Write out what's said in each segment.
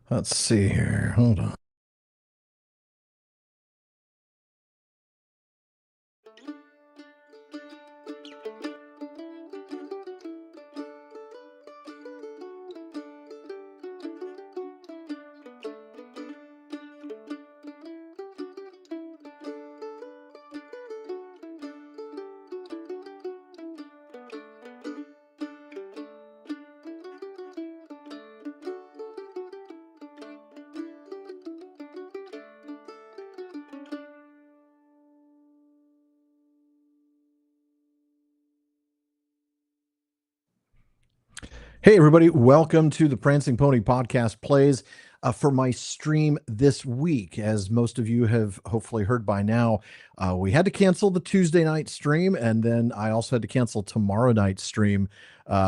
Let's see here. Hold on. Hey, everybody. Welcome to the Prancing Pony Podcast Plays for my stream this week. As most of you have hopefully heard by now, we had to cancel the Tuesday night stream, and then I also had to cancel tomorrow night's stream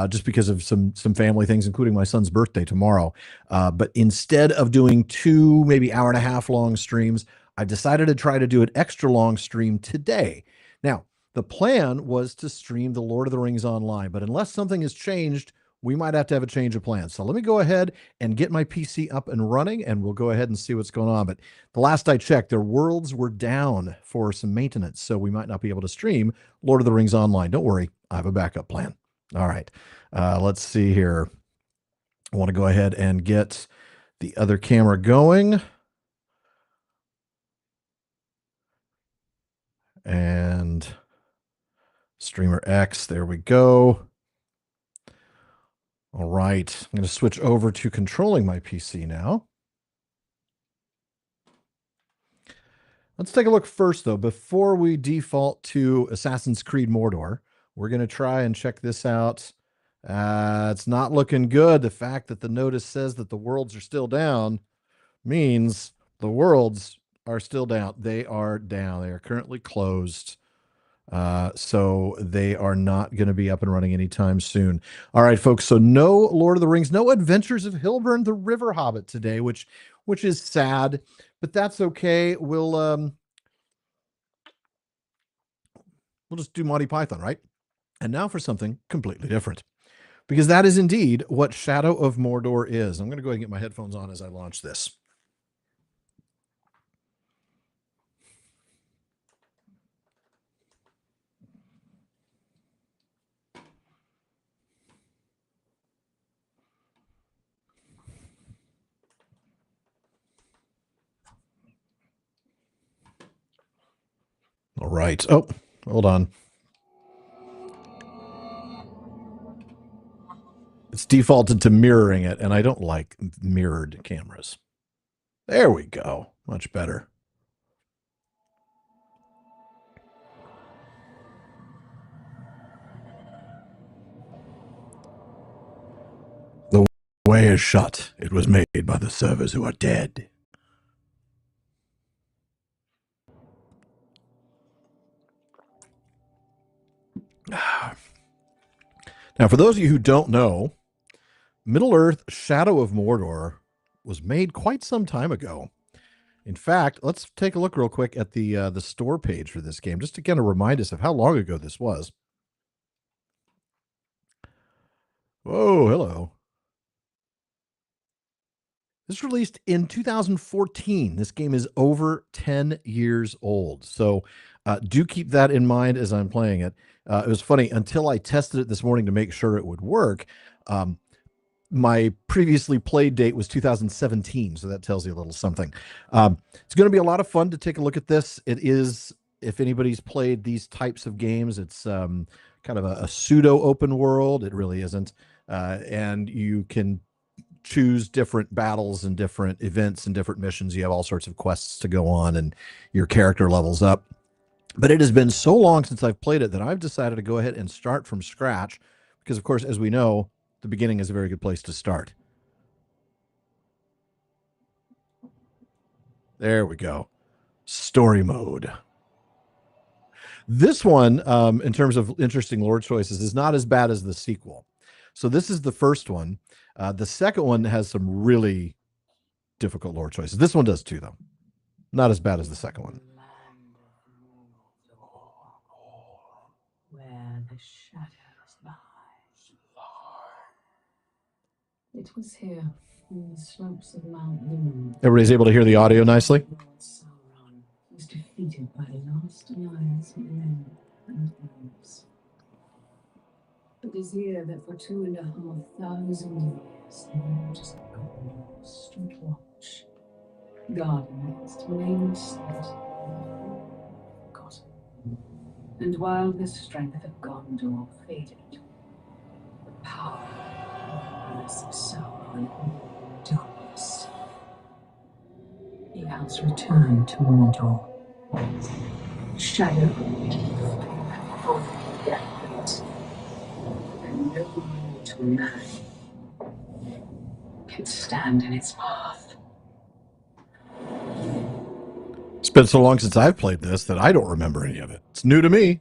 just because of some family things, including my son's birthday tomorrow. But instead of doing two, maybe hour and a half long streams, I decided to try to do an extra long stream today. Now, the plan was to stream The Lord of the Rings online, but unless something has changed, we might have to have a change of plans. So let me go ahead and get my PC up and running, and we'll go ahead and see what's going on. But the last I checked, their worlds were down for some maintenance, so we might not be able to stream Lord of the Rings online. Don't worry, I have a backup plan. All right, let's see here. I want to go ahead and get the other camera going. And Streamer X, there we go. All right, I'm going to switch over to controlling my PC now. Let's take a look first, though. Before we default to Assassin's Creed Mordor, we're going to try and check this out. It's not looking good. The fact that the notice says that the worlds are still down means the worlds are still down. They are down. They are currently closed. So they are not going to be up and running anytime soon. All right, folks. So no Lord of the Rings, no Adventures of Hilburn the River Hobbit today, which is sad, but that's okay. We'll just do Monty Python, right? And now for something completely different, because that is indeed what Shadow of Mordor is. I'm going to go ahead and get my headphones on as I launch this. All right. Oh, hold on. It's defaulted to mirroring it, and I don't like mirrored cameras. There we go. Much better. The way is shut. It was made by the servers who are dead. Now, for those of you who don't know, Middle Earth Shadow of Mordor was made quite some time ago. In fact, let's take a look real quick at the store page for this game, just to kind of remind us of how long ago this was. Whoa, hello. This was released in 2014. This game is over 10 years old. So do keep that in mind as I'm playing it. It was funny, until I tested it this morning to make sure it would work. My previously played date was 2017, so that tells you a little something. It's going to be a lot of fun to take a look at this. It is, if anybody's played these types of games, it's kind of a pseudo open world. It really isn't. And you can choose different battles and different events and different missions. You have all sorts of quests to go on, and your character levels up. But it has been so long since I've played it that I've decided to go ahead and start from scratch, because, of course, as we know, the beginning is a very good place to start. There we go. Story mode. This one, in terms of interesting lore choices, is not as bad as the sequel. So this is the first one. The second one has some really difficult lore choices. This one does too, though. Not as bad as the second one. Where the shadows lie. It was here, on the slopes of Mount Doom. Everybody's able to hear the audio nicely? Sauron was defeated by the last alliance of men and elves. It is here that for 2,500 years the waters of Gondor stood watch, guarding against nameless sight, forgotten. And while the strength of Gondor faded, the power of the massive Sauron grew in darkness. He has returned to Mordor. Shadow and no mortal man can stand in its path. It's been so long since I've played this that I don't remember any of it. It's new to me.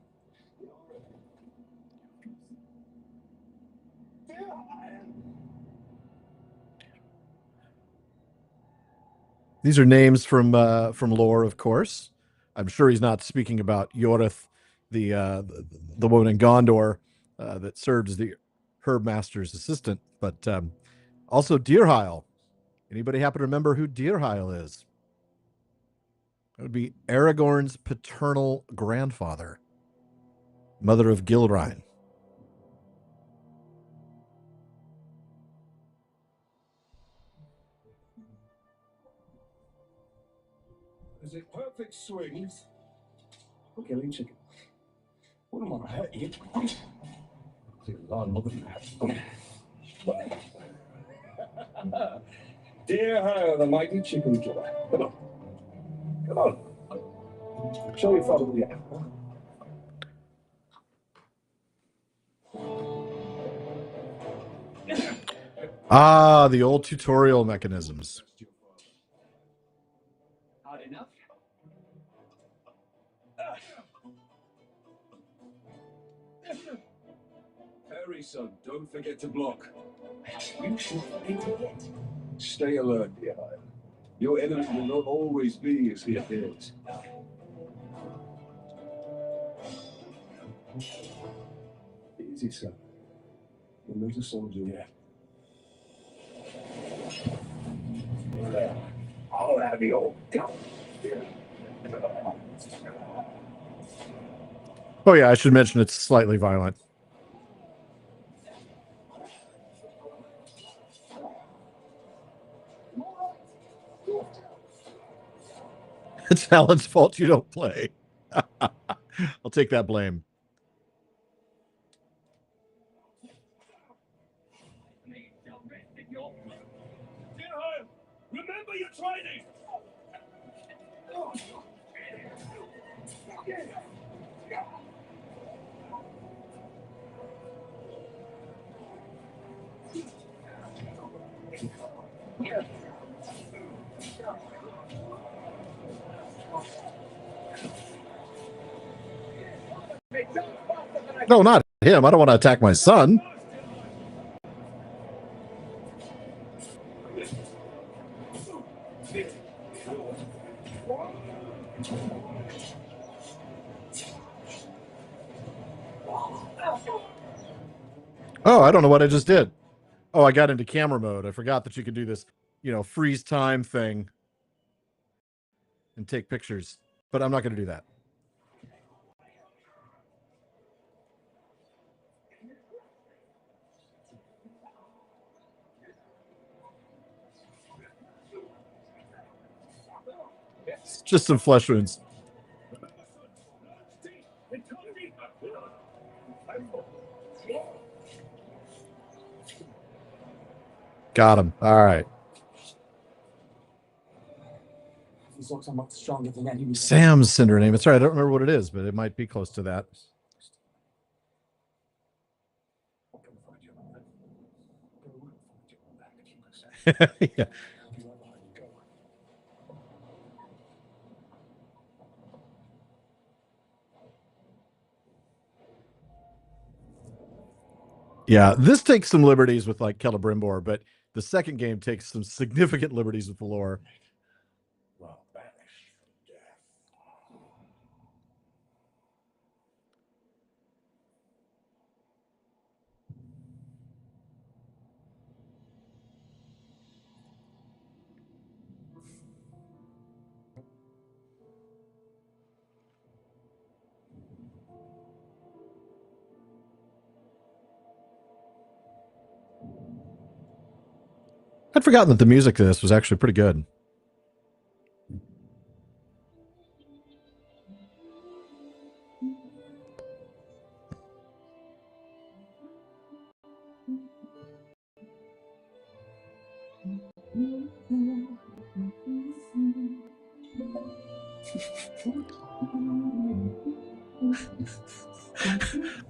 These are names from lore, of course. I'm sure he's not speaking about Yorith, the woman in Gondor that served as the herb master's assistant, but also Deerheil. Anybody happen to remember who Deerheil is? That would be Aragorn's paternal grandfather, mother of Gilrain. Is it perfect swings? For killing chicken. Wouldn't want to hurt you. Dear Hire, the mighty chicken killer. Come on. Come on. Show your father the apple. Ah, the old tutorial mechanisms. Hard enough? Hurry, son. Don't forget to block. You should it. Stay alert, dear Hire. Your enemy will not always be as he appears. Easy, son. You're not a soldier yet. I'll have you all down. Oh yeah, I should mention it's slightly violent. It's Alan's fault you don't play. I'll take that blame. Remember your training! No, not him. I don't want to attack my son. Oh, I don't know what I just did. Oh, I got into camera mode. I forgot that you could do this, freeze time thing and take pictures. But I'm not going to do that. It's just some flesh wounds. Got him. All right. Sam's cinder name. It's right. I don't remember what it is, but it might be close to that. Yeah. Yeah, this takes some liberties with like Celebrimbor, but the second game takes some significant liberties with the lore. I'd forgotten that the music to this was actually pretty good.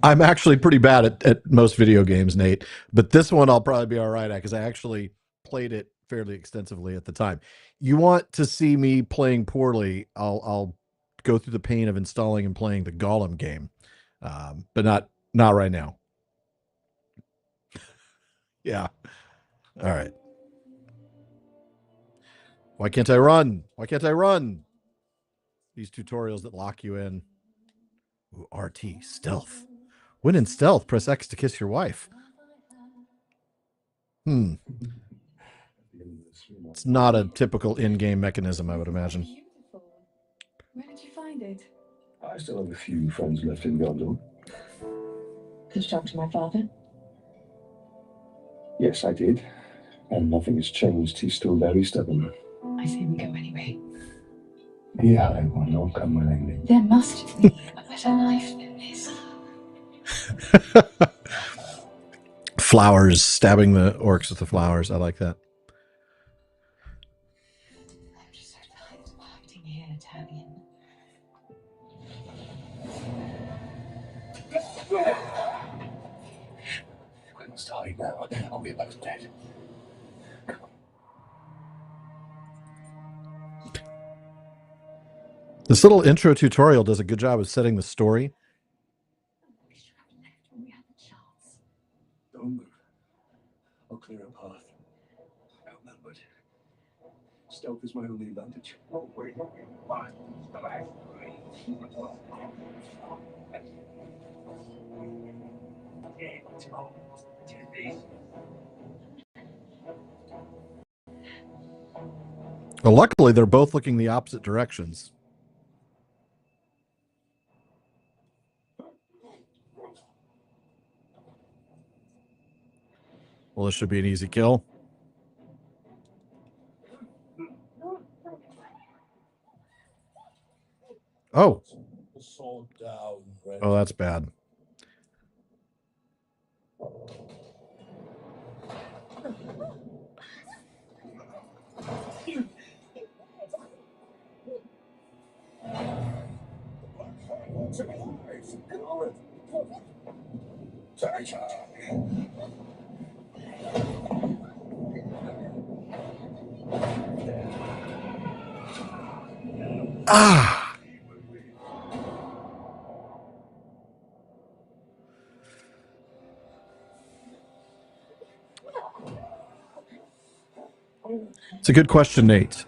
I'm actually pretty bad at most video games, Nate, but this one I'll probably be all right at because I actually played it fairly extensively at the time. You want to see me playing poorly? I'll go through the pain of installing and playing the Gollum game, but not right now. Yeah. All right. Why can't I run? Why can't I run? These tutorials that lock you in. Ooh, RT stealth. When in stealth, press X to kiss your wife. It's not a typical in-game mechanism, I would imagine. Beautiful. Where did you find it? I still have a few friends left in Gondor. Did you talk to my father? Yes, I did. And nothing has changed. He's still very stubborn. I say we go anyway. Yeah, I will not come willingly. There must be a better life than this. Flowers, stabbing the orcs with the flowers. I like that. I'm just so tired of hiding here, Italian. We must hide now, or we're both dead. This little intro tutorial does a good job of setting the story. We should have left when we had the chance. Don't move. I'll clear a path. Outnumbered. Stealth is my only advantage. Oh, wait. Well, luckily, they're both looking the opposite directions. Well, this should be an easy kill. Oh. Oh, that's bad. Ah. It's a good question, Nate.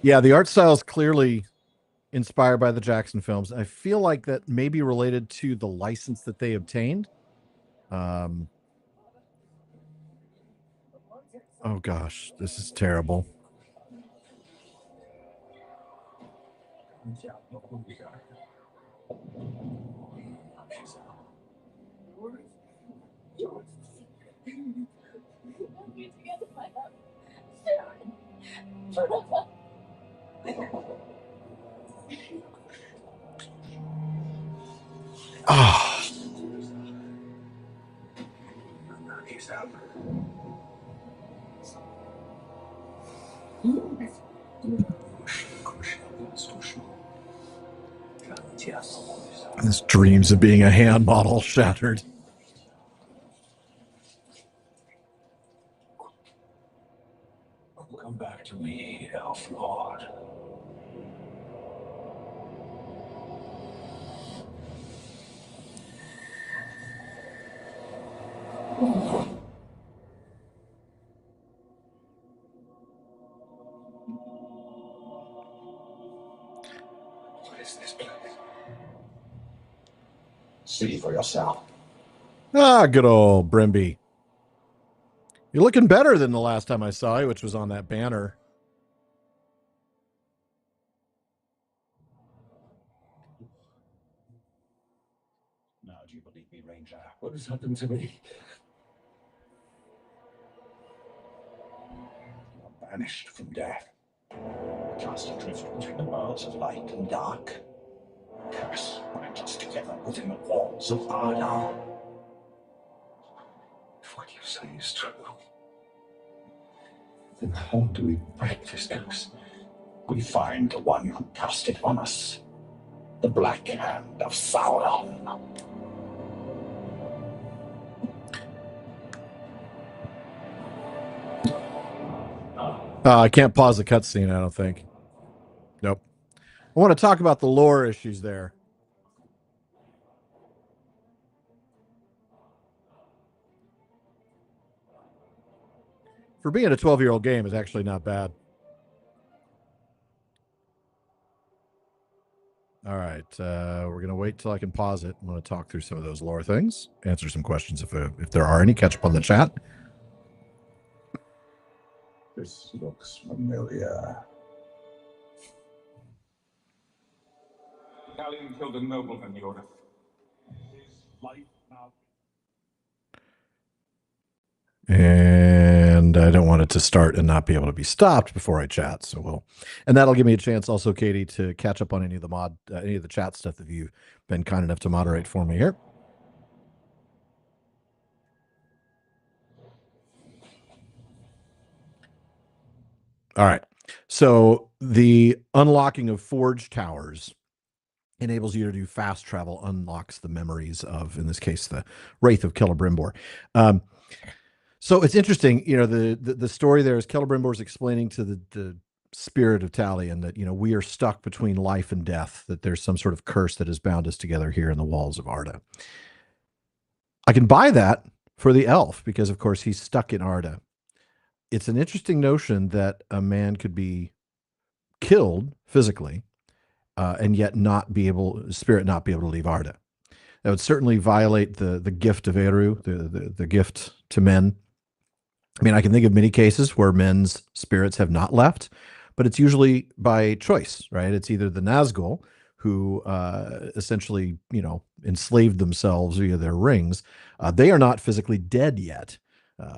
Yeah, the art style is clearly inspired by the Jackson films. I feel like that may be related to the license that they obtained. Oh gosh, this is terrible. Ah. His dreams of being a hand model shattered. Come back to me, Elf Lord. What is this place? See for yourself. Ah, good old Brimby. You're looking better than the last time I saw you, which was on that banner. Now do you believe me, Ranger? What has happened to me? banished from death. Cast adrift between the worlds of light and dark. Curse binds us together within the walls of Arda. If what you say is true, then how do we break this curse? We find the one who cast it on us. The Black Hand of Sauron. I can't pause the cutscene, I don't think. Nope. I want to talk about the lore issues there. For being a 12-year-old game, is actually not bad. All right. We're going to wait till I can pause it. I'm going to talk through some of those lore things, answer some questions if there are any, catch up on the chat. This looks familiar. Galleon killed a nobleman, the order. His life now. And I don't want it to start and not be able to be stopped before I chat. So and that'll give me a chance also, Katie, to catch up on any of the chat stuff that you've been kind enough to moderate for me here. All right. So the unlocking of Forge Towers enables you to do fast travel, unlocks the memories of, in this case, the Wraith of Celebrimbor. So it's interesting, the story there is Celebrimbor is explaining to the spirit of Talion that, we are stuck between life and death, that there's some sort of curse that has bound us together here in the walls of Arda. I can buy that for the elf because, of course, he's stuck in Arda. It's an interesting notion that a man could be killed physically and yet spirit not be able to leave Arda. That would certainly violate the gift of Eru, the gift to men. I mean, I can think of many cases where men's spirits have not left, but it's usually by choice, right? It's either the Nazgul, who essentially, enslaved themselves via their rings. They are not physically dead yet.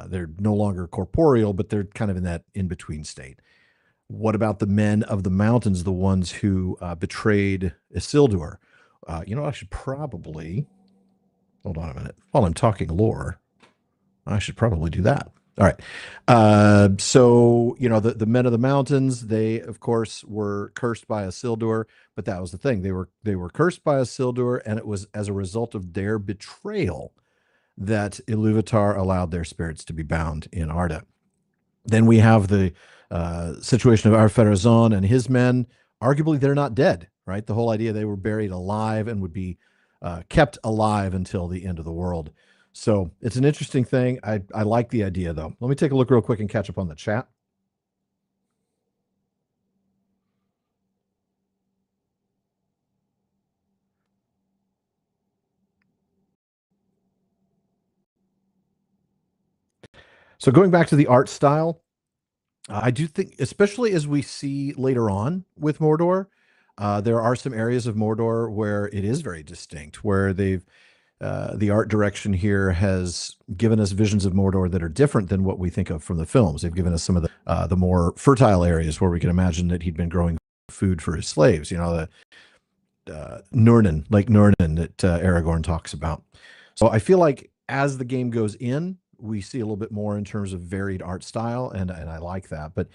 They're no longer corporeal, but they're kind of in that in-between state. What about the men of the mountains, the ones who betrayed Isildur? I should probably, hold on a minute, while I'm talking lore, I should probably do that. All right. So, the men of the mountains, they, of course, were cursed by Isildur, but that was the thing. They were cursed by Isildur, and it was as a result of their betrayal that Iluvatar allowed their spirits to be bound in Arda. Then we have the situation of Ar-Pharazôn and his men. Arguably, they're not dead, right? The whole idea they were buried alive and would be kept alive until the end of the world. So it's an interesting thing. I like the idea, though. Let me take a look real quick and catch up on the chat. So going back to the art style, I do think, especially as we see later on with Mordor, there are some areas of Mordor where it is very distinct, where the art direction here has given us visions of Mordor that are different than what we think of from the films. They've given us some of the more fertile areas where we can imagine that he'd been growing food for his slaves. The Nurnen, Lake Nurnen that Aragorn talks about. So I feel like as the game goes in, we see a little bit more in terms of varied art style, and I like that. But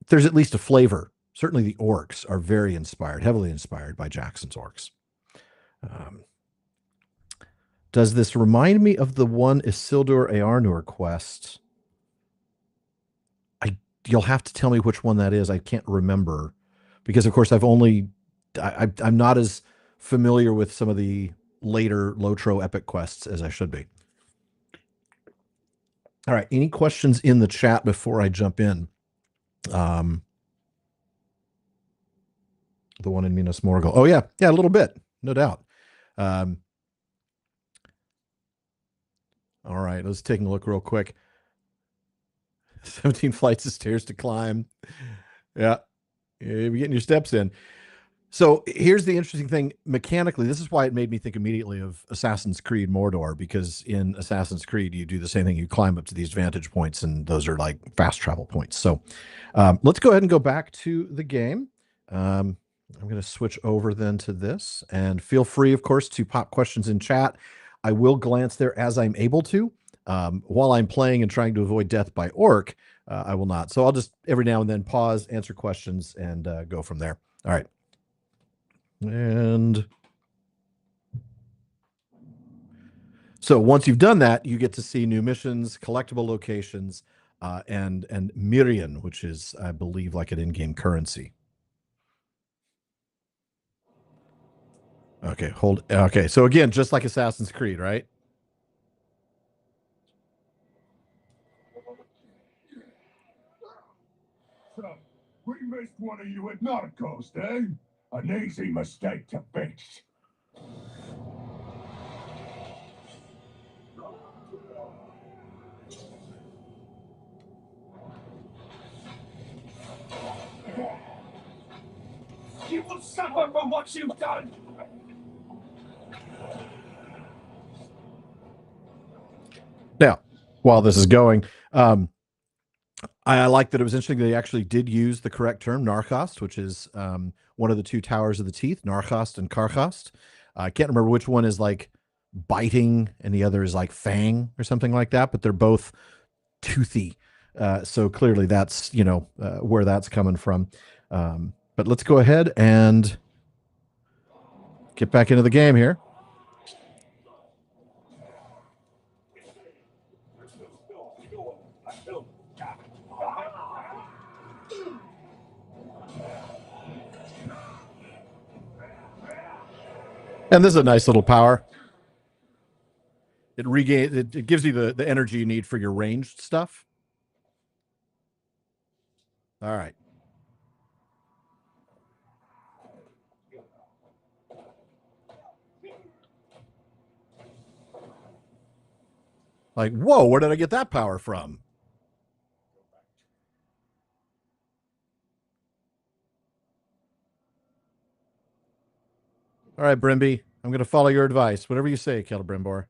there's at least a flavor. Certainly the orcs are very inspired, heavily inspired by Jackson's orcs. Does this remind me of the one Isildur Eärnur quest? You'll have to tell me which one that is. I can't remember because, of course, I'm not as familiar with some of the later Lotro epic quests as I should be. All right. Any questions in the chat before I jump in? The one in Minas Morgul. Oh, yeah. Yeah, a little bit. No doubt. All right. Let's take a look real quick. 17 flights of stairs to climb. Yeah. You're getting your steps in. So here's the interesting thing mechanically. This is why it made me think immediately of Assassin's Creed Mordor, because in Assassin's Creed, you do the same thing. You climb up to these vantage points, and those are like fast travel points. So let's go ahead and go back to the game. I'm going to switch over then to this, and feel free, of course, to pop questions in chat. I will glance there as I'm able to. While I'm playing and trying to avoid death by orc, I will not. So I'll just every now and then pause, answer questions, and go from there. All right. And so once you've done that, you get to see new missions, collectible locations, and Mirian, which is, I believe, like an in-game currency. Okay, okay, so again, just like Assassin's Creed, right? So, we missed one of you at Narcos, eh? An easy mistake to fix. You will suffer for what you've done! Now, while this is going, I like that it was interesting that they actually did use the correct term, Narcost, which is one of the two towers of the teeth, Narcost and Carcost. I can't remember which one is like biting and the other is like fang or something like that, but they're both toothy. So clearly that's, where that's coming from. But let's go ahead and get back into the game here. And this is a nice little power. It gives you the energy you need for your ranged stuff. All right. Like, whoa, where did I get that power from? All right, Brimby, I'm going to follow your advice. Whatever you say, Celebrimbor.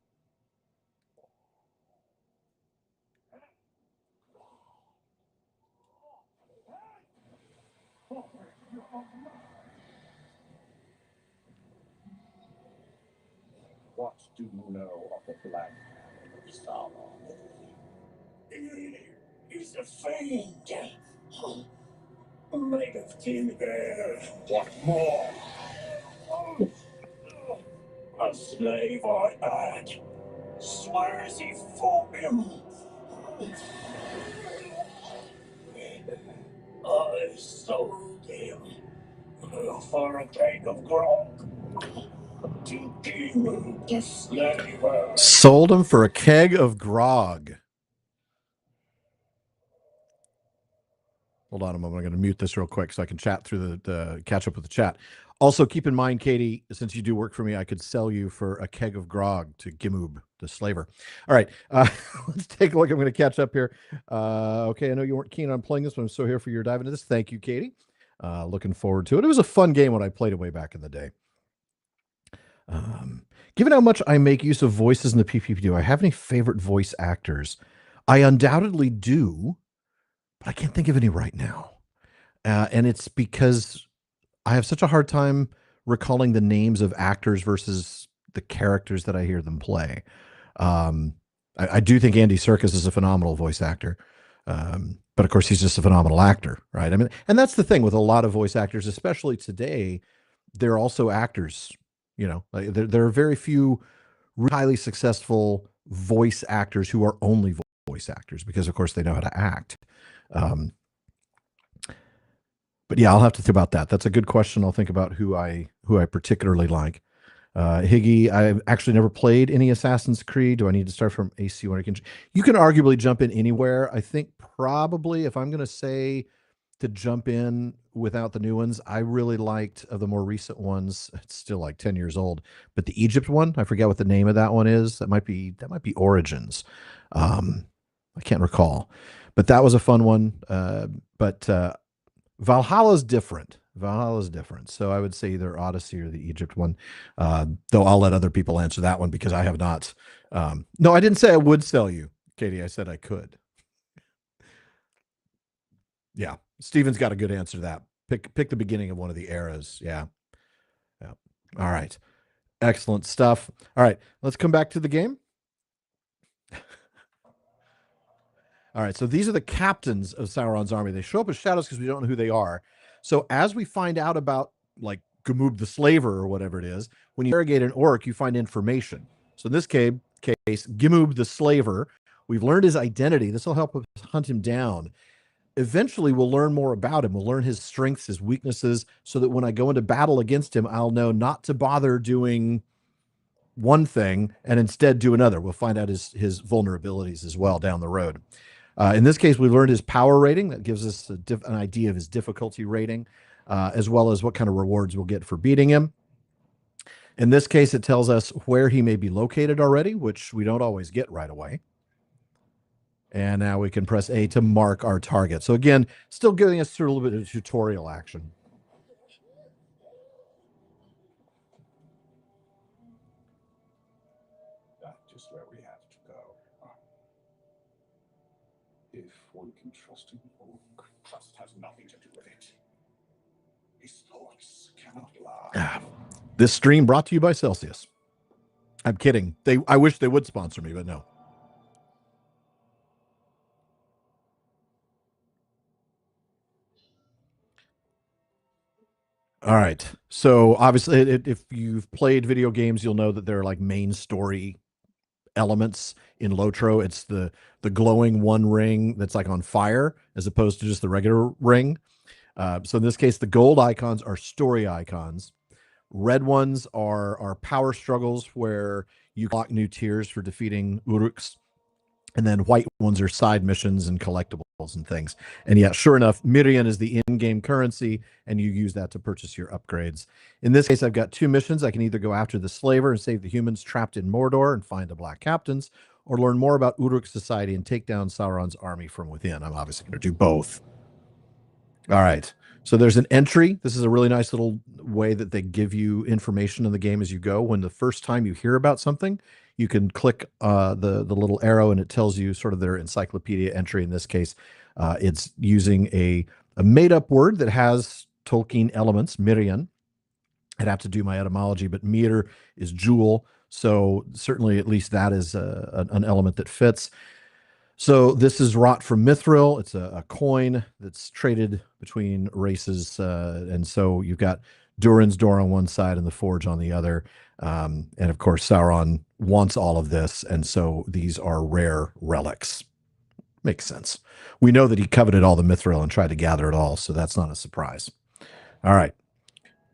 What do you know of the Black Star? He's a fiend. Made of tin air. What more? A slave I had. Swears he fought him. I sold him for a keg of grog. To King the Slaver. Sold him for a keg of grog. Hold on a moment. I'm going to mute this real quick so I can chat through the catch up with the chat. Also, keep in mind, Katie, since you do work for me, I could sell you for a keg of grog to Gimoob, the slaver. All right, let's take a look. I'm going to catch up here. Okay, I know you weren't keen on playing this, but I'm still here for your dive into this. Thank you, Katie. Looking forward to it. It was a fun game when I played it way back in the day. Given how much I make use of voices in the PPP, do I have any favorite voice actors? I undoubtedly do, but I can't think of any right now. And it's because I have such a hard time recalling the names of actors versus the characters that I hear them play. I do think Andy Serkis is a phenomenal voice actor. But of course, he's just a phenomenal actor, right? I mean, and that's the thing with a lot of voice actors, especially today, they're also actors. Like there are very few highly successful voice actors who are only voice actors because, of course, they know how to act. But yeah, I'll have to think about that. That's a good question. I'll think about who I particularly like. Higgy, I've actually never played any Assassin's Creed. Do I need to start from AC1? You can arguably jump in anywhere. I think probably if I'm going to say to jump in without the new ones, I really liked of the more recent ones. It's still like 10 years old, but the Egypt one, I forget what the name of that one is. That might be Origins. I can't recall, but that was a fun one. But Valhalla's different. Valhalla is different. So I would say either Odyssey or the Egypt one. Though I'll let other people answer that one because I have not. No, I didn't say I would sell you, Katie. I said I could. Yeah. Steven's got a good answer to that. Pick the beginning of one of the eras. Yeah. Yeah. All right. Excellent stuff. All right. Let's come back to the game. All right, so these are the captains of Sauron's army. They show up as shadows because we don't know who they are. So as we find out about, like, Gamoob the Slaver or whatever it is, when you interrogate an orc, you find information. So in this case, Gamoob the Slaver, we've learned his identity. This will help us hunt him down. Eventually, we'll learn more about him. We'll learn his strengths, his weaknesses, so that when I go into battle against him, I'll know not to bother doing one thing and instead do another. We'll find out his vulnerabilities as well down the road. In this case, we learned his power rating. That gives us an idea of his difficulty rating, as well as what kind of rewards we'll get for beating him. In this case, it tells us where he may be located already, which we don't always get right away. And now we can press A to mark our target. So again, still giving us through a little bit of tutorial action. That is where we have to go. If one can trust him, trust has nothing to do with it. His thoughts cannot lie. This stream brought to you by Celsius. I'm kidding. I wish they would sponsor me, but no. All right. So obviously, if you've played video games, you'll know that there are like main story elements in Lotro. It's the glowing one ring that's like on fire, as opposed to just the regular ring. So in this case, the gold icons are story icons. Red ones are power struggles where you unlock new tiers for defeating Uruks. And then white ones are side missions and collectibles and things. And yeah, sure enough, Mirian is the in-game currency, and you use that to purchase your upgrades. In this case, I've got two missions. I can either go after the slaver and save the humans trapped in Mordor and find the Black Captains, or learn more about Uruk society and take down Sauron's army from within. I'm obviously going to do both. All right. So there's an entry. This is a really nice little way that they give you information in the game as you go. When the first time you hear about something, you can click the little arrow and it tells you sort of their encyclopedia entry. In this case, it's using a made-up word that has Tolkien elements, Mirian. I'd have to do my etymology, but Mir is jewel. So certainly at least that is an element that fits. So this is wrought from mithril. It's a coin that's traded between races. And so you've got Durin's door on one side and the forge on the other. And of course, Sauron wants all of this. And so these are rare relics. Makes sense. We know that he coveted all the mithril and tried to gather it all. So that's not a surprise. All right.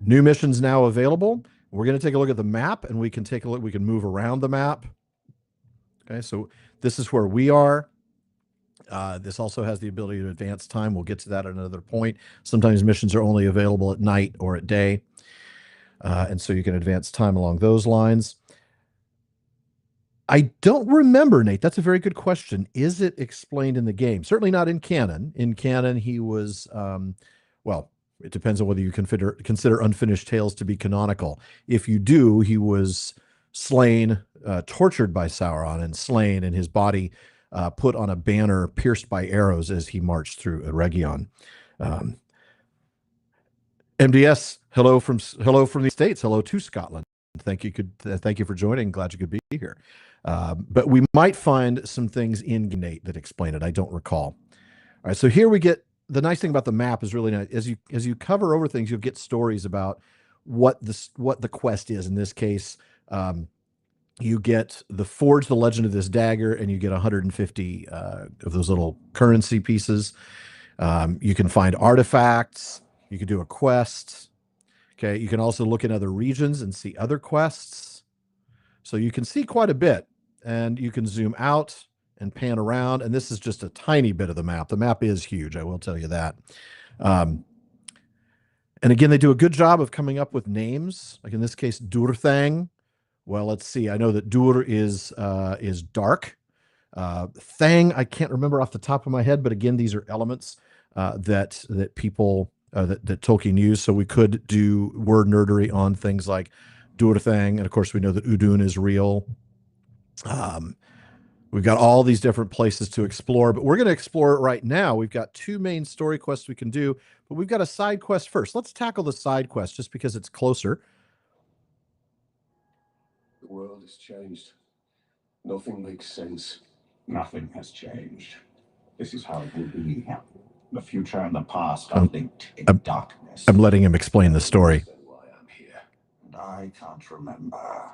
New missions now available. We're going to take a look at the map, and we can take a look. We can move around the map. Okay. So this is where we are. This also has the ability to advance time. We'll get to that at another point. Sometimes missions are only available at night or at day. And so you can advance time along those lines. I don't remember, Nate. That's a very good question. Is it explained in the game? Certainly not in canon. In canon, he was, well, it depends on whether you consider Unfinished Tales to be canonical. If you do, he was slain, tortured by Sauron and slain, and his body put on a banner pierced by arrows as he marched through Eregion. MDS, hello from the States. Hello to Scotland. Thank you for joining. Glad you could be here. But we might find some things in Nate that explain it. I don't recall. All right, so here we get the nice thing about the map is really nice. As you cover over things, you'll get stories about what the quest is. In this case, you get the forge, the legend of this dagger, and you get 150 of those little currency pieces. You can find artifacts. You can do a quest. Okay, you can also look in other regions and see other quests. So you can see quite a bit, and you can zoom out and pan around. And this is just a tiny bit of the map. The map is huge, I will tell you that. And again, they do a good job of coming up with names. Like in this case, Durthang. Well, let's see. I know that Dur is dark. Thang, I can't remember off the top of my head, but again, these are elements that people that Tolkien used. So we could do word nerdery on things like Durthang, and of course we know that Udun is real. We've got all these different places to explore, but we're going to explore it right now. We've got 2 main story quests we can do, but we've got a side quest first. Let's tackle the side quest just because it's closer. The world has changed. Nothing makes sense. Nothing has changed. This is how it will be. The future and the past are linked in darkness. I'm letting him explain the story. That's why I'm here. And I can't remember.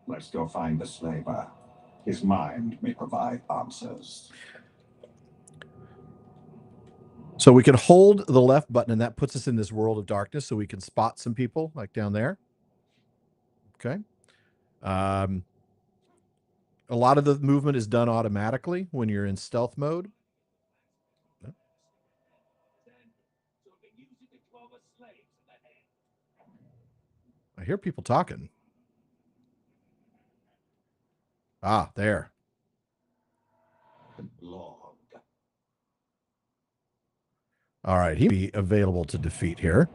Let's go find the slaver. His mind may provide answers. So we can hold the left button, and that puts us in this world of darkness, so we can spot some people, like down there. Okay. A lot of the movement is done automatically when you're in stealth mode. I hear people talking. Ah, there. All right, he'll be available to defeat here.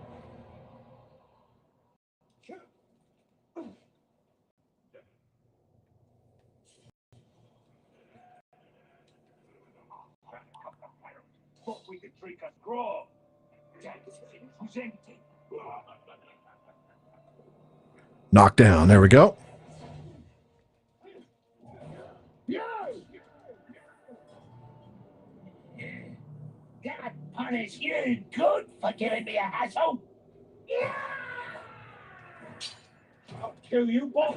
Knocked down. There we go. God punish you good for giving me a hassle. I'll kill you both.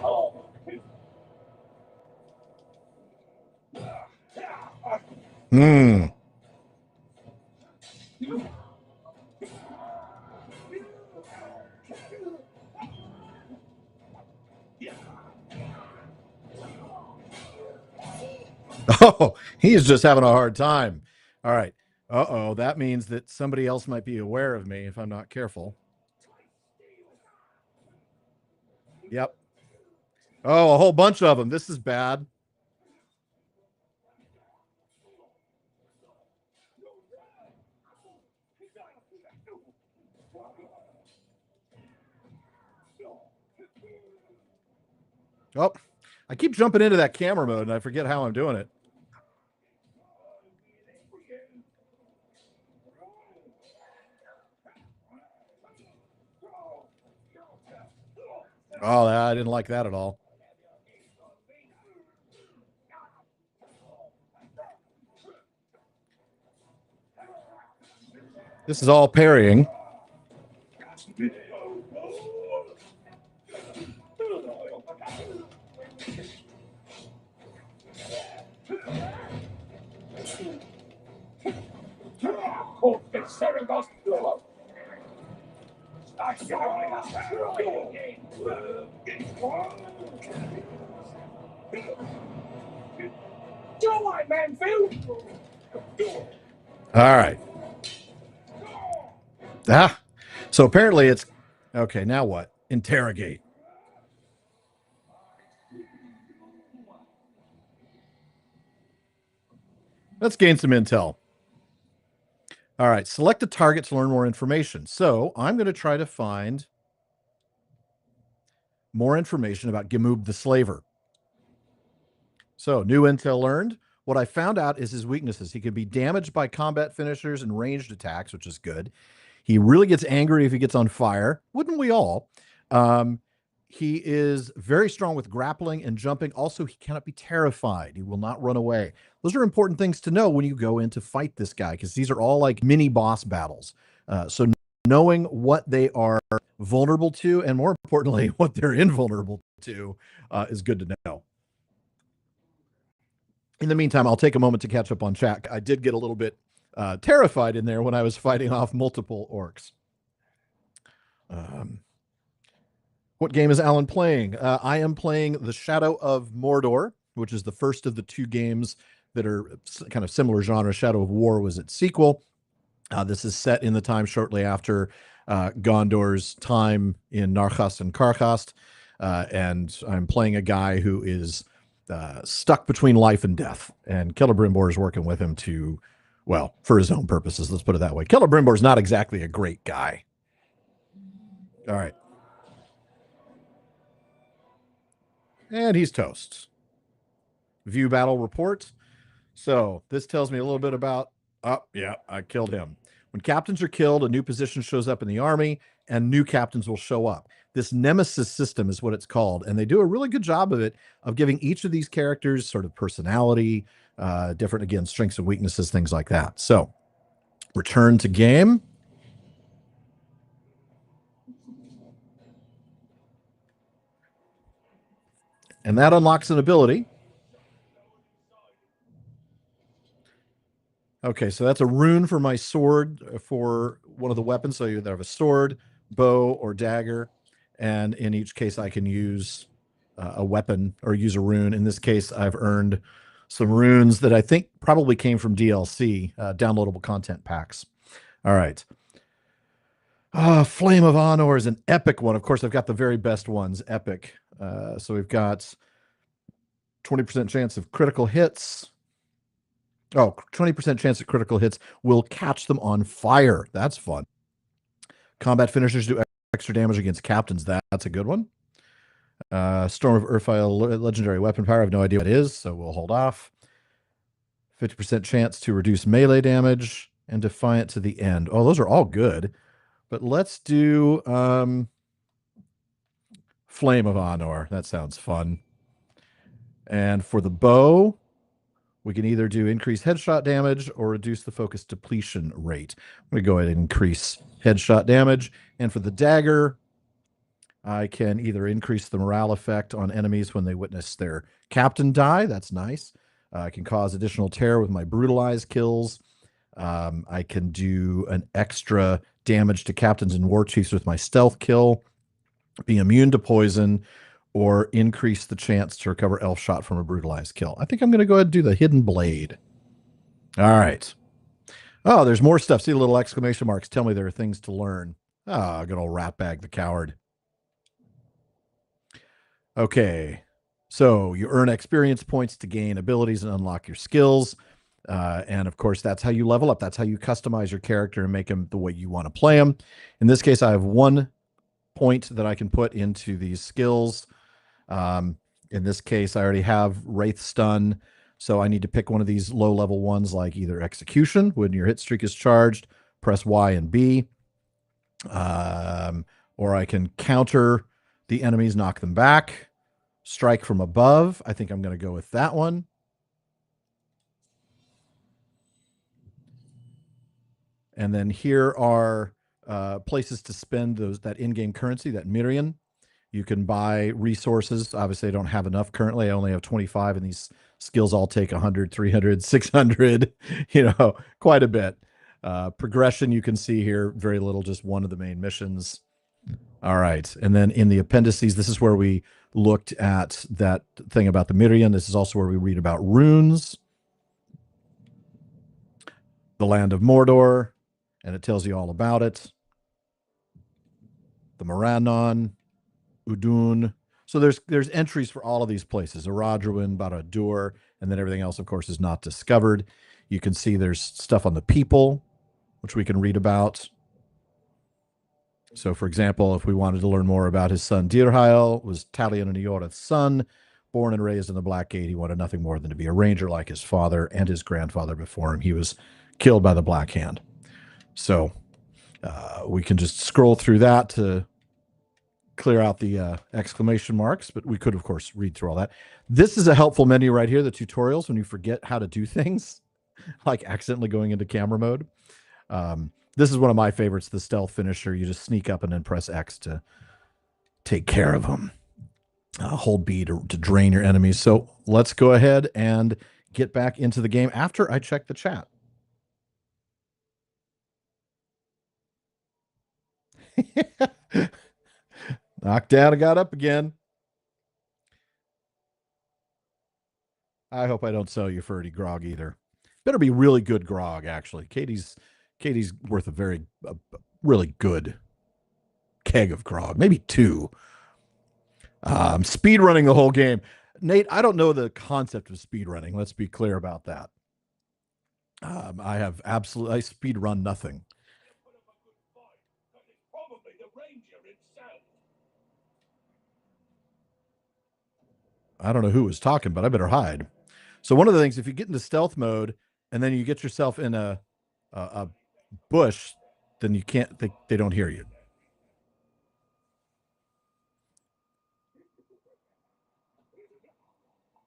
Oh, he's just having a hard time. All right. Uh-oh, that means that somebody else might be aware of me if I'm not careful. Yep. Oh, a whole bunch of them. This is bad. Oh, I keep jumping into that camera mode and I forget how I'm doing it. Oh, I didn't like that at all. This is all parrying. All right. Ah, so apparently it's okay. Now what? Interrogate. Let's gain some intel. All right, select a target to learn more information. So I'm going to try to find more information about Gimub the Slaver. So new intel learned. What I found out is his weaknesses. He can be damaged by combat finishers and ranged attacks, which is good. He really gets angry if he gets on fire. Wouldn't we all? He is very strong with grappling and jumping. Also, he cannot be terrified. He will not run away. Those are important things to know when you go in to fight this guy, because these are all like mini boss battles. So knowing what they are vulnerable to, and more importantly, what they're invulnerable to, is good to know. In the meantime, I'll take a moment to catch up on chat. I did get a little bit terrified in there when I was fighting off multiple orcs. What game is Alan playing? I am playing The Shadow of Mordor, which is the first of the 2 games that are kind of similar genre. Shadow of War was its sequel. This is set in the time shortly after Gondor's time in Narchast and Karchast. And I'm playing a guy who is stuck between life and death. And Celebrimbor is working with him to Well, for his own purposes, let's put it that way. Celebrimbor's not exactly a great guy. All right. And he's toast. View battle report. So this tells me a little bit about, yeah, I killed him. When captains are killed, a new position shows up in the army and new captains will show up. This Nemesis system is what it's called. And they do a really good job of it, of giving each of these characters sort of personality, different, again, strengths and weaknesses, things like that. So return to game. And that unlocks an ability. Okay, so that's a rune for my sword for one of the weapons. So you either have a sword, bow, or dagger. And in each case, I can use a weapon or use a rune. In this case, I've earned some runes that I think probably came from DLC, downloadable content packs. All right. Flame of Honor is an epic one. Of course, I've got the very best ones, epic. So we've got 20% chance of critical hits. 20% chance of critical hits will catch them on fire. That's fun. Combat finishers do extra damage against captains. That's a good one. Storm of Earthfire, legendary weapon power. I have no idea what it is, so we'll hold off. 50% chance to reduce melee damage and Defiant to the end. Oh, those are all good. But let's do Flame of Honor. That sounds fun. And for the bow, we can either do increased headshot damage or reduce the focus depletion rate. I'm going to go ahead and increase headshot damage. And for the dagger, I can either increase the morale effect on enemies when they witness their captain die. That's nice. I can cause additional terror with my brutalize kills. I can do an extra damage to captains and war chiefs with my stealth kill, be immune to poison, or increase the chance to recover elf shot from a brutalized kill. I think I'm going to go ahead and do the hidden blade. All right. Oh, there's more stuff. See the little exclamation marks. Tell me there are things to learn. Good old Ratbag the Coward. Okay. So you earn experience points to gain abilities and unlock your skills. And of course, that's how you level up. That's how you customize your character and make them the way you want to play them. In this case, I have 1 point that I can put into these skills. In this case, I already have Wraith Stun, so I need to pick one of these low-level ones, like either Execution, when your hit streak is charged, press Y and B, or I can counter the enemies, knock them back, Strike from Above. I think I'm going to go with that one. And then here are places to spend that in-game currency, that Mirian. You can buy resources. Obviously, I don't have enough currently. I only have 25, and these skills all take 100, 300, 600, quite a bit. Progression, you can see here, very little, just one of the main missions. All right. And then in the appendices, this is where we looked at that thing about the Mirian. This is also where we read about runes, the land of Mordor, and it tells you all about it. The Morannon, Udun. So there's entries for all of these places, Aradruin, Barad-dûr, and then everything else, of course, is not discovered. You can see there's stuff on the people, which we can read about. So, for example, if we wanted to learn more about his son, Dirhael was Talion and Eoreth's son, born and raised in the Blackgate. He wanted nothing more than to be a ranger like his father and his grandfather before him. He was killed by the Black Hand. So we can just scroll through that to clear out the exclamation marks, but we could, of course, read through all that. This is a helpful menu right here, the tutorials, when you forget how to do things, like accidentally going into camera mode. This is one of my favorites, the stealth finisher. You just sneak up and then press X to take care of them. Hold B to drain your enemies. So let's go ahead and get back into the game after I check the chat. Knocked down and got up again. I hope I don't sell you Furty grog either. Better be really good grog, actually. Katie's worth a really good keg of grog, maybe 2. Speed running the whole game. Nate, I don't know the concept of speed running. Let's be clear about that. I have I speed run nothing. Probably the ranger himself. I don't know who was talking, but I better hide. So one of the things, if you get into stealth mode and then you get yourself in a bush, then you can't. They don't hear you.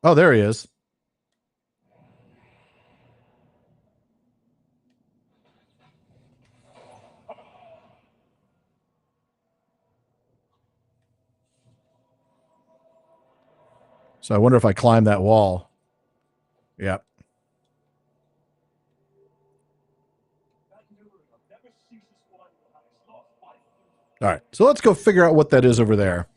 Oh, there he is. So I wonder if I climb that wall. Yep. All right. So let's go figure out what that is over there.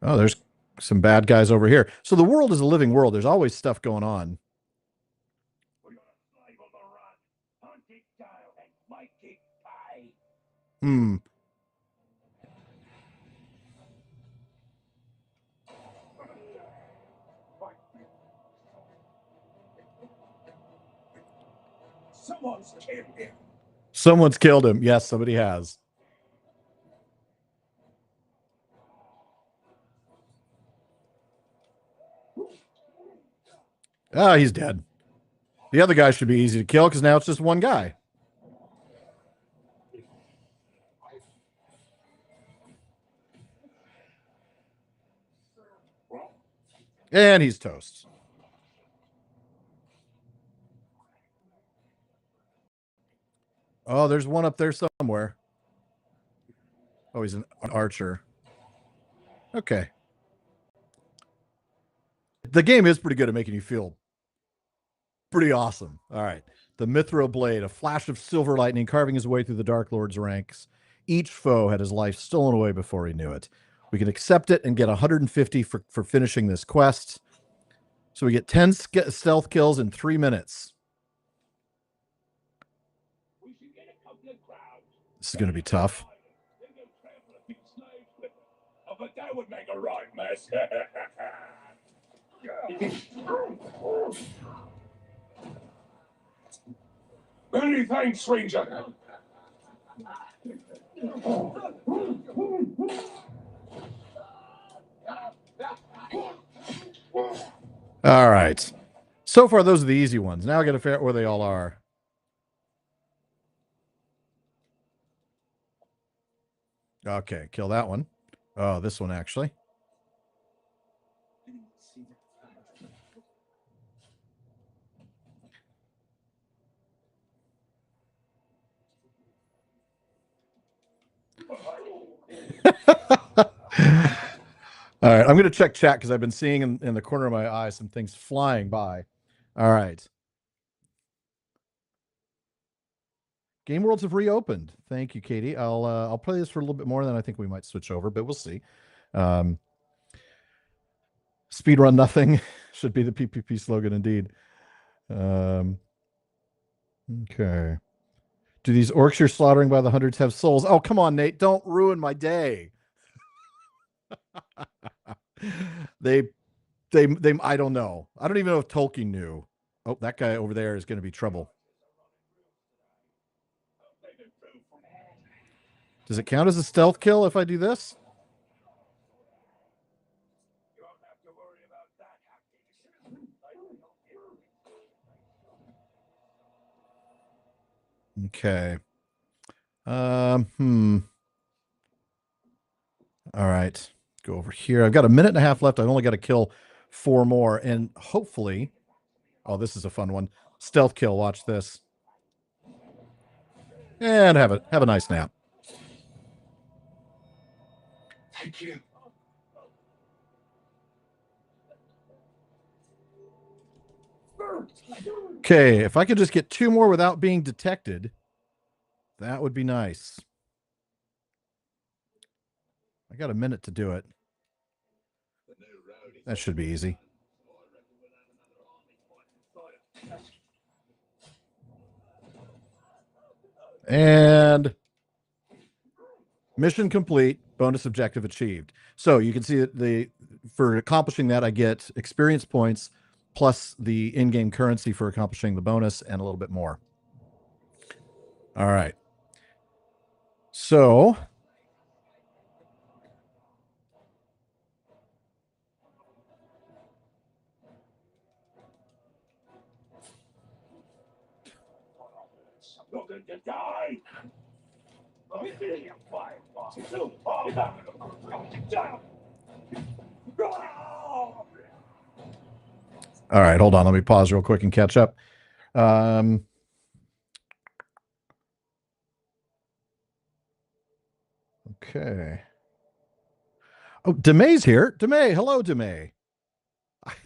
Oh, there's some bad guys over here. So the world is a living world. There's always stuff going on. Hmm. Someone's killed him. Someone's killed him. Yes, somebody has. Ah, he's dead. The other guy should be easy to kill because now it's just one guy. And he's toast. Oh, there's one up there somewhere. Oh, he's an archer. Okay. The game is pretty good at making you feel pretty awesome. All right. The Mithril Blade, a flash of silver lightning carving his way through the Dark Lord's ranks. Each foe had his life stolen away before he knew it. We can accept it and get 150 for finishing this quest. So we get 10 stealth kills in 3 minutes. This is going to be tough. But that would make a right mess. Many thanks, stranger. All right. So far, those are the easy ones. Now I got to figure out where they all are. Okay, kill that one. Oh, this one actually. All right, I'm going to check chat because I've been seeing in the corner of my eye some things flying by. All right. Game worlds have reopened. Thank you, Katie. I'll play this for a little bit more, then I think we might switch over, but we'll see. Speedrun nothing should be the PPP slogan indeed. Okay. Do these orcs you're slaughtering by the hundreds have souls? Oh, come on, Nate. Don't ruin my day. they I don't know. I don't even know if Tolkien knew. Oh, that guy over there is going to be trouble. Does it count as a stealth kill if I do this? Okay. All right. Go over here. I've got a minute and a half left. I've only got to kill 4 more. And hopefully, oh, this is a fun one. Stealth kill. Watch this. And have a nice nap. Thank you. Okay, if I could just get 2 more without being detected, that would be nice. I got a minute to do it. That should be easy. And mission complete. Bonus objective achieved. So you can see that for accomplishing that, I get experience points plus the in-game currency for accomplishing the bonus and a little bit more. All right. So Not going to die. I'm feeling a fire. all right, hold on. Let me pause real quick and catch up. Okay. Oh, Demay's here. Demay, hello, Demay.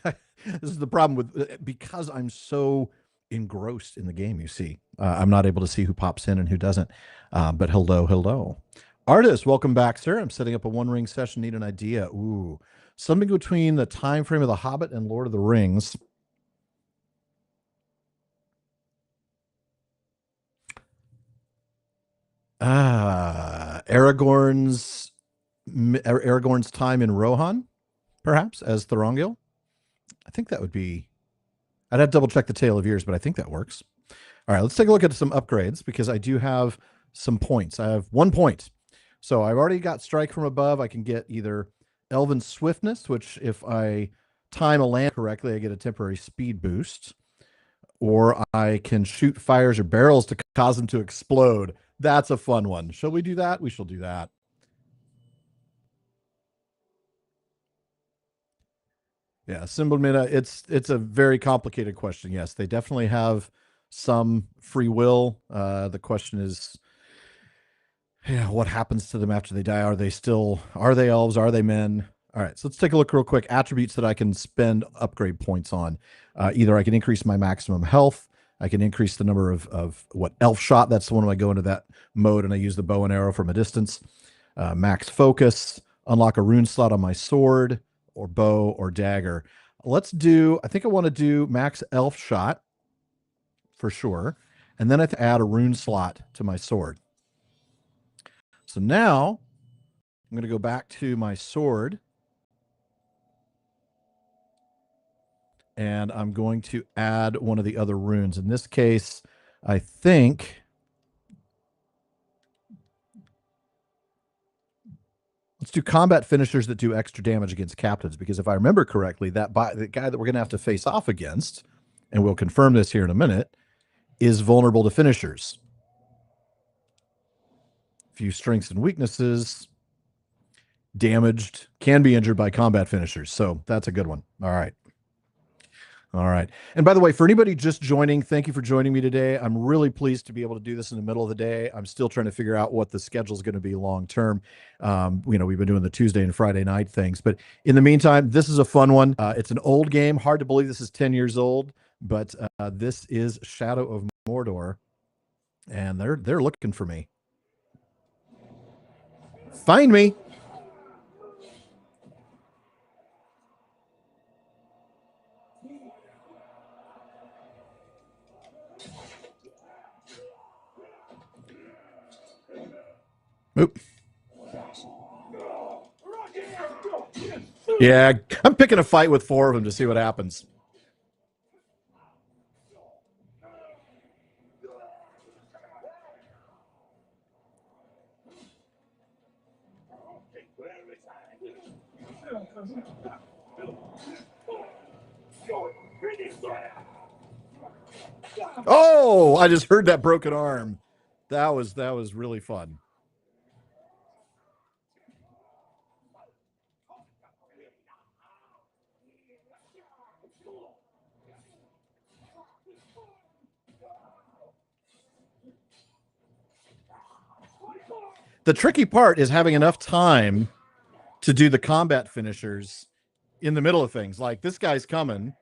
This is the problem with because I'm so engrossed in the game. You see, I'm not able to see who pops in and who doesn't. But hello. Artist, welcome back, sir. I'm setting up a One Ring session. Need an idea. Ooh, something between the time frame of The Hobbit and Lord of the Rings. Aragorn's time in Rohan, perhaps as Thorongil. I think that would be. I'd have to double check the Tale of Years, but I think that works. All right, let's take a look at some upgrades because I do have some points. I have 1 point. So I've already got Strike from Above. I can get either Elven Swiftness, which if I time a land correctly, I get a temporary speed boost. Or I can shoot fires or barrels to cause them to explode. That's a fun one. Shall we do that? We shall do that. Yeah, symbol meta. It's a very complicated question. Yes, they definitely have some free will. The question is, what happens to them after they die? Are they elves? Are they men? All right, so let's take a look real quick. Attributes that I can spend upgrade points on. Either I can increase my maximum health. I can increase the number of what elf shot. That's the one when I go into that mode and I use the bow and arrow from a distance. Max focus. Unlock a rune slot on my sword or bow or dagger. I think I want to do max elf shot for sure. And then I have to add a rune slot to my sword. So now I'm going to go back to my sword. And I'm going to add one of the other runes. In this case, I think let's do combat finishers that do extra damage against captains, because if I remember correctly, the guy that we're going to have to face off against, and we'll confirm this here in a minute, is vulnerable to finishers. Few strengths and weaknesses. Damaged, can be injured by combat finishers. So that's a good one. All right. And by the way, for anybody just joining, thank you for joining me today. I'm really pleased to be able to do this in the middle of the day. I'm still trying to figure out what the schedule is going to be long term. We've been doing the Tuesday and Friday night things, but in the meantime, this is a fun one. It's an old game. Hard to believe this is 10 years old, but this is Shadow of Mordor, and they're looking for me. Find me. Oop. Yeah, I'm picking a fight with 4 of them to see what happens. Oh, I just heard that broken arm. That was really fun. The tricky part is having enough time to do the combat finishers in the middle of things. Like, this guy's coming.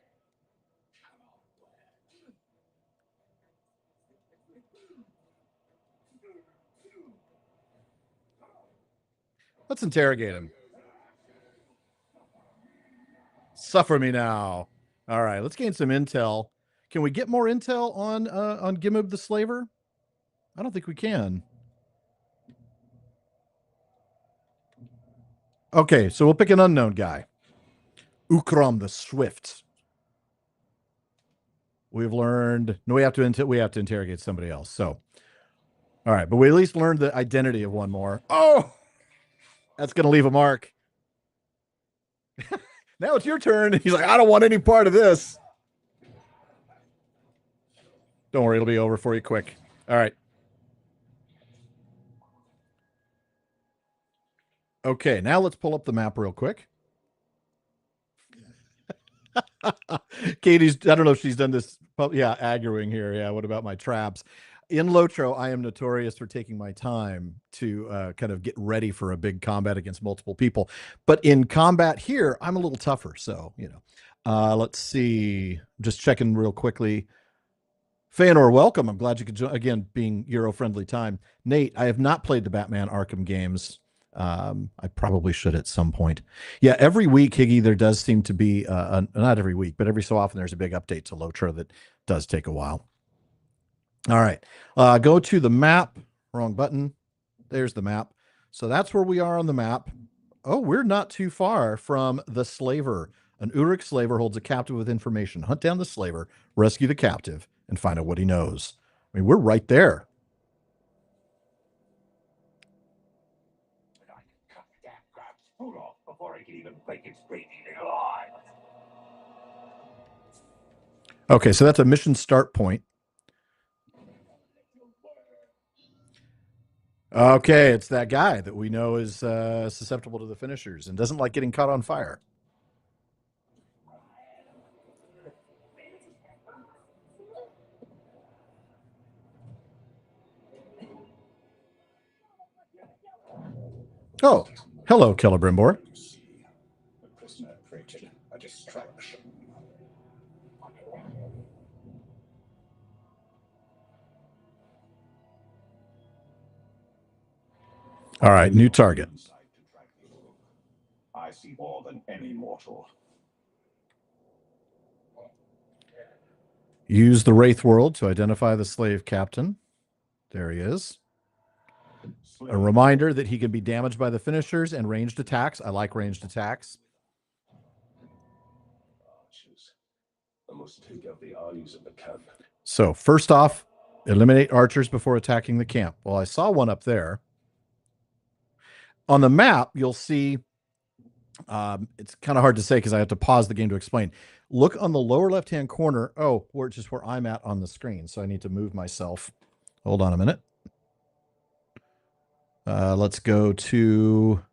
Let's interrogate him. Suffer me now. All right, let's gain some intel. Can we get more intel on Gimub the Slaver? I don't think we can. Okay, so we'll pick an unknown guy. Ukram the Swift. We've learned. No, we have to interrogate somebody else. So, all right, but we at least learned the identity of one more. Oh, that's going to leave a mark. Now it's your turn. He's like, I don't want any part of this. Don't worry, it'll be over for you quick. All right. Okay, now let's pull up the map real quick. Katie's, I don't know if she's done this. Yeah, aggroing here. Yeah, what about my traps? In Lotro, I am notorious for taking my time to kind of get ready for a big combat against multiple people. But in combat here, I'm a little tougher. So, let's see. I'm just checking real quickly. Feanor, welcome. I'm glad you could join, again, being Euro-friendly time. Nate, I have not played the Batman Arkham games. I probably should at some point. Yeah, every week, Higgy, there does seem to be, not every week, but every so often there's a big update to Lotro that does take a while. All right. Go to the map. Wrong button. There's the map. So that's where we are on the map. Oh, we're not too far from the slaver. An Uruk slaver holds a captive with information. Hunt down the slaver, rescue the captive, and find out what he knows. I mean, we're right there. I can cut the damn crab's foot off before I can even make it straight eating alive. Okay, so that's a mission start point. Okay, it's that guy that we know is susceptible to the finishers and doesn't like getting caught on fire. Oh, hello, Celebrimbor. The prisoner created a distraction. All right, new target. I see more than any mortal. Use the Wraith World to identify the slave captain. There he is. A reminder that he can be damaged by the finishers and ranged attacks. I like ranged attacks. Archers. I must take out the eyes of the camp. So first off, eliminate archers before attacking the camp. Well, I saw one up there. On the map, you'll see, it's kind of hard to say because I have to pause the game to explain. Look on the lower left-hand corner. Oh, which is where I'm at on the screen. So I need to move myself. Hold on a minute. Let's go to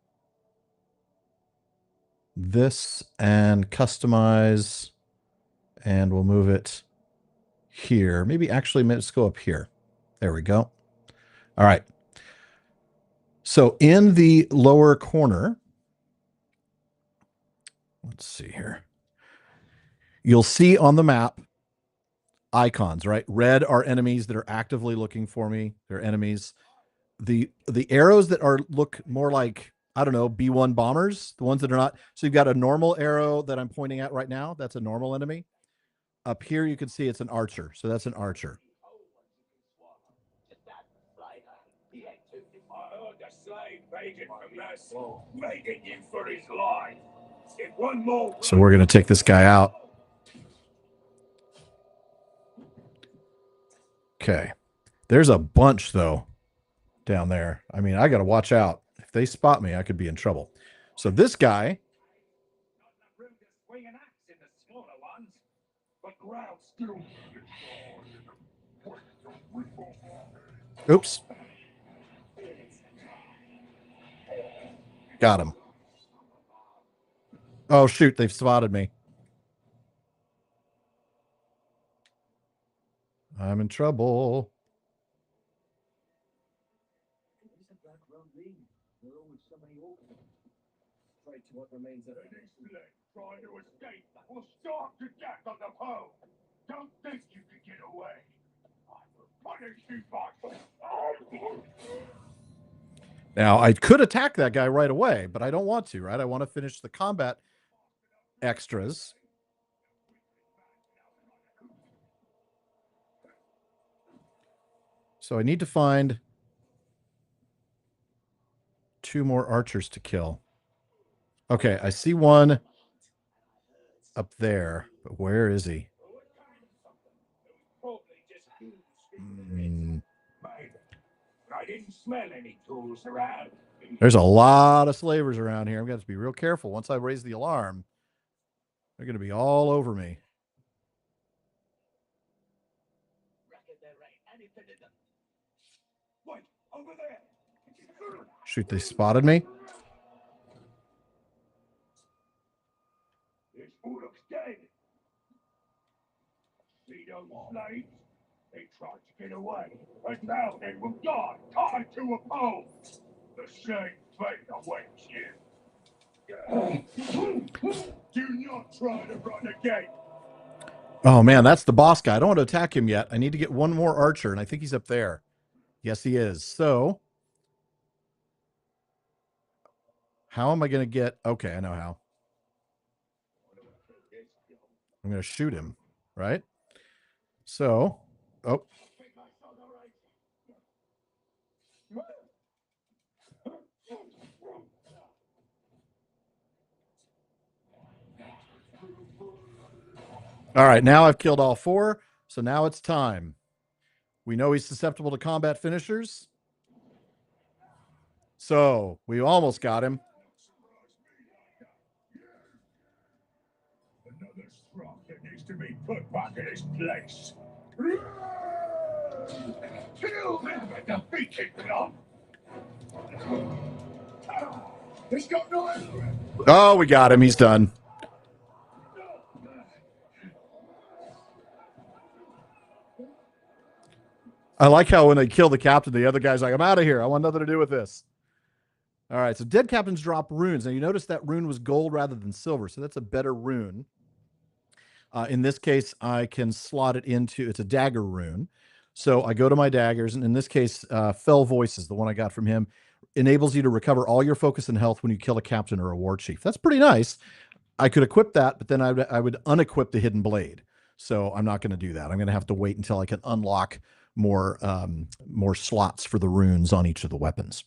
this and customize, and we'll move it here. Maybe actually let's go up here. There we go. All right. So in the lower corner, let's see here. You'll see on the map icons, right? Red are enemies that are actively looking for me. They're enemies. The arrows that are look more like, I don't know, B-1 bombers, the ones that are not. So you've got a normal arrow that I'm pointing at right now. That's a normal enemy. Up here, you can see it's an archer. So that's an archer. I heard the slave begging for mercy, begging you for his life. If one more. So we're going to take this guy out. Okay. There's a bunch, though, down there. I mean, I got to watch out. If they spot me, I could be in trouble. So this guy. Oops. Got him. Oh, shoot. They've spotted me. I'm in trouble. Trying to escape or starve to death on the pole. Don't think you can get away. I will punish you, boss. Now, I could attack that guy right away, but I don't want to, right? I want to finish the combat extras. So I need to find 2 more archers to kill. Okay, I see one up there, but where is he? I didn't smell any tools around. There's a lot of slavers around here. I'm going to have to be real careful. Once I raise the alarm, they're going to be all over me. Wait, over there. Shoot, they spotted me. This Uruk's dead. See those slaves? They tried to get away, and now they will die tied to a pole. The same fate awaits you. Do not try to run again. Oh, man, that's the boss guy. I don't want to attack him yet. I need to get one more archer, and I think he's up there. Yes, he is. So, how am I going to get... Okay, I know how. I'm going to shoot him, right? So, oh. All right, now I've killed all four, so now it's time. We know he's susceptible to combat finishers. So, we almost got him. Another strong that needs to be put back in his place. Kill them and defeat them. He's got no answer. Oh, we got him. He's done. I like how when they kill the captain, the other guy's like, I'm out of here. I want nothing to do with this. All right, so dead captains drop runes. Now, you notice that rune was gold rather than silver, so that's a better rune. In this case, I can slot it into, it's a dagger rune. So I go to my daggers, and in this case, Fell Voices, the one I got from him, enables you to recover all your focus and health when you kill a captain or a war chief. That's pretty nice. I could equip that, but then I would unequip the hidden blade. So I'm not going to do that. I'm going to have to wait until I can unlock more slots for the runes on each of the weapons.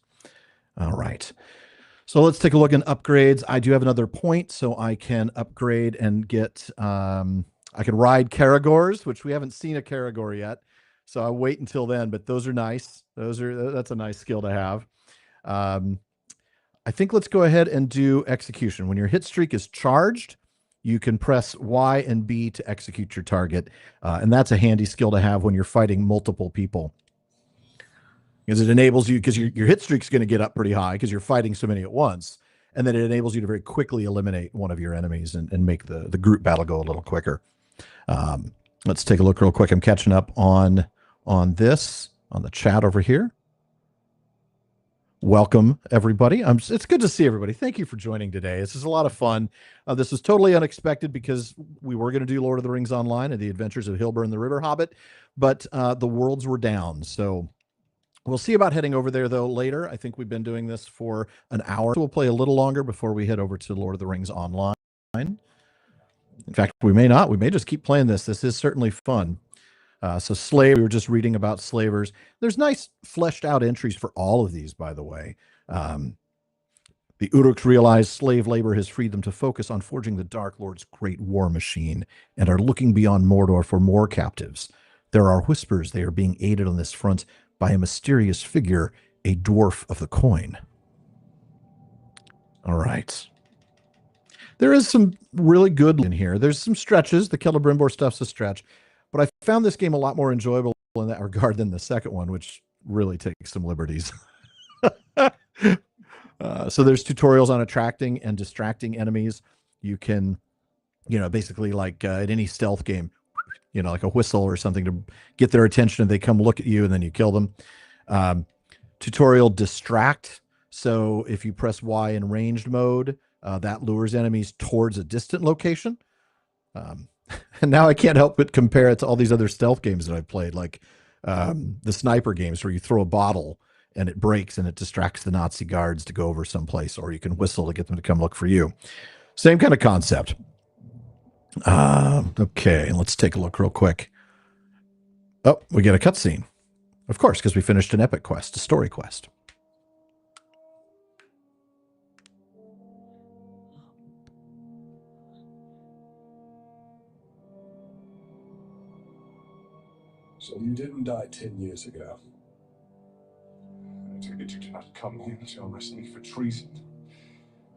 All right. So let's take a look at upgrades. I do have another point, so I can upgrade and get, I can ride Karagors, which we haven't seen a Karagor yet. So I'll wait until then, but those are nice. That's a nice skill to have. I think let's go ahead and do execution. When your hit streak is charged, you can press Y and B to execute your target. And that's a handy skill to have when you're fighting multiple people. Because it enables you, because your hit streak is going to get up pretty high because you're fighting so many at once. And then it enables you to very quickly eliminate one of your enemies and make the group battle go a little quicker. Let's take a look real quick. I'm catching up on this, on the chat over here. Welcome, everybody. It's good to see everybody. Thank you for joining today. This is a lot of fun. This was totally unexpected because we were going to do Lord of the Rings Online and the Adventures of Hilburn the River Hobbit, but the worlds were down. So we'll see about heading over there, though, later. I think we've been doing this for an hour. So we'll play a little longer before we head over to Lord of the Rings Online. In fact, we may not. We may just keep playing this. This is certainly fun. So slave, we were just reading about slavers. There's nice fleshed out entries for all of these, by the way. The Uruks realize slave labor has freed them to focus on forging the Dark Lord's great war machine and are looking beyond Mordor for more captives. There are whispers they are being aided on this front by a mysterious figure, a dwarf of the coin. All right. There is some really good in here. There's some stretches. The Celebrimbor stuff's a stretch. But I found this game a lot more enjoyable in that regard than the second one, which really takes some liberties. So there's tutorials on attracting and distracting enemies. You can, basically like in any stealth game, like a whistle or something to get their attention and they come look at you and then you kill them. Tutorial distract. So if you press Y in ranged mode, that lures enemies towards a distant location. And now I can't help but compare it to all these other stealth games that I've played, like the sniper games where you throw a bottle and it breaks and it distracts the Nazi guards to go over someplace, or you can whistle to get them to come look for you. Same kind of concept. Okay, let's take a look real quick. Oh, we get a cutscene. Of course, because we finished an epic quest, a story quest. So you didn't die 10 years ago. I take it you did not come here to arrest me for treason.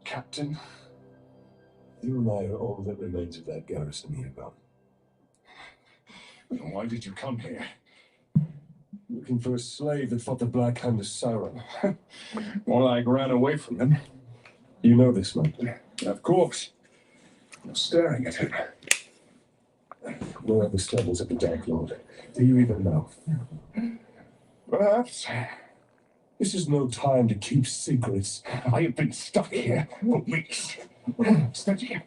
Captain? You and I are all that remains of that garrison here, Bob. Then why did you come here? Looking for a slave that fought the Black Hand of Sauron. More like ran away from him. You know this man. Of course. You're staring at him. Where are the stables of the Dark Lord? Do you even know? Perhaps. This is no time to keep secrets. I have been stuck here for weeks. Steady.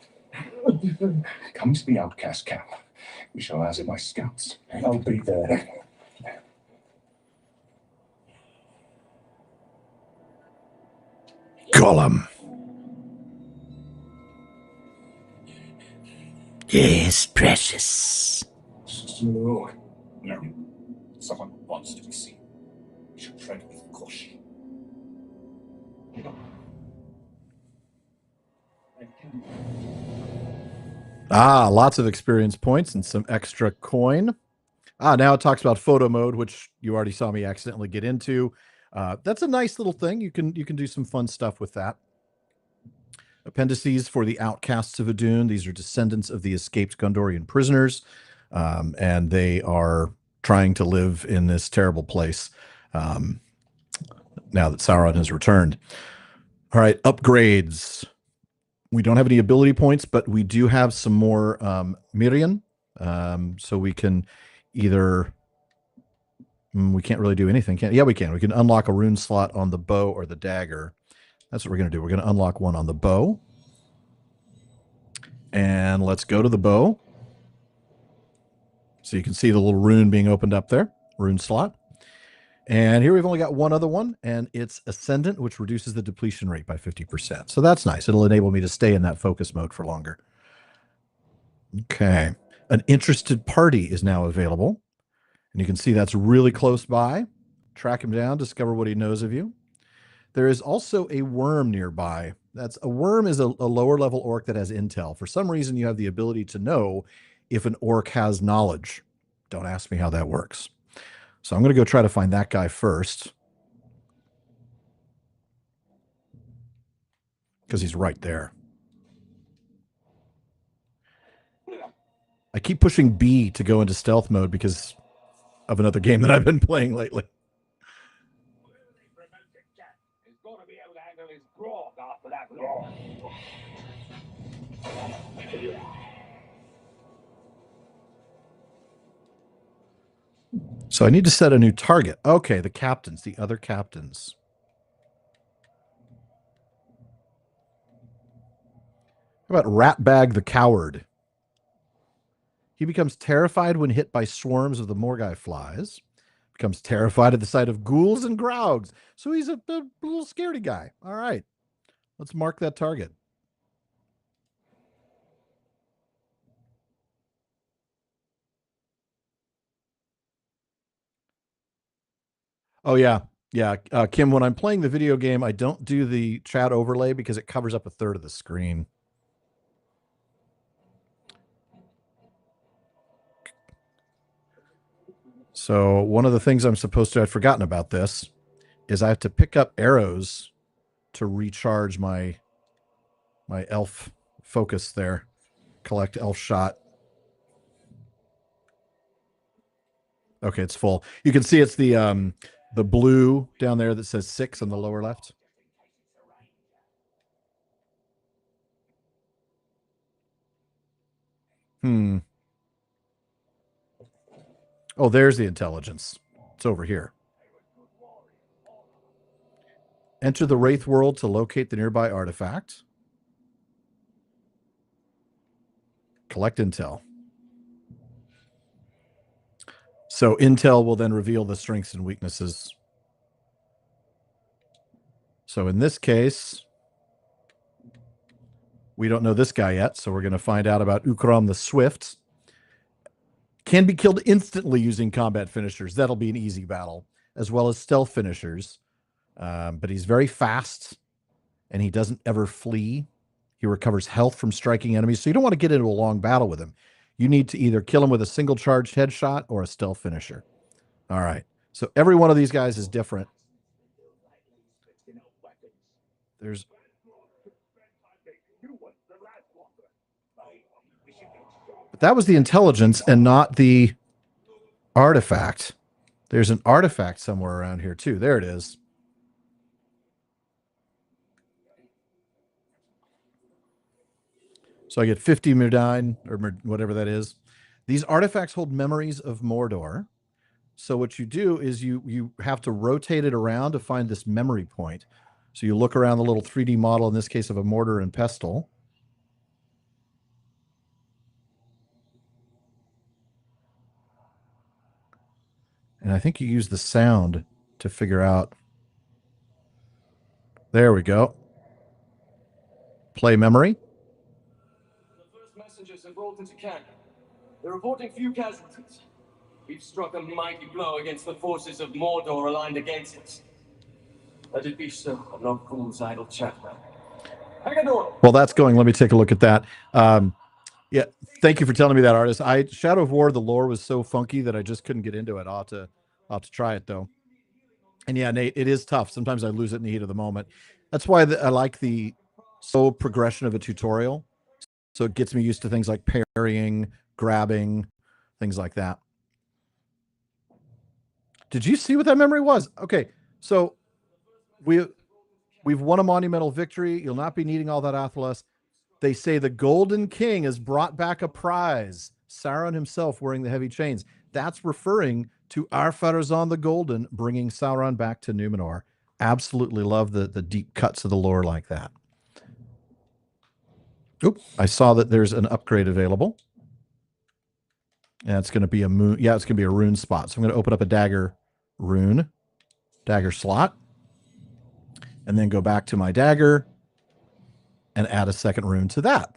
Come to the outcast camp. We shall ask my scouts. I'll be there. Gollum. Yes, precious. Still No. Someone wants to be seen. We should tread with caution. Ah, lots of experience points and some extra coin. Now it talks about photo mode, which you already saw me accidentally get into. That's a nice little thing. You can do some fun stuff with that. Appendices for the outcasts of Adun. These are descendants of the escaped Gondorian prisoners, and they are trying to live in this terrible place now that Sauron has returned. All right, upgrades. We don't have any ability points, but we do have some more Mirian. So we can either... we can't really do anything. Yeah, we can. We can unlock a rune slot on the bow or the dagger. That's what we're going to do. We're going to unlock one on the bow. And let's go to the bow. So you can see the little rune being opened up there. Rune slot. And here we've only got one other one, and it's Ascendant, which reduces the depletion rate by 50%. So that's nice. It'll enable me to stay in that focus mode for longer. Okay. An interested party is now available. And you can see that's really close by. Track him down, discover what he knows of you. There is also a worm nearby. A worm is a lower level orc that has intel. For some reason, you have the ability to know if an orc has knowledge. Don't ask me how that works. So I'm going to go try to find that guy first. Because he's right there. I keep pushing B to go into stealth mode because of another game that I've been playing lately. He's got to be able to handle his grog after that law. So I need to set a new target. Okay, the captains, the other captains. How about Ratbag the Coward? He becomes terrified when hit by swarms of the Morgai flies. Becomes terrified at the sight of ghouls and graugs. So he's a little scaredy guy. All right. Let's mark that target. Oh, yeah. Yeah. Kim, when I'm playing the video game, I don't do the chat overlay because it covers up a third of the screen. So one of the things I'm supposed to have forgotten about this is I have to pick up arrows to recharge my elf focus there. Collect elf shot. Okay, it's full. You can see it's the blue down there that says 6 on the lower left. Oh, there's the intelligence. It's over here. Enter the Wraith world to locate the nearby artifact. Collect intel. So intel will then reveal the strengths and weaknesses. So in this case, we don't know this guy yet, so we're going to find out about Ukram the Swift. Can be killed instantly using combat finishers. That'll be an easy battle, as well as stealth finishers. But he's very fast, and he doesn't ever flee. He recovers health from striking enemies, so you don't want to get into a long battle with him. You need to either kill him with a single charged headshot or a stealth finisher. All right. So every one of these guys is different. There's but that was the intelligence and not the artifact. There's an artifact somewhere around here too. There it is. So I get 50 Merdine, or whatever that is. These artifacts hold memories of Mordor. So what you do is you have to rotate it around to find this memory point. So you look around the little 3D model, in this case of a mortar and pestle. And I think you use the sound to figure out. There we go. Play memory. The first messengers have rolled into camp. They're reporting few casualties. We've struck a mighty blow against the forces of Mordor aligned against us. Let it be so, and not fool's idle chatter. Well, that's going. Let me take a look at that. Yeah, thank you for telling me that, artist. Shadow of War, the lore was so funky that I just couldn't get into it. I'll have to try it though. And yeah, Nate, it is tough. Sometimes I lose it in the heat of the moment. That's why I like the slow progression of a tutorial. So it gets me used to things like parrying, grabbing, things like that. Did you see what that memory was? Okay, so we've won a monumental victory. You'll not be needing all that Athelas. They say the Golden King has brought back a prize. Sauron himself wearing the heavy chains. That's referring to Ar-Pharazôn the Golden bringing Sauron back to Numenor. Absolutely love the deep cuts of the lore like that. Oop, I saw that there's an upgrade available. And it's going to be a moon. Yeah, it's going to be a rune spot. So I'm going to open up a dagger rune, dagger slot, and then go back to my dagger and add a second rune to that.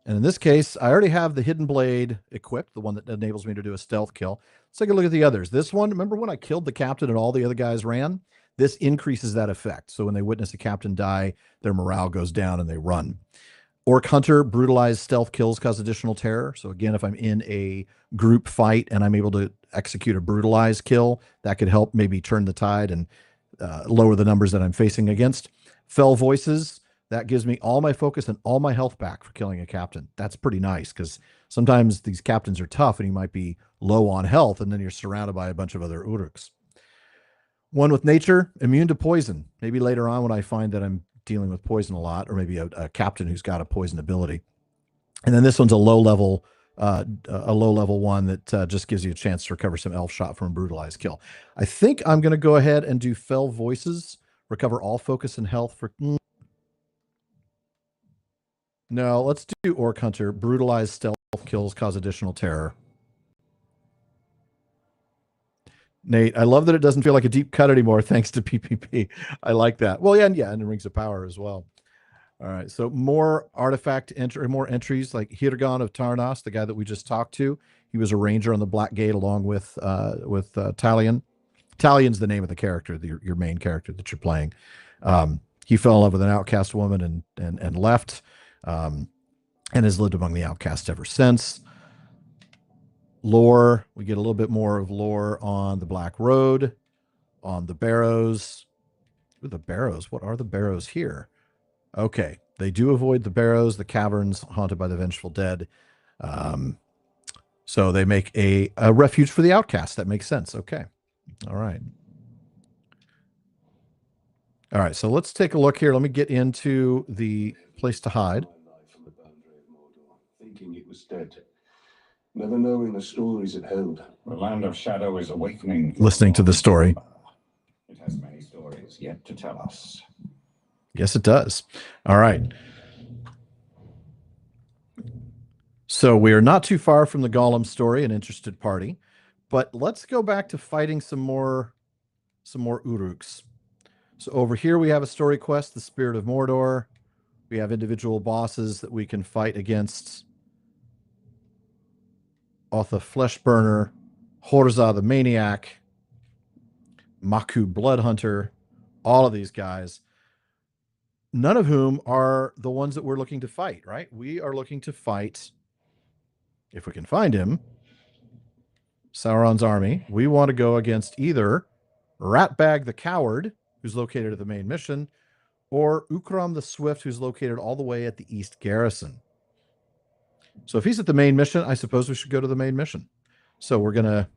And in this case, I already have the hidden blade equipped, the one that enables me to do a stealth kill. Let's take a look at the others. This one, remember when I killed the captain and all the other guys ran? This increases that effect. So when they witness a captain die, their morale goes down and they run. Orc Hunter, brutalized stealth kills cause additional terror. So again, if I'm in a group fight and I'm able to execute a brutalized kill, that could help maybe turn the tide and lower the numbers that I'm facing against. Fell Voices, that gives me all my focus and all my health back for killing a captain. That's pretty nice because sometimes these captains are tough and you might be low on health and then you're surrounded by a bunch of other Uruks. One with Nature, immune to poison. Maybe later on when I find that I'm dealing with poison a lot, or maybe a captain who's got a poison ability. And then this one's a low level one that just gives you a chance to recover some elf shot from a brutalized kill. I think I'm going to go ahead and do Fell Voices, recover all focus and health for. No, let's do Orc Hunter, brutalized stealth kills cause additional terror. Nate, I love that it doesn't feel like a deep cut anymore thanks to PPP. I like that. Well, yeah, and Rings of Power as well. All right, so more artifact entry, more entries like Hirgon of Tarnos, the guy that we just talked to. He was a ranger on the Black Gate along with Talion. Talion's the name of the character, your main character that you're playing. He fell in love with an outcast woman and left, and has lived among the outcasts ever since. Lore, we get a little bit more of lore on the Black Road, on the Barrows. Ooh, the Barrows, what are the Barrows here? Okay, they do avoid the Barrows, the caverns haunted by the vengeful dead. So they make a refuge for the outcast. That makes sense. Okay, all right. All right, so let's take a look here. Let me get into the place to hide. Thinking it was dead. Never knowing the stories it held. The land of shadow is awakening. Listening to the story. It has many stories yet to tell us. Yes, it does. All right. So we are not too far from the Gollum story, an interested party, but let's go back to fighting some more Uruks. So over here we have a story quest, the Spirit of Mordor. We have individual bosses that we can fight against. Otha Fleshburner, Horza the Maniac, Maku Bloodhunter, all of these guys. None of whom are the ones that we're looking to fight, right? We are looking to fight if we can find him, Sauron's army, we want to go against either Ratbag the Coward, who's located at the main mission, or Ukram the Swift, who's located all the way at the East Garrison. So if he's at the main mission, I suppose we should go to the main mission. So we're going to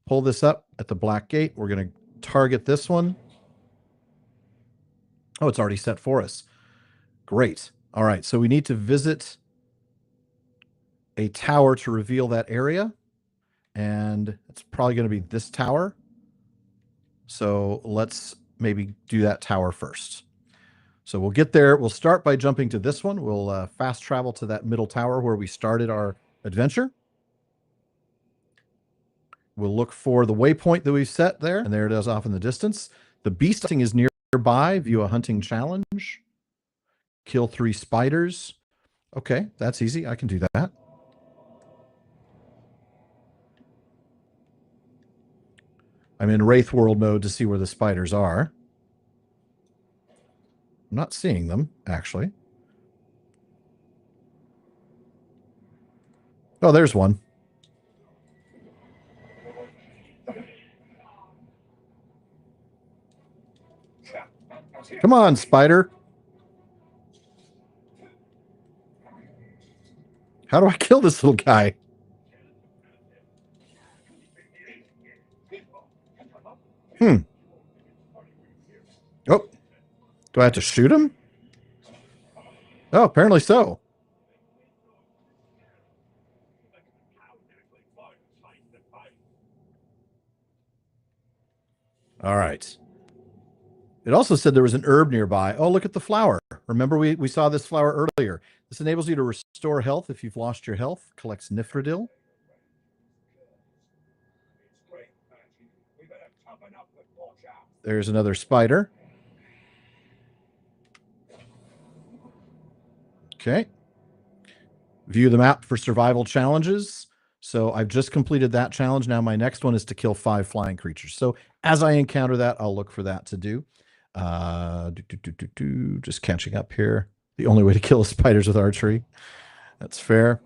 pull this up at the Black Gate. We're going to target this one. Oh, it's already set for us. Great. All right. So we need to visit a tower to reveal that area. And it's probably going to be this tower. So let's maybe do that tower first. So we'll get there. We'll start by jumping to this one. We'll fast travel to that middle tower where we started our adventure. We'll look for the waypoint that we've set there. And there it is off in the distance. The beast hunting is nearby. View a hunting challenge. Kill 3 spiders. Okay, that's easy. I can do that. I'm in Wraith World mode to see where the spiders are. I'm not seeing them, actually. Oh, there's one. Come on, spider. How do I kill this little guy? Oh, do I have to shoot him? Oh, apparently so. All right. It also said there was an herb nearby. Oh, look at the flower. Remember we saw this flower earlier. This enables you to restore health if you've lost your health. Collects Nifredil. There's another spider. Okay. View the map for survival challenges. So I've just completed that challenge. Now my next one is to kill 5 flying creatures. So as I encounter that, I'll look for that to do. Just catching up here. The only way to kill spiders with archery. That's fair.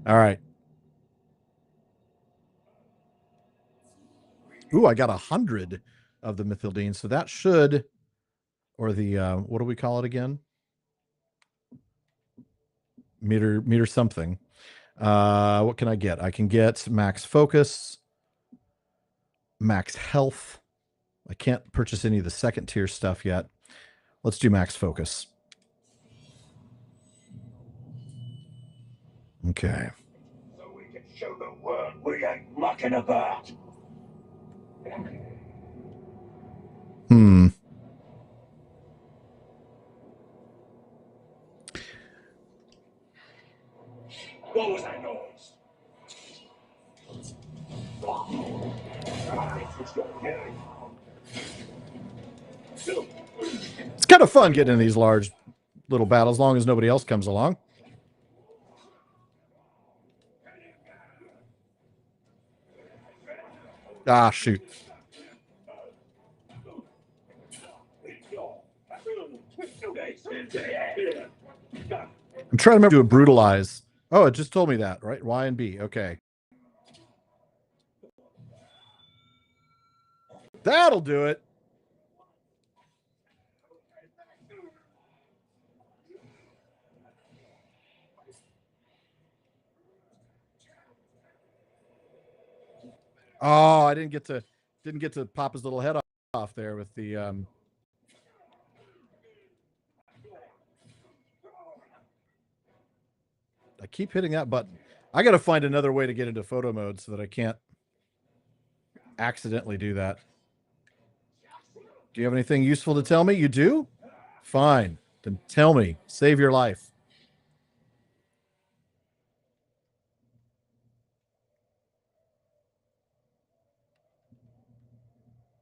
All right. Ooh, I got 100 of the Mithildine. So that should, or the, what do we call it again? Meter something. What can I get? I can get max focus, max health. I can't purchase any of the second tier stuff yet. Let's do max focus. Okay. So we can show the world we ain't mucking about. What was that noise? It's kind of fun getting in these large little battles, as long as nobody else comes along. Ah, shoot. I'm trying to remember to brutalize. Oh, it just told me that, right? Y and B. Okay. That'll do it. Oh, I didn't get to pop his little head off there with the I keep hitting that button. I got to find another way to get into photo mode so that I can't accidentally do that. Do you have anything useful to tell me? You do? Fine. Then tell me. Save your life.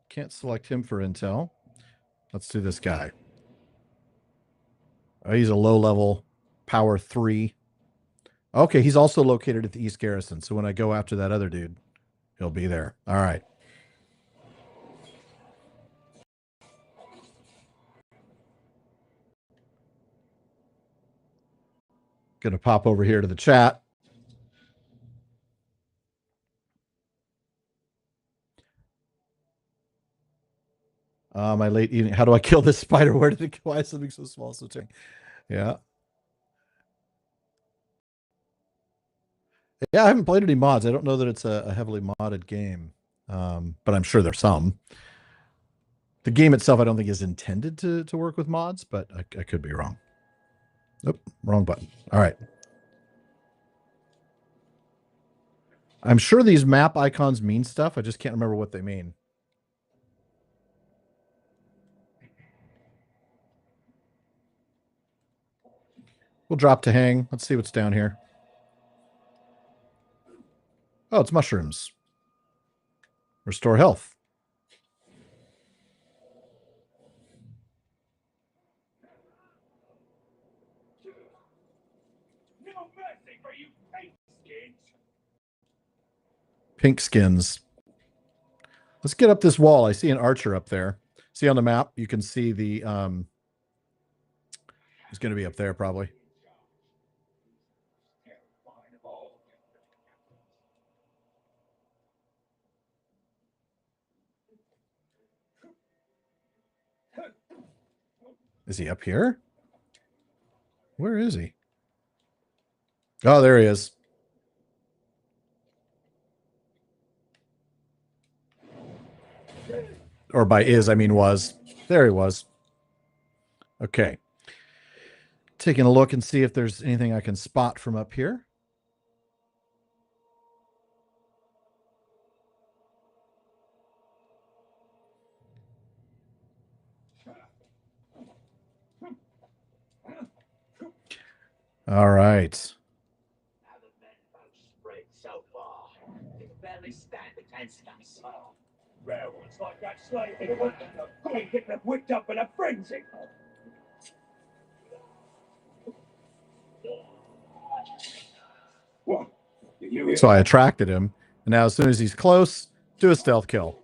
Can't select him for intel. Let's do this guy. Oh, he's a low level power 3. Okay, he's also located at the East Garrison. So when I go after that other dude, he'll be there. All right. Going to pop over here to the chat. My late evening. How do I kill this spider? Where did it go? Why is something so small? So yeah. Yeah, I haven't played any mods. I don't know that it's a heavily modded game, but I'm sure there's some. The game itself, I don't think is intended to work with mods, but I could be wrong. Nope, wrong button. All right. I'm sure these map icons mean stuff. I just can't remember what they mean. We'll drop to hang. Let's see what's down here. Oh, it's mushrooms. Restore health. No mercy for you pink skins. Pink skins. Let's get up this wall. I see an archer up there. See on the map, you can see the he's going to be up there probably. Is he up here? Where is he? Oh, there he is. Or by is, I mean was. There he was. Okay. Taking a look and see if there's anything I can spot from up here. All right. How the men both spread so far. They can barely stand against us. Rare ones like that slave couldn't get them whipped up in a frenzy. What? So I attracted him. And now as soon as he's close, do a stealth kill.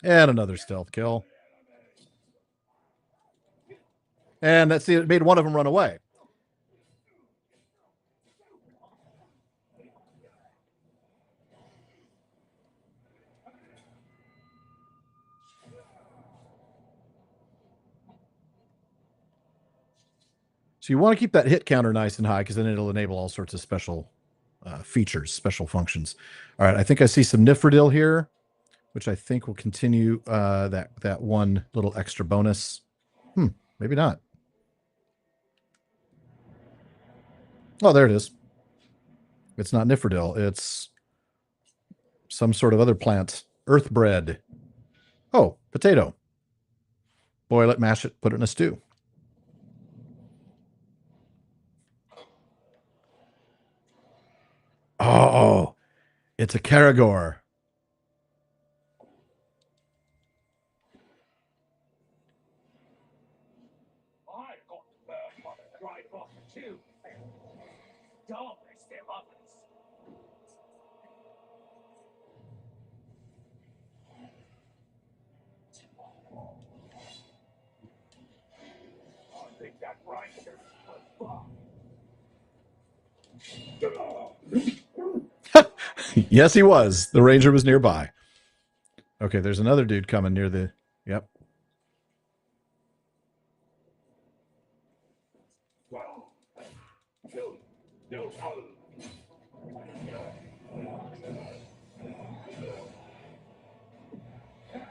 And another stealth kill. And that's it made one of them run away. So you want to keep that hit counter nice and high because then it'll enable all sorts of special features, special functions. All right, I think I see some Nifredil here, which I think will continue that one little extra bonus. Maybe not. Oh, there it is. It's not Nifredil. It's some sort of other plant. Earth bread. Oh, potato. Boil it, mash it, put it in a stew. Oh, it's a Caragor. I got burned by the dry boss too. Don't miss them others. I think that Ranger was Yes, he was. The ranger was nearby. Okay, there's another dude coming near the... Yep.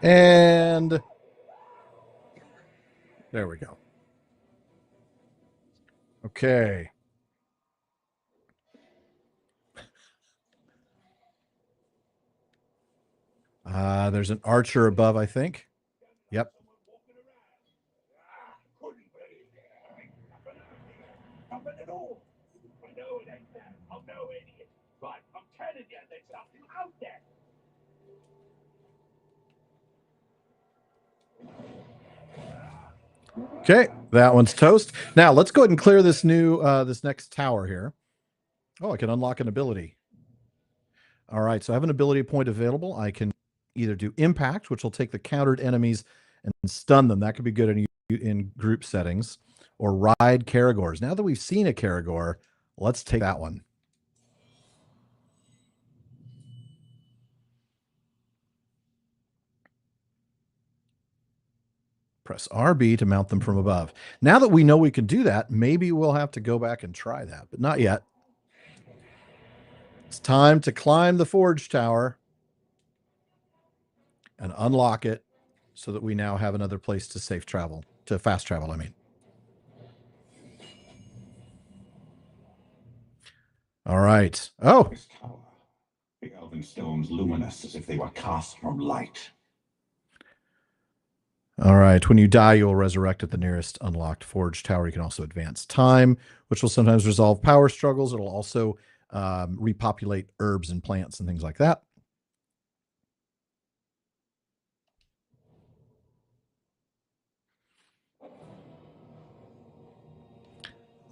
And there we go. Okay. There's an archer above, I think. Yep. nothing at all. I know it ain't that. I'm no idiot. But I'm telling you, there's something out there. Okay, that one's toast. Now let's go ahead and clear this new this next tower here. Oh, I can unlock an ability. All right, so I have an ability point available. I can either do impact, which will take the countered enemies and stun them. That could be good in group settings. Or ride Caragors. Now that we've seen a Caragor, let's take that one. Press RB to mount them from above. Now that we know we can do that, maybe we'll have to go back and try that, but not yet. It's time to climb the Forge Tower and unlock it so that we now have another place to fast travel, I mean. All right. Oh. This tower. The elven stones luminous as if they were cast from light. All right. When you die, you will resurrect at the nearest unlocked Forge Tower. You can also advance time, which will sometimes resolve power struggles. It'll also repopulate herbs and plants and things like that.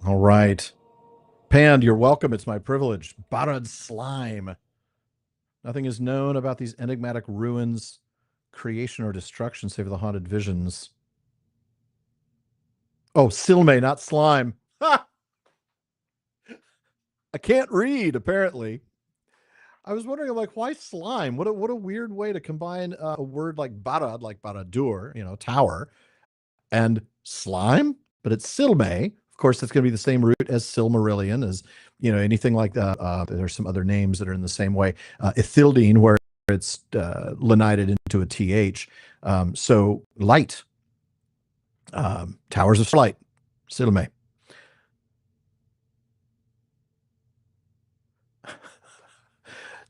All right. Pand, you're welcome. It's my privilege. Barad Slime. Nothing is known about these enigmatic ruins, creation or destruction, save for the haunted visions. Oh, Silme, not slime. Ha! I can't read, apparently. I was wondering, like, why slime? What a weird way to combine a word like Barad, like Baradur, tower, and slime, but it's Silme. Of course, that's going to be the same root as Silmarillion, as anything like that. There's some other names that are in the same way. Ithildine, where it's lenited into a th. So light, towers of light, Silme.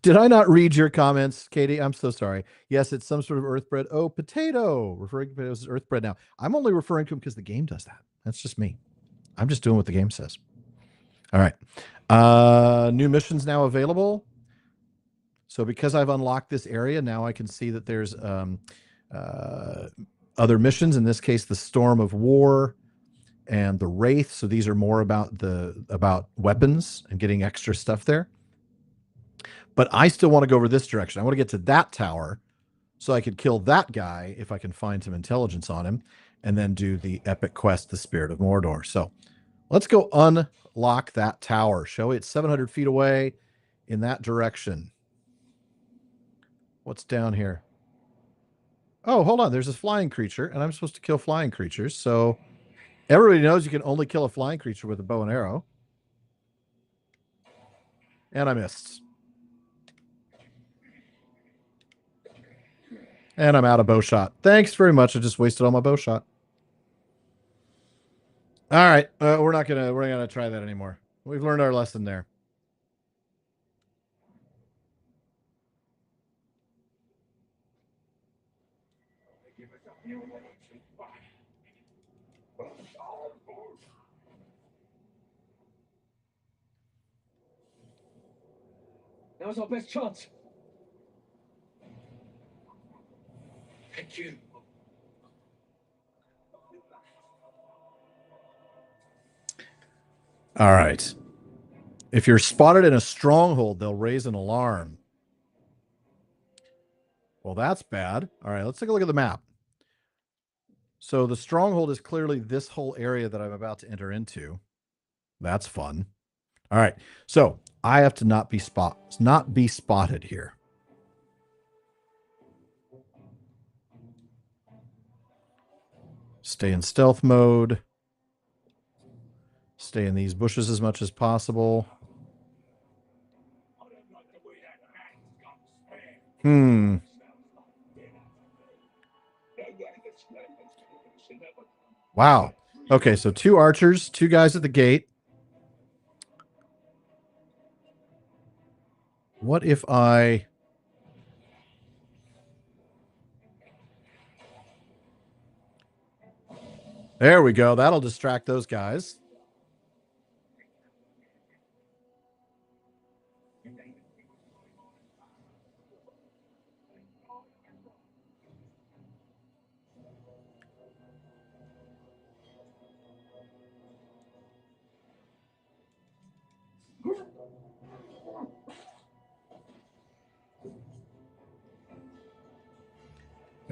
Did I not read your comments, Katie? I'm so sorry. Yes, it's some sort of earthbred. Oh, potato. Referring to potatoes as earthbred now. I'm only referring to him because the game does that. That's just me. I'm just doing what the game says. All right. New missions now available. So because I've unlocked this area, now I can see that there's other missions. In this case, the Storm of War and the Wraith. So these are more about weapons and getting extra stuff there. But I still want to go over this direction. I want to get to that tower so I could kill that guy if I can find some intelligence on him, and then do the epic quest, the Spirit of Mordor. So let's go unlock that tower. Shall we? It's 700 feet away in that direction. What's down here? Oh, hold on. There's a flying creature, and I'm supposed to kill flying creatures. So everybody knows you can only kill a flying creature with a bow and arrow. And I missed. And I'm out of bow shot. Thanks very much. I just wasted all my bow shot. All right. We're not gonna try that anymore. We've learned our lesson there. Now's our best chance. Thank you. All right. If you're spotted in a stronghold, they'll raise an alarm. Well, that's bad. All right, let's take a look at the map. So the stronghold is clearly this whole area that I'm about to enter into. That's fun. All right. So I have to not be spotted here. Stay in stealth mode. Stay in these bushes as much as possible. Wow. Okay, so 2 archers, 2 guys at the gate. What if I... There we go. That'll distract those guys.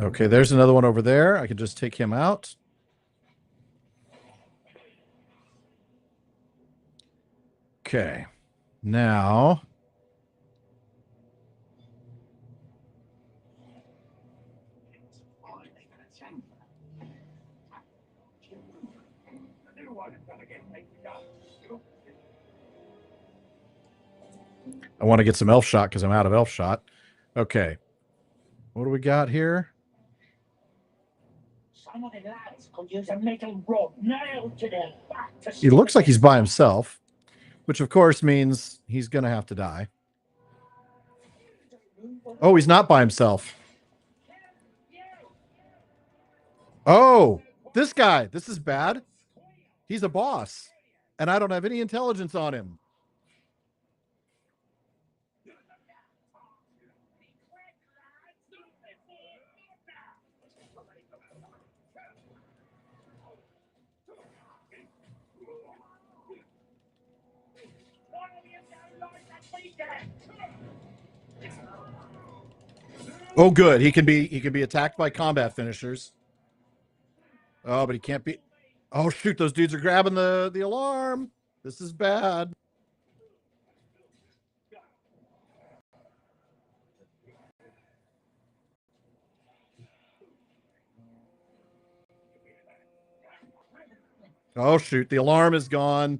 Okay, there's another one over there. I could just take him out. Okay. Now... I want to get some elf shot because I'm out of elf shot. Okay. What do we got here? Some of the lads could use a metal rod nailed to their back to He looks like he's by himself, which of course means he's going to have to die. Oh, he's not by himself. Oh, this guy. This is bad. He's a boss, and I don't have any intelligence on him. Oh, good. He can be attacked by combat finishers. Oh, but he can't be. Oh, shoot. Those dudes are grabbing the alarm. This is bad. Oh, shoot. The alarm is gone.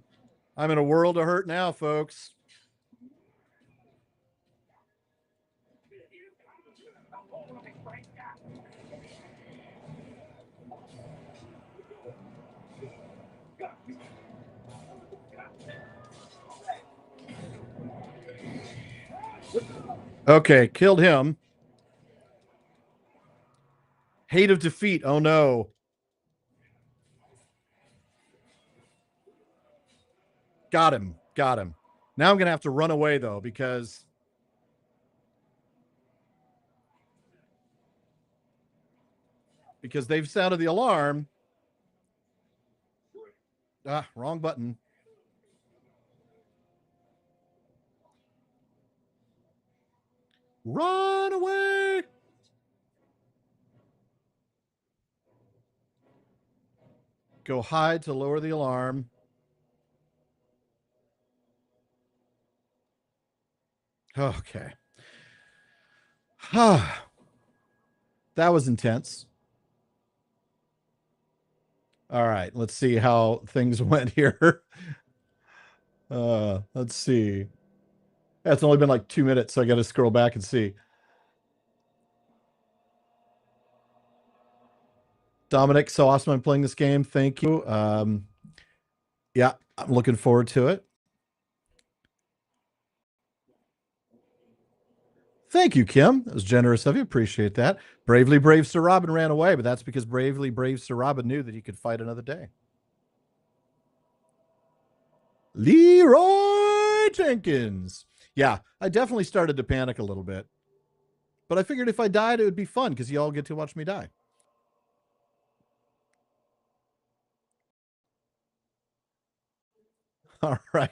I'm in a world of hurt now, folks. Okay, killed him. Hate of defeat. Oh, no. Got him. Got him. Now I'm going to have to run away, though, because they've sounded the alarm. Ah, wrong button. Run away. Go hide to lower the alarm. Okay. That was intense. All right, let's see how things went here. Let's see. It's only been like 2 minutes, so I got to scroll back and see. Dominic, so awesome I'm playing this game. Thank you. Yeah, I'm looking forward to it. Thank you, Kim. That was generous of you. Appreciate that. Bravely brave Sir Robin ran away, but that's because bravely brave Sir Robin knew that he could fight another day. Leroy Jenkins. Yeah, I definitely started to panic a little bit. But I figured if I died, it would be fun because you all get to watch me die. All right.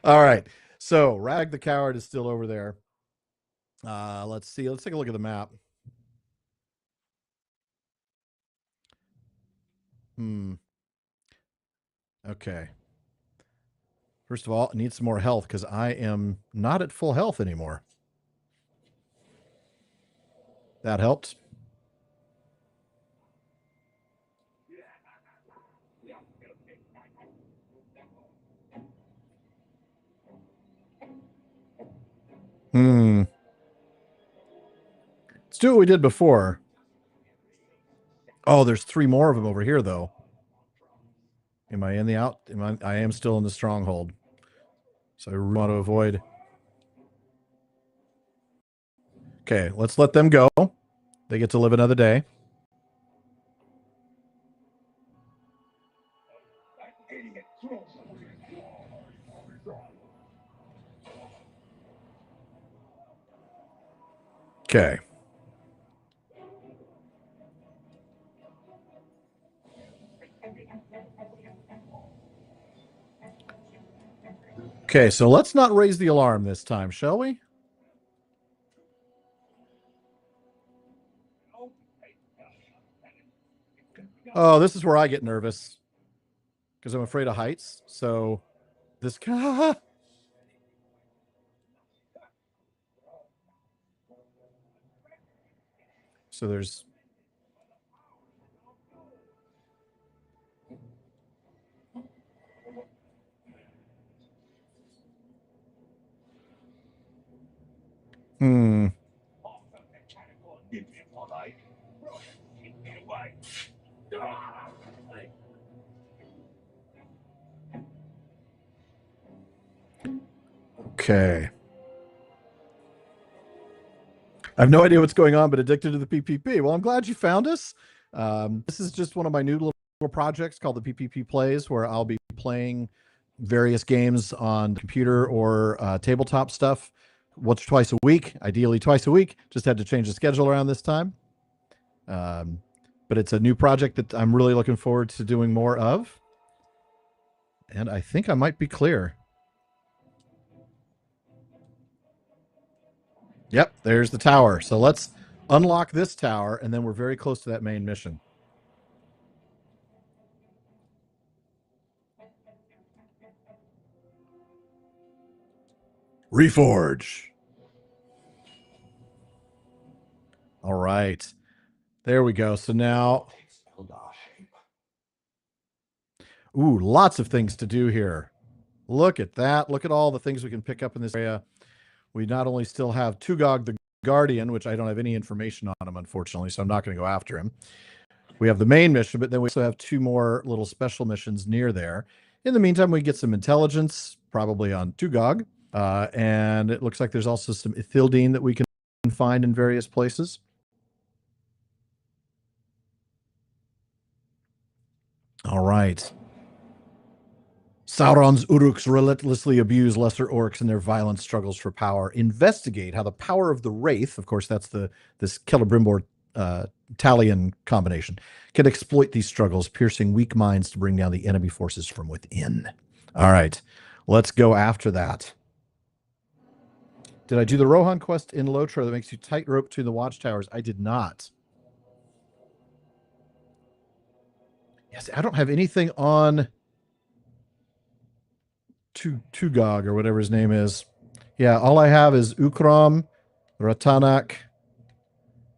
All right. So Rag the Coward is still over there. Let's see. Let's take a look at the map. Okay. First of all, I need some more health because I am not at full health anymore. That helped. Let's do what we did before. Oh, there's 3 more of them over here, though. Am I in the out? I am still in the stronghold. So I want to avoid. Okay, let's let them go. They get to live another day. Okay. Okay, so let's not raise the alarm this time, shall we? Oh, this is where I get nervous because I'm afraid of heights. So this guy. So there's. Hmm. Okay. I have no idea what's going on, but addicted to the PPP. Well, I'm glad you found us. This is just one of my new little projects called the PPP Plays, where I'll be playing various games on the computer or tabletop stuff once or twice a week, ideally twice a week. Just had to change the schedule around this time. But it's a new project that I'm really looking forward to doing more of. And I think I might be clear. Yep, there's the tower. So let's unlock this tower, and then we're very close to that main mission. Reforge. All right. There we go. So now, ooh, lots of things to do here. Look at that. Look at all the things we can pick up in this area. We not only still have Tugog the Guardian, which I don't have any information on him, unfortunately, so I'm not going to go after him. We have the main mission, but then we also have two more little special missions near there. In the meantime, we get some intelligence, probably on Tugog, and it looks like there's also some Ithildine that we can find in various places. All right. Sauron's Uruks relentlessly abuse lesser orcs in their violent struggles for power. Investigate how the power of the Wraith, of course, that's this Celebrimbor Talion combination, can exploit these struggles, piercing weak minds to bring down the enemy forces from within. All right, let's go after that. Did I do the Rohan quest in Lotro that makes you tightrope to the watchtowers? I did not. Yes, I don't have anything on Tugog or whatever his name is. Yeah, all I have is Ukram, Ratanak,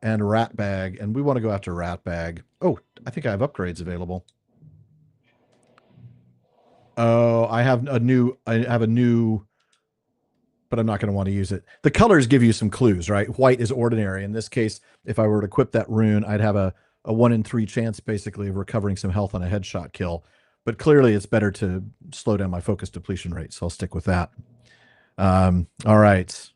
and Ratbag, and we want to go after Ratbag. Oh, I think I have upgrades available. Oh, I have a new, but I'm not going to want to use it. The colors give you some clues, right? White is ordinary. In this case, if I were to equip that rune, I'd have a 1 in 3 chance, basically, of recovering some health on a headshot kill. But clearly, it's better to slow down my focus depletion rate, so I'll stick with that. All right.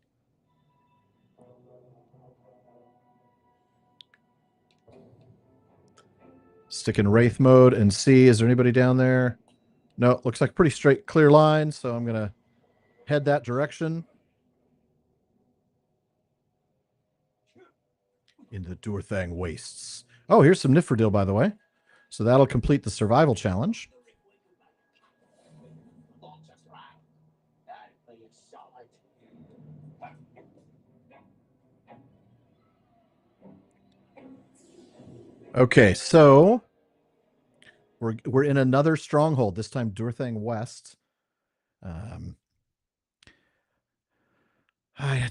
Stick in Wraith mode and see, is there anybody down there? No, looks like a pretty straight, clear line, so I'm going to head that direction. In the Durthang Wastes. Oh, here's some Nifredil, by the way. So that'll complete the survival challenge. Okay, so we're in another stronghold, this time Durthang West. I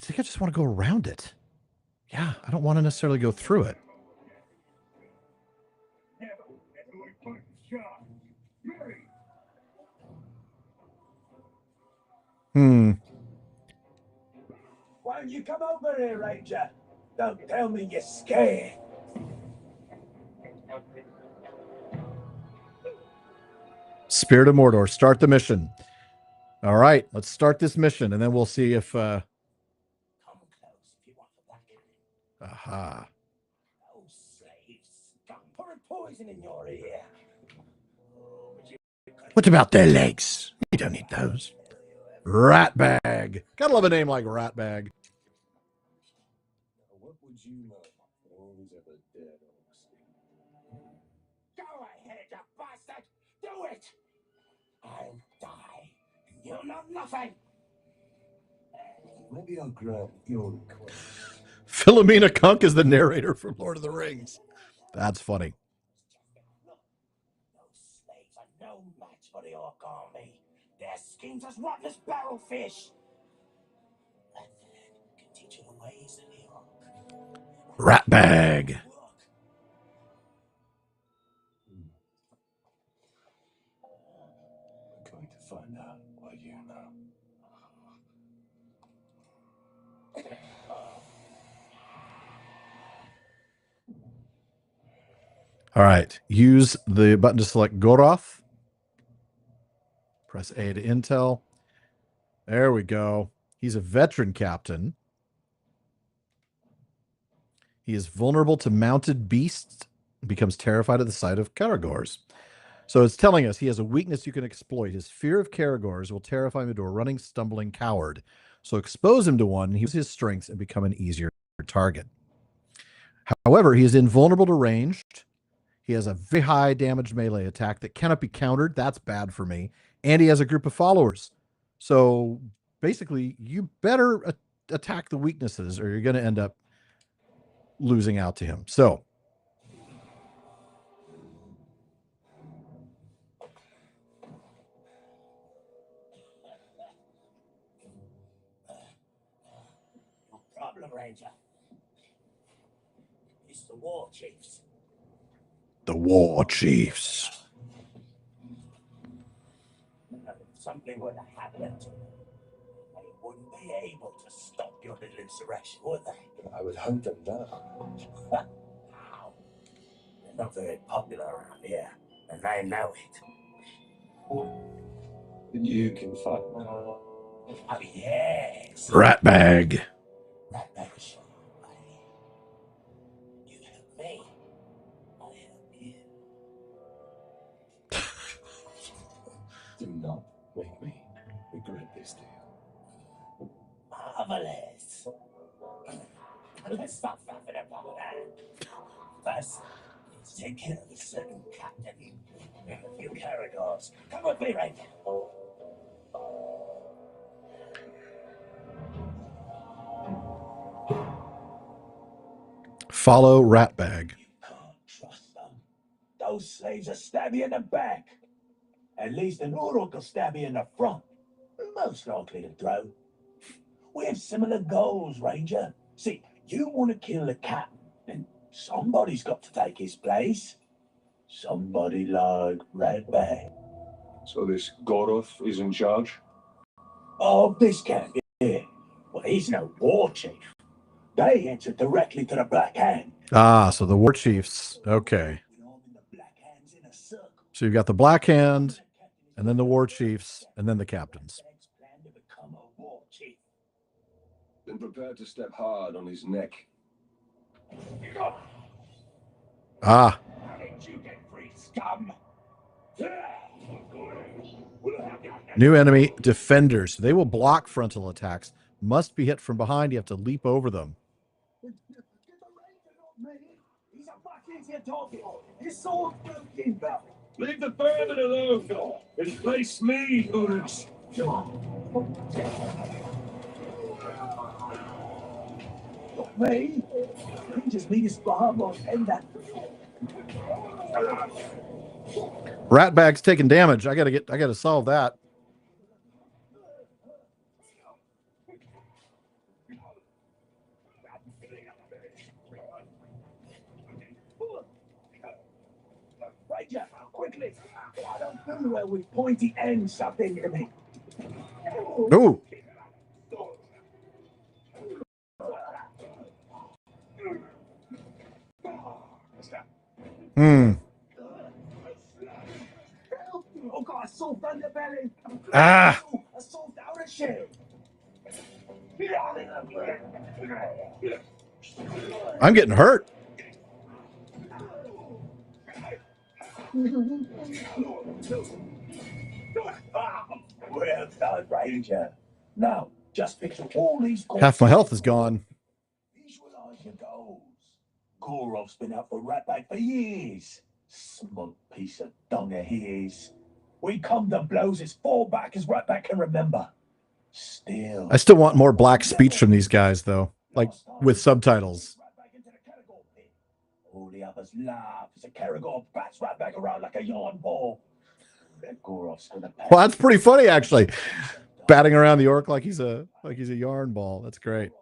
think I just want to go around it. Yeah, I don't want to necessarily go through it. Why don't you come over here, Ranger? Don't tell me you're scared. Spirit of Mordor, start the mission. All right, let's start this mission, and then we'll see if... Come close if you want the black cannon. Aha. Oh, slaves. Pouring poison in your ear. What about their legs? We don't need those. Ratbag. Gotta love a name like Ratbag. What would you know? All these ever dead orcs. Go ahead, you bastard! Do it! I'll die. You'll know nothing. Maybe I'll grant your request. Philomena Kunk is the narrator from Lord of the Rings. That's funny. Those slaves are no match for the orc army. Their skins as rotten as barrelfish. That can teach you the ways of the orc. Rat bag. We're going to find out what you know. All right. Use the button to select Goroth. Press A to intel. There we go. He's a veteran captain. He is vulnerable to mounted beasts, becomes terrified at the sight of Caragors. So it's telling us he has a weakness you can exploit. His fear of Caragors will terrify him into a running, stumbling coward. So expose him to one, he uses his strengths and become an easier target. However, he is invulnerable to ranged. He has a very high damage melee attack that cannot be countered. That's bad for me. And he has a group of followers. So basically, you better attack the weaknesses or you're going to end up losing out to him. So No problem, Ranger. It's the war chiefs. the War Chiefs. If something were to happen to them, they wouldn't be able to stop your little insurrection, would they? I would hunt them down. How? They're not very popular around here, and they know it. You can find them. Oh, yes. Rat bag. That makes you right. You help me, I help you. Do not make me regret this deal. Marvelous. Let's stop faffing about that. First, let's take care of the second captain and a few Caragors. Come with me, Ranger. Follow rat bag. You can't trust them. Those slaves will stab you in the back. At least an Uruk will stab you in the front. Most likely to throw. We have similar goals, Ranger. See, you want to kill the captain, and somebody's got to take his place. Somebody like Redbag. So this Goroth is in charge? Oh, this camp here. Well, he's no war chief. They answer directly to the Black Hand. Ah, so the War Chiefs. Okay. So you've got the Black Hand, and then the War Chiefs, and then the captains. Been prepared to step hard on his neck. Ah. How did you get free, scum? New enemy, defenders. They will block frontal attacks. Must be hit from behind. You have to leap over them. Leave the vermin alone and face me, Uruks. Me? You just need his bomb or end that. Ratbag's taking damage. I gotta solve that. Ranger, quickly! I don't know where we pointy ends something to me. Ooh. Oh God, I saw Thunderbelly. Ah. I saw down a ship. I'm getting hurt. Well done, Ranger. Now, just picture all these. Half my health is gone. Visualize your goals. Gorov's been out for Ratbag for years. Smug piece of donger he is. We come to blows as far back as Ratbag can remember. Still. I still want more black speech from these guys, though. like with subtitles. All the others laugh as a Karagor bats right back around like a yarn ball. Well, that's pretty funny, actually. Batting around the orc like he's a yarn ball. That's great.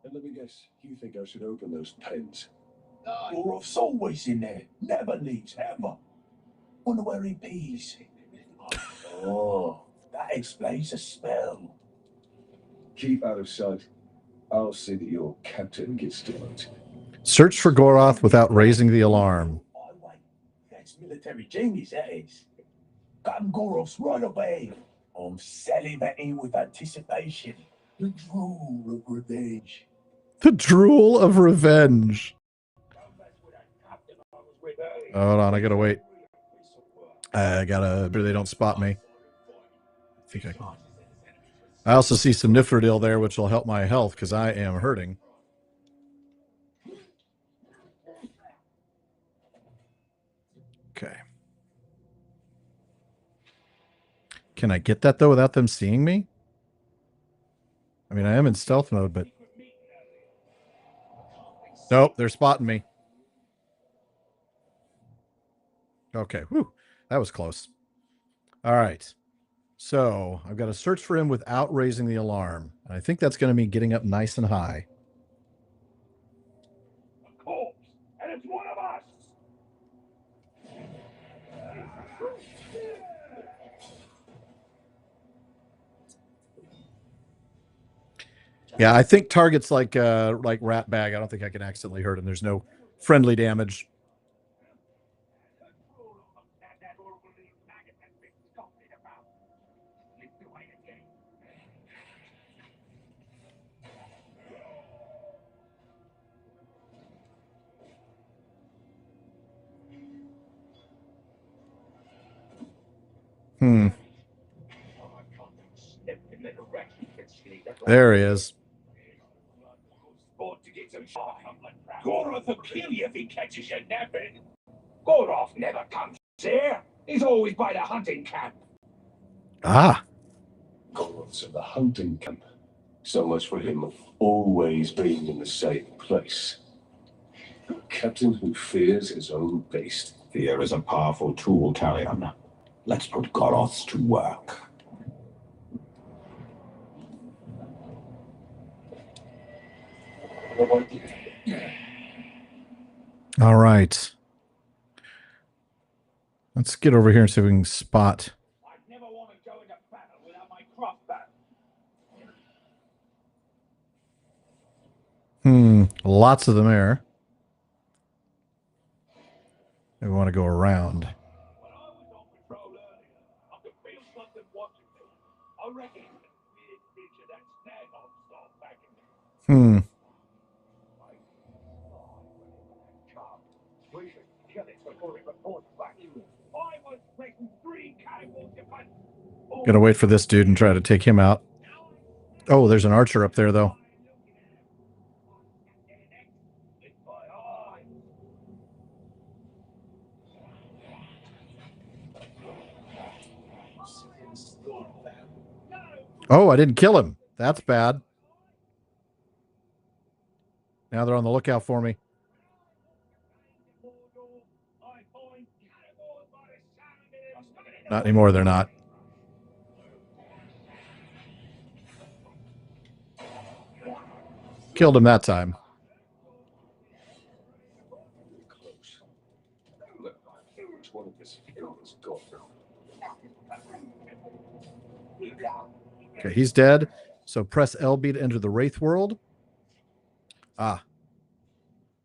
And let me guess, you think I should open those pens? Gorof's always in there. Never leaves, ever. Wonder where he pees. Oh, that explains the smell. Keep out of sight. I'll see that your captain gets demoted. Search for Goroth without raising the alarm. That's military genius, that is. Got Gorof's right away. I'm salivating with anticipation. The drool of revenge. The drool of revenge. Hold on, I gotta wait. I gotta. They don't spot me. I think I can. I also see some Nifredil there, which will help my health because I am hurting. Okay. Can I get that though without them seeing me? I mean, I am in stealth mode, but nope, they're spotting me. Okay, whew, that was close. All right, so I've got to search for him without raising the alarm. I think that's going to mean getting up nice and high. A corpse, and it's one of us. Yeah, I think targets like rat bag. I don't think I can accidentally hurt him. There's no friendly damage. There he is. Goroth will kill you if he catches you napping. Goroth never comes here. He's always by the hunting camp. Ah. Goroth's at the hunting camp. So much for him always being in the same place. A captain who fears his own beast. Fear is a powerful tool, Talion. Let's put Goroth to work. All right. Let's get over here and see if we can spot. I never want to go into battle without my crossbow. Lots of them there. We want to go around. When I was on patrol earlier, I could feel something watching me. I reckon it's a weird creature that snag on start backing me. We should kill it before it reports back. I was placing 3 cannibals to fight. Gonna wait for this dude and try to take him out. Oh, there's an archer up there, though. Oh, I didn't kill him. That's bad. Now they're on the lookout for me. Not anymore, they're not. Killed him that time. Okay, he's dead. So press LB to enter the Wraith world. Ah,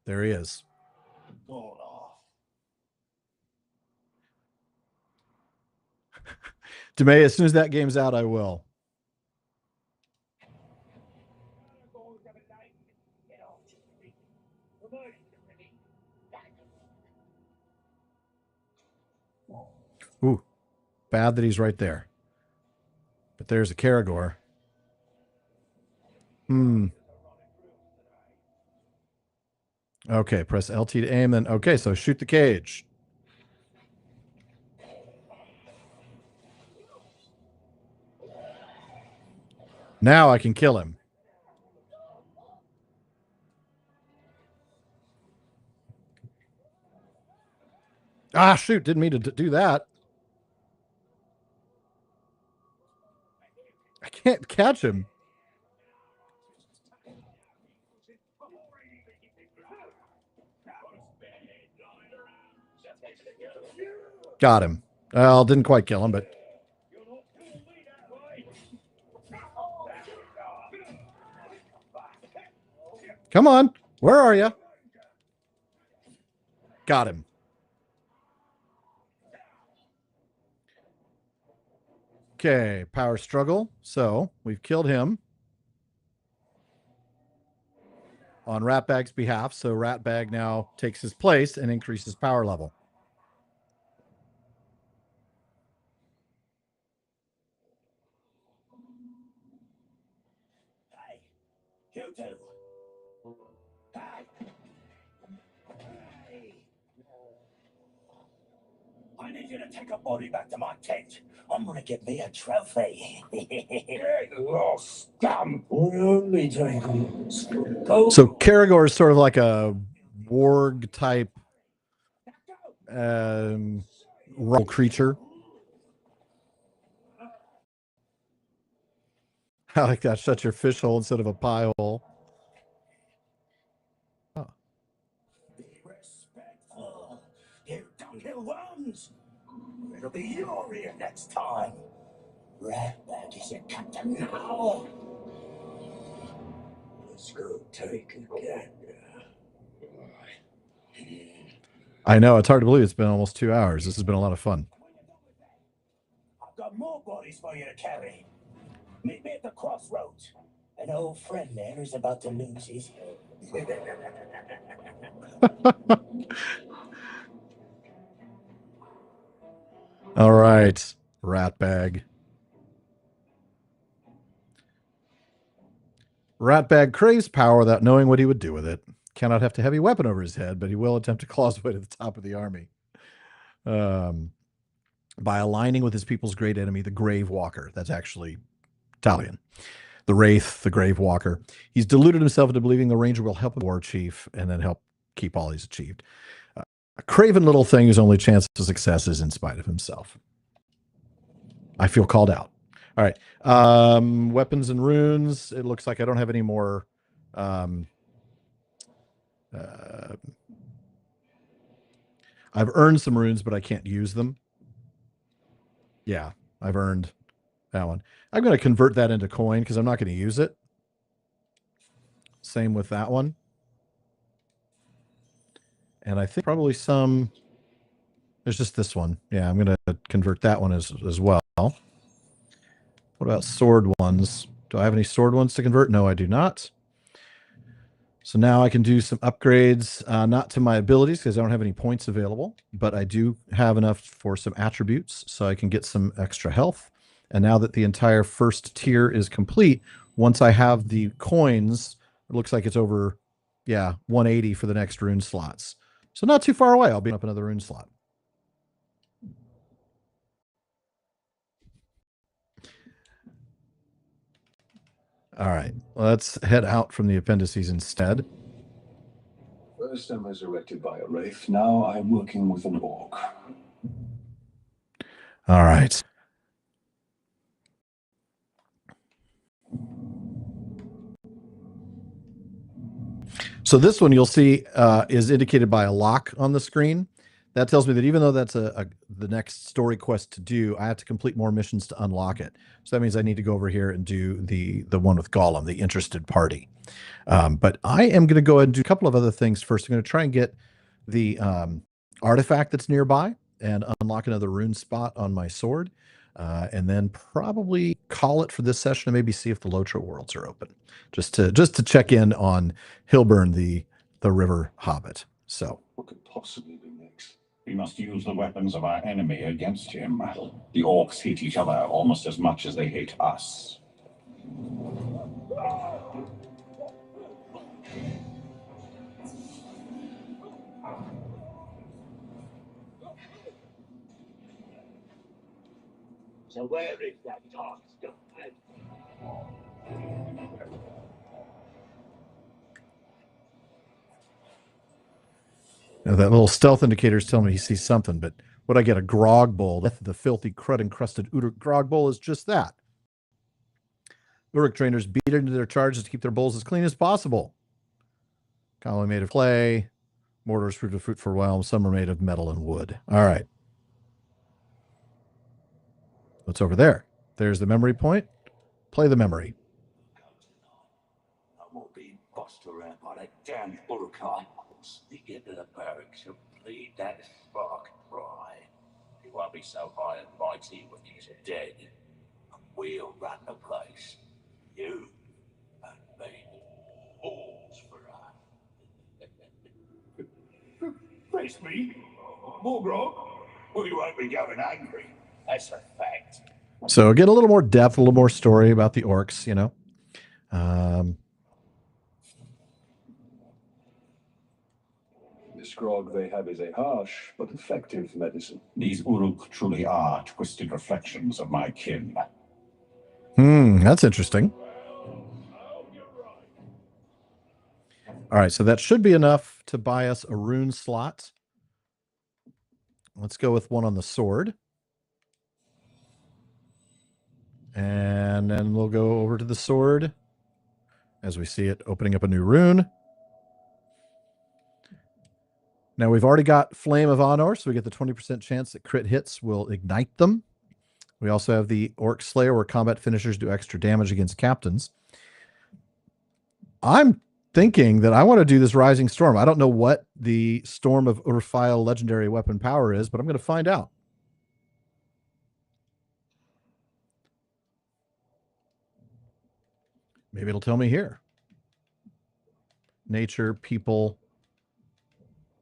there he is. Demay, as soon as that game's out, I will. Ooh, bad that he's right there. But there's a Karagor. Okay, press LT to aim, then okay, so shoot the cage. Now I can kill him. Ah, shoot. Didn't mean to do that. I can't catch him. Got him. Well, didn't quite kill him, but... Come on. Where are you? Got him. Okay, power struggle. So we've killed him on Ratbag's behalf. So Ratbag now takes his place and increases power level. Hey, you two. Hey. Hey. I need you to take a body back to my tent. I'm gonna get me a trophy. Get lost, scum! We're only taking. So Karagor is sort of like a warg type role creature. I like that. Shut your fish hole instead of a pie hole. Oh. Be respectful, you dunghill worms. It'll be your ear next time. Ratbag is your captain now. Let's go take a gander. I know. It's hard to believe it's been almost 2 hours. This has been a lot of fun. I've got more bodies for you to carry. Meet me at the crossroads. An old friend there is about to lose his head. All right, Ratbag. Ratbag craves power without knowing what he would do with it. Cannot heft a heavy weapon over his head, but he will attempt to claw his way to the top of the army. By aligning with his people's great enemy, the Grave Walker. That's actually Italian. The Wraith, the Grave Walker. He's deluded himself into believing the Ranger will help the war chief and then help keep all he's achieved. A craven little thing whose only chance of success is in spite of himself. I feel called out. All right. Weapons and runes. It looks like I don't have any more. I've earned some runes, but I can't use them. Yeah, I've earned that one. I'm going to convert that into coin because I'm not going to use it. Same with that one. And I think probably some... There's just this one. Yeah, I'm going to convert that one as well. What about sword ones? Do I have any sword ones to convert? No, I do not. So now I can do some upgrades, not to my abilities because I don't have any points available, but I do have enough for some attributes so I can get some extra health. And now that the entire first tier is complete, once I have the coins, it looks like it's over, 180 for the next rune slots. So not too far away. I'll be up another rune slot. All right, let's head out from the appendices instead. First I'm resurrected by a wraith, now I'm working with an orc. All right. So this one you'll see is indicated by a lock on the screen. That tells me that even though that's the next story quest to do, I have to complete more missions to unlock it. So that means I need to go over here and do the one with Gollum, the interested party. But I am going to go ahead and do a couple of other things first. I'm going to try and get the artifact that's nearby and unlock another rune spot on my sword. And then probably call it for this session and maybe see if the Lotro worlds are open, just to check in on Hilburn, the river hobbit. So What could possibly be next? We must use the weapons of our enemy against him. The orcs hate each other almost as much as they hate us. So where is that dark stuff? Now, that little stealth indicator is telling me he sees something, but what I get, a grog bowl. The filthy crud-encrusted Uruk grog bowl is just that. Uruk trainers beat it into their charges to keep their bowls as clean as possible. Commonly made of clay. Mordor's fruit of fruitful realm. Some are made of metal and wood. All right. What's over there? There's the memory point. Play the memory. I won't be bossed around by that damn Urukai. Sneak into the barracks and bleed that spark dry. He won't be so high and mighty when he's dead. And we'll run the place. You and me. All's for us. Face me? More grog? Well, you won't be going angry. That's a fact. So again, a little more depth, a little more story about the orcs, you know. This grog they have is a harsh but effective medicine. These Uruk truly are twisted reflections of my kin. That's interesting. All right, so that should be enough to buy us a rune slot. Let's go with one on the sword. And then we'll go over to the sword as we see it opening up a new rune. Now we've already got Flame of Honor, so we get the 20% chance that crit hits will ignite them. We also have the Orc Slayer, where combat finishers do extra damage against captains. I'm thinking that I want to do this Rising Storm. I don't know what the Storm of Urfile legendary weapon power is, but I'm going to find out. Maybe it'll tell me here. Nature, people,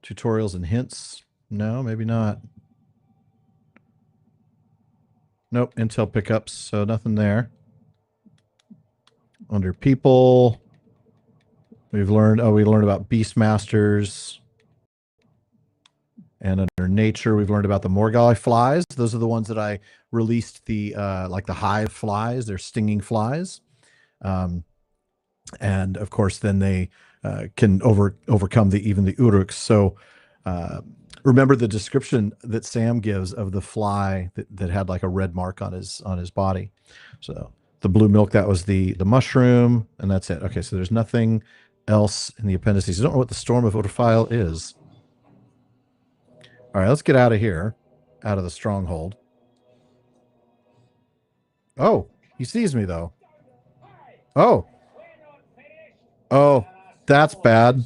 tutorials and hints. No, maybe not. Nope, intel pickups, so nothing there. Under people, we've learned, we learned about Beastmasters. And under nature, we've learned about the Morgali flies. Those are the ones that I released, the like the hive flies. They're stinging flies. And of course, then they can overcome even the Uruks. So remember the description that Sam gives of the fly that had like a red mark on his body. So the blue milk, that was the mushroom, and that's it. Okay, so there's nothing else in the appendices. I don't know what the Storm of Urfile is. All right, let's get out of here, out of the stronghold. Oh, he sees me though. Oh, that's bad.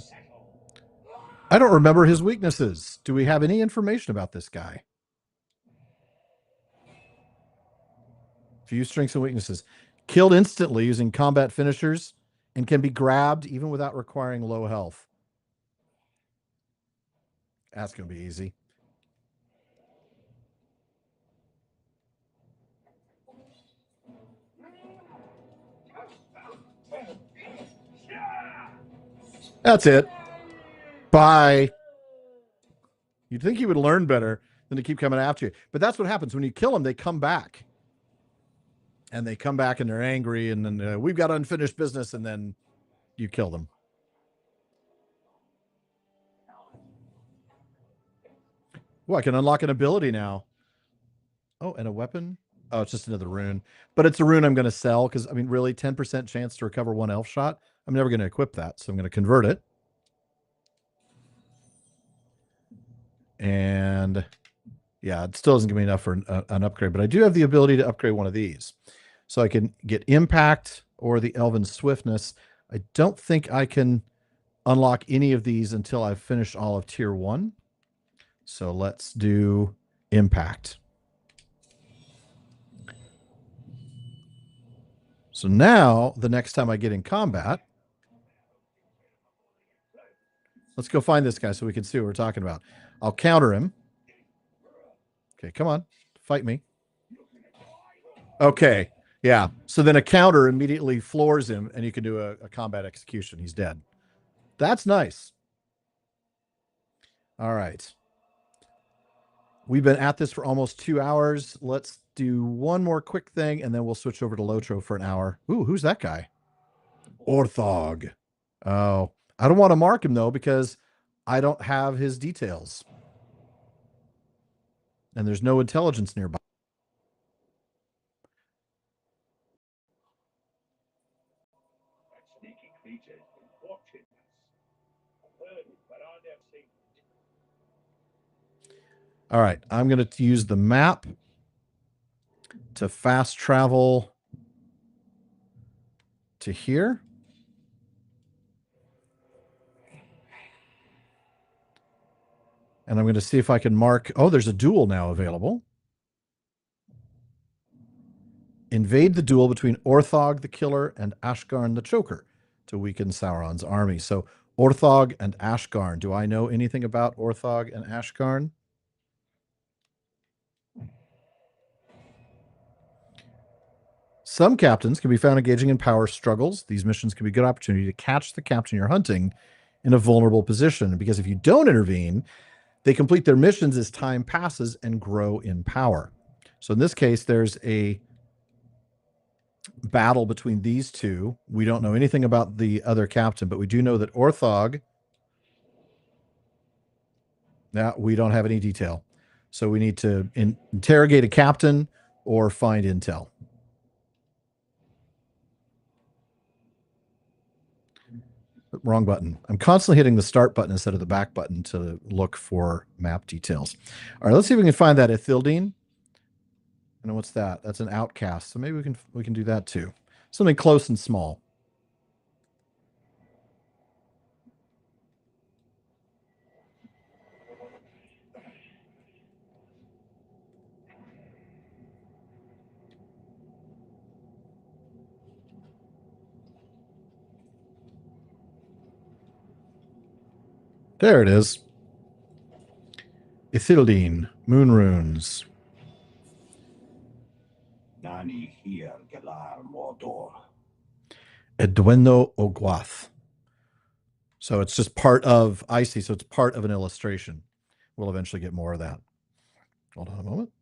I don't remember his weaknesses. Do we have any information about this guy? Few strengths and weaknesses. Killed instantly using combat finishers and can be grabbed even without requiring low health. That's going to be easy. That's it. Bye. You'd think he would learn better than to keep coming after you. But that's what happens. When you kill them, they come back. And they come back and they're angry. And then we've got unfinished business. And then you kill them. Oh, I can unlock an ability now. Oh, and a weapon? Oh, it's just another rune. But it's a rune I'm going to sell because, I mean, really, 10% chance to recover one elf shot. I'm never going to equip that. So I'm going to convert it. And yeah, it still doesn't give me enough for an upgrade, but I do have the ability to upgrade one of these. So I can get Impact or the Elven Swiftness. I don't think I can unlock any of these until I've finished all of Tier 1. So let's do Impact. So now, the next time I get in combat, let's go find this guy so we can see what we're talking about. I'll counter him. Okay, come on. Fight me. Okay, yeah. So then a counter immediately floors him, and you can do a combat execution. He's dead. That's nice. All right. We've been at this for almost 2 hours. Let's do one more quick thing, and then we'll switch over to Lotro for an hour. Ooh, who's that guy? Orthog. Oh, I don't want to mark him, though, because I don't have his details. And there's no intelligence nearby. Sneaky creatures watching us. I've heard it, but I've never seen it. All right, I'm going to use the map to fast travel to here. And I'm going to see if I can mark. Oh, there's a duel now available. Invade the duel between Orthog the Killer and Ashgarn the Choker to weaken Sauron's army. So Orthog and Ashgarn. Do I know anything about Orthog and Ashgarn? Some captains can be found engaging in power struggles. These missions can be a good opportunity to catch the captain you're hunting in a vulnerable position. Because if you don't intervene, they complete their missions as time passes and grow in power. So in this case, there's a battle between these two. We don't know anything about the other captain, but we do know that Orthog. Now we don't have any detail. So we need to interrogate a captain or find intel. Wrong button. I'm constantly hitting the start button instead of the back button to look for map details. All right, let's see if we can find that Ithildine. And what's that? That's an outcast. So maybe we can do that too. Something close and small. There it is. Ithildine, moon runes. Nani here, Galar Mordor. Edweno Ogwath. So it's just part of, I see, so it's part of an illustration. We'll eventually get more of that. Hold on a moment.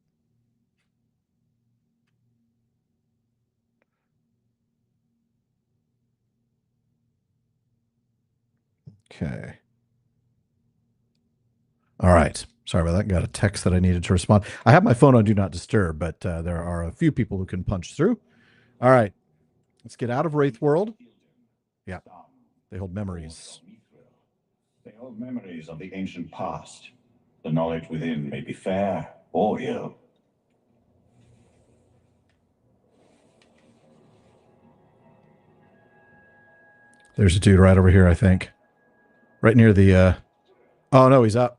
Okay. All right. Sorry about that. Got a text that I needed to respond. I have my phone on Do Not Disturb, but there are a few people who can punch through. All right. Let's get out of Wraith World. Yeah. They hold memories. They hold memories of the ancient past. The knowledge within may be fair or ill. There's a dude right over here, I think. Right near the... Oh, no, he's up.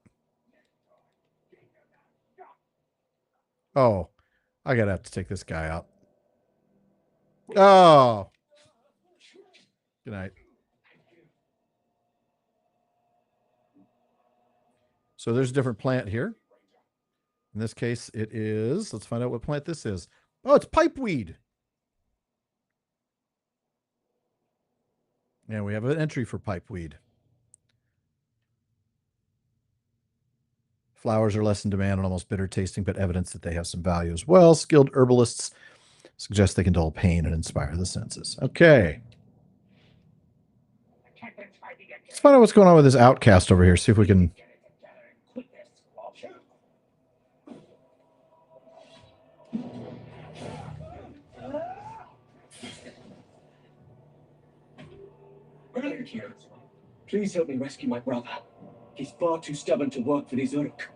Oh, I gotta have to take this guy out. Oh. Good night. So there's a different plant here. In this case, it is... Let's find out what plant this is. Oh, it's pipeweed. And we have an entry for pipeweed. Flowers are less in demand and almost bitter tasting, but evidence that they have some value as well. Skilled herbalists suggest they can dull pain and inspire the senses. Okay. Let's find out what's going on with this outcast over here. See if we can... Please help me rescue my brother. He's far too stubborn to work for these Uruk.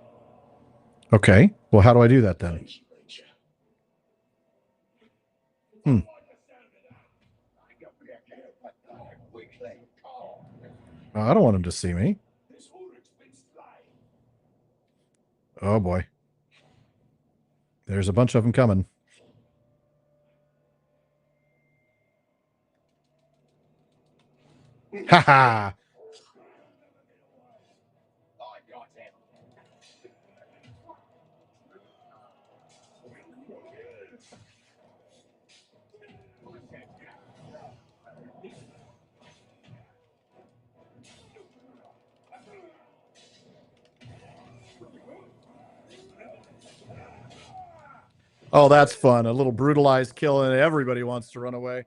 Okay. Well, how do I do that then? Oh, I don't want him to see me. Oh, boy. There's a bunch of them coming. Ha ha! Oh, that's fun. A little brutalized kill and everybody wants to run away.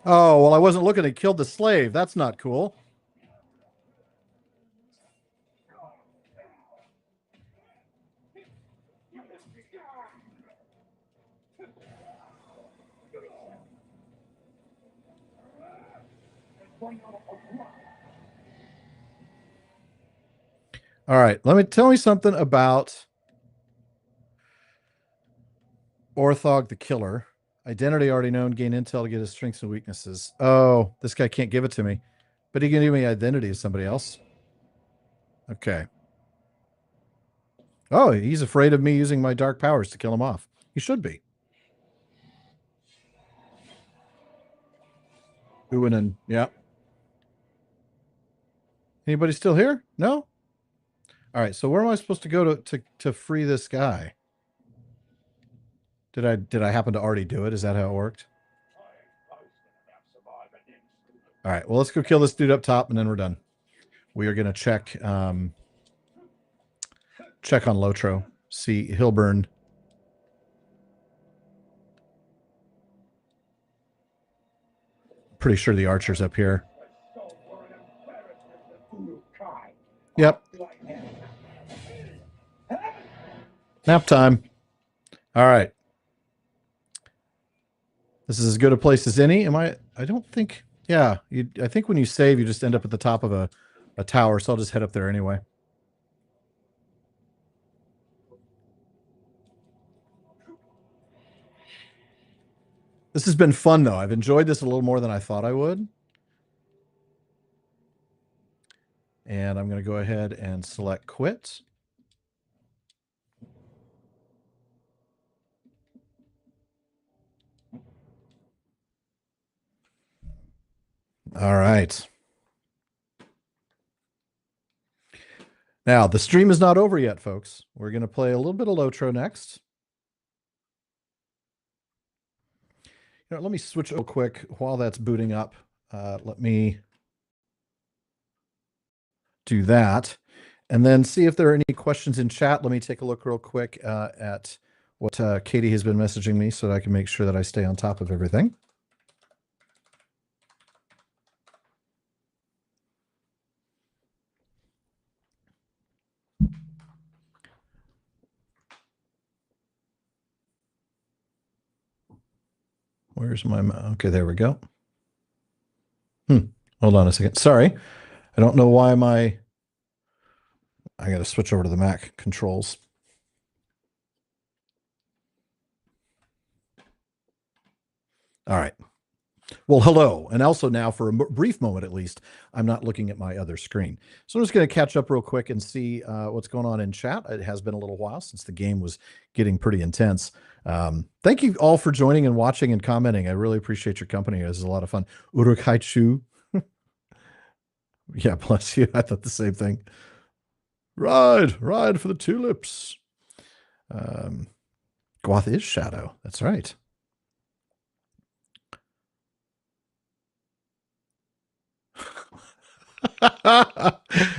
Oh, well, I wasn't looking. He killed the slave. That's not cool. All right, tell me something about Orthog the Killer. Identity already known. Gain intel to get his strengths and weaknesses. Oh, this guy can't give it to me, but he can give me identity of somebody else. Okay. Oh, he's afraid of me using my dark powers to kill him off. He should be. Uinen, yeah. Anybody still here? No? All right, so where am I supposed to go to free this guy? Did I happen to already do it? Is that how it worked? All right, well, let's go kill this dude up top, and then we're done. We are going to check on Lotro. See Hilburn. Pretty sure the archer's up here. Yep. Nap time. All right. This is as good a place as any. I don't think. Yeah. I think when you save, you just end up at the top of a tower. So I'll just head up there anyway. This has been fun, though. I've enjoyed this a little more than I thought I would. And I'm going to go ahead and select quit. All right. Now, the stream is not over yet, folks. We're going to play a little bit of Lotro next. You know, let me switch real quick while that's booting up. Let me do that and then see if there are any questions in chat. Let me take a look real quick at what Katie has been messaging me so that I can make sure that I stay on top of everything. Where's my, okay, there we go. Hold on a second. Sorry. I don't know why I got to switch over to the Mac controls. All right. Well, hello. And also now for a brief moment, at least, I'm not looking at my other screen. So I'm just going to catch up real quick and see what's going on in chat. It has been a little while since the game was getting pretty intense. Thank you all for joining and watching and commenting. I really appreciate your company. It was a lot of fun. Urukaichu. Yeah, bless you. I thought the same thing. Ride for the tulips. Gwath is Shadow. That's right.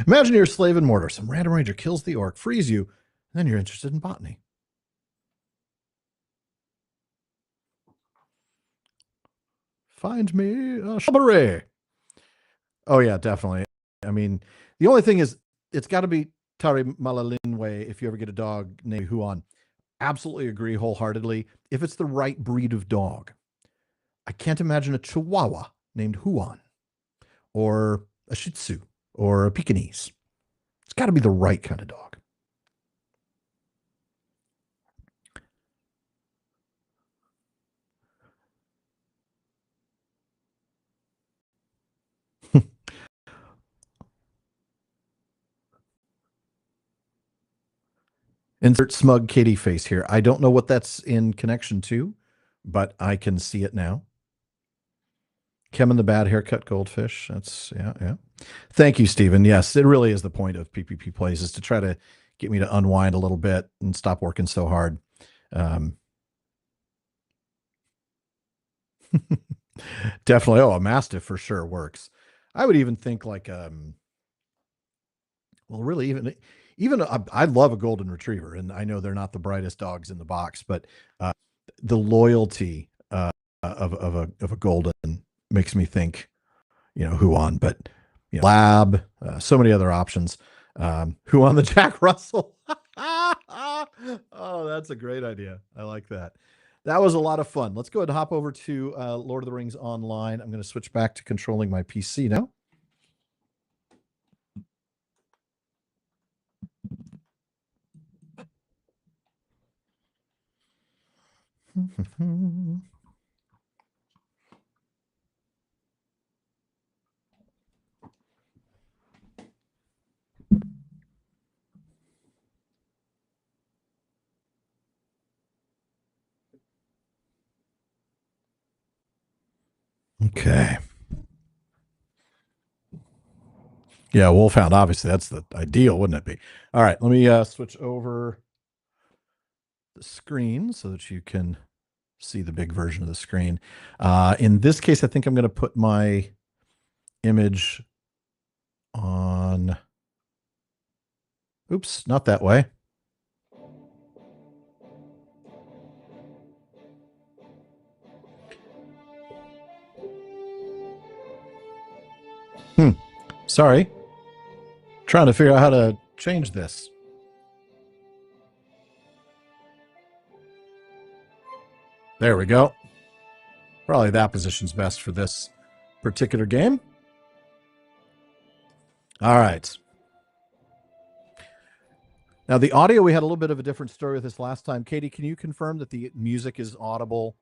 Imagine you're a slave in Mordor. Some random ranger kills the orc, frees you, and then you're interested in botany. Find me a shrubbery. Oh, yeah, definitely. I mean, the only thing is, it's got to be Tari Malalinwe if you ever get a dog named Huan. Absolutely agree wholeheartedly. If it's the right breed of dog. I can't imagine a Chihuahua named Huan or a Shih Tzu or a Pekingese. It's got to be the right kind of dog. Insert smug kitty face here. I don't know what that's in connection to, but I can see it now. Kem and the Bad Haircut Goldfish. That's, yeah. Thank you, Stephen. Yes, it really is the point of PPP Plays is to try to get me to unwind a little bit and stop working so hard. Definitely. Oh, a Mastiff for sure works. I would even think like, well, really even I love a golden retriever, and I know they're not the brightest dogs in the box, but the loyalty of a golden makes me think, Huan, but Lab, so many other options. Huan the Jack Russell. Oh, that's a great idea. I like that. That was a lot of fun. Let's go ahead and hop over to Lord of the Rings Online. I'm going to switch back to controlling my PC now. Okay. Yeah, Wolfhound, obviously, that's the ideal, wouldn't it be? All right, let me switch over the screen so that you can see the big version of the screen. In this case, I think I'm going to put my image on. Oops, not that way. Sorry. Trying to figure out how to change this. There we go. Probably that position's best for this particular game. All right. Now, the audio, we had a little bit of a different story with this last time. Katie, can you confirm that the music is audible?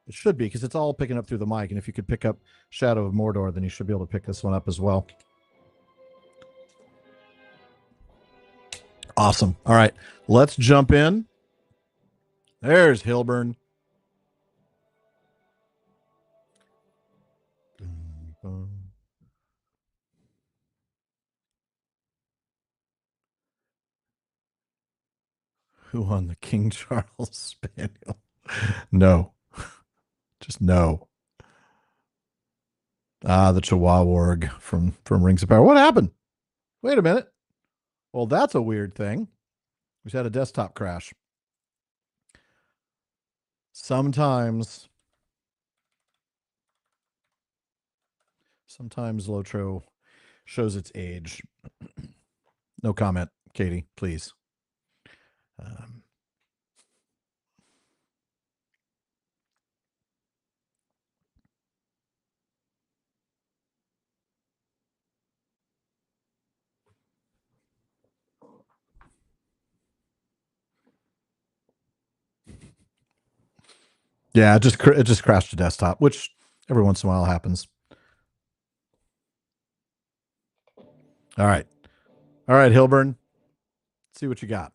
It should be, because it's all picking up through the mic. And if you could pick up Shadow of Mordor, then you should be able to pick this one up as well. Awesome. All right. Let's jump in. There's Hilburn. Who won the King Charles Spaniel? No. Just no. The Chihuahua from Rings of Power. What happened? Wait a minute. Well, that's a weird thing. We had a desktop crash. Sometimes Lotro shows its age. No comment, Katie, please. Yeah, it just crashed the desktop, which every once in a while happens. All right, Hilburn. Let's see what you got.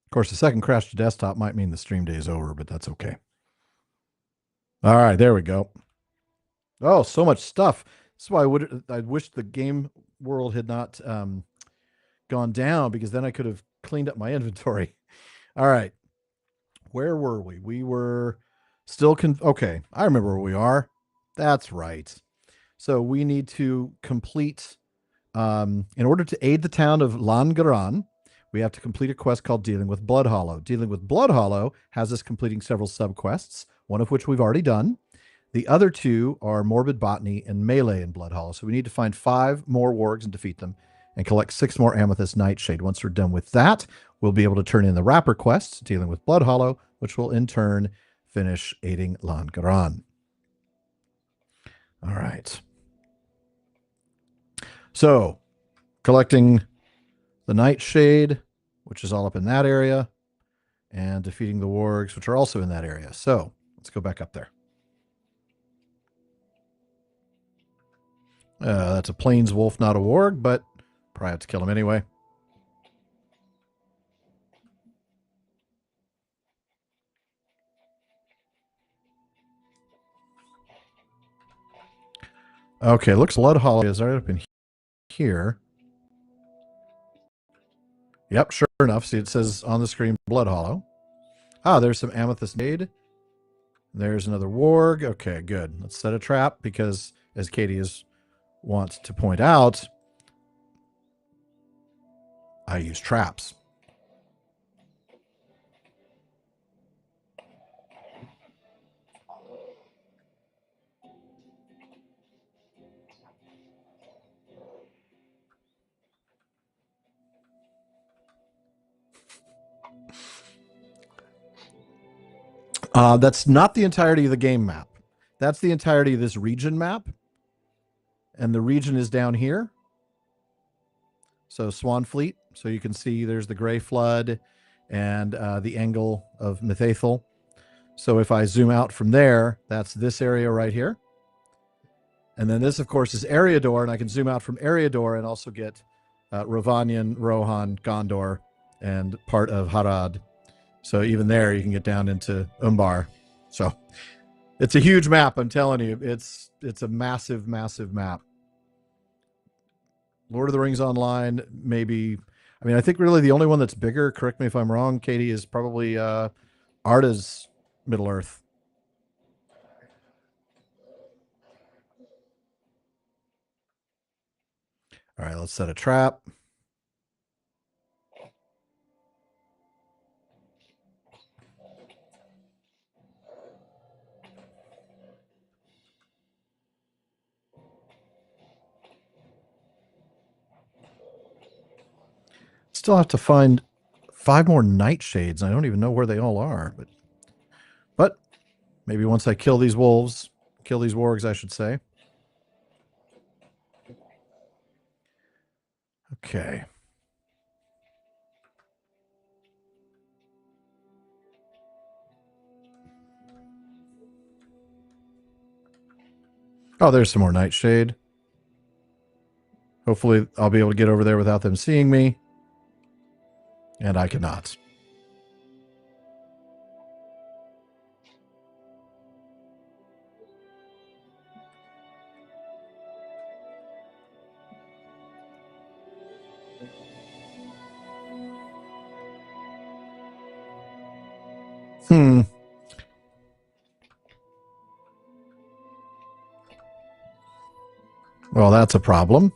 Of course, the second crash to desktop might mean the stream day is over, but that's okay. All right, there we go. Oh, so much stuff. That's why I wish the game world had not gone down, because then I could have cleaned up my inventory. All right. Where were we? We were still okay, I remember where we are. That's right. So we need to complete in order to aid the town of Langaran, we have to complete a quest called Dealing with Blood Hollow. Dealing with Blood Hollow has us completing several subquests, one of which we've already done. The other two are Morbid Botany and Melee in Blood Hollow. So we need to find 5 more wargs and defeat them and collect 6 more Amethyst Nightshade. Once we're done with that, we'll be able to turn in the wrapper quest, Dealing with Blood Hollow, which will in turn finish aiding Langaran. All right. So, collecting the Nightshade, which is all up in that area, and defeating the wargs, which are also in that area. So, let's go back up there. That's a plains wolf, not a warg, but probably have to kill him anyway. Okay, looks Blood Hollow is right up in here. Yep, sure enough. See, it says on the screen Blood Hollow. Ah, there's some Amethyst Nade. There's another warg. Okay, good. Let's set a trap because, as Katie wants to point out, I use traps. That's not the entirety of the game map. That's the entirety of this region map. And the region is down here. So Swan Fleet. So you can see there's the Grey Flood and the angle of Mythathel. So if I zoom out from there, that's this area right here. And then this, of course, is Eriador, and I can zoom out from Eriador and also get Rovanion, Rohan, Gondor, and part of Harad. So even there, you can get down into Umbar. So it's a huge map, I'm telling you. It's a massive, massive map. Lord of the Rings Online, maybe. I mean, I think really the only one that's bigger, correct me if I'm wrong, Katie, is probably Arda's Middle-earth. All right, let's set a trap. Still have to find 5 more nightshades. I don't even know where they all are, but maybe once I kill these wolves, kill these wargs, I should say. Okay. Oh, there's some more nightshade. Hopefully I'll be able to get over there without them seeing me. And I cannot. Well, that's a problem.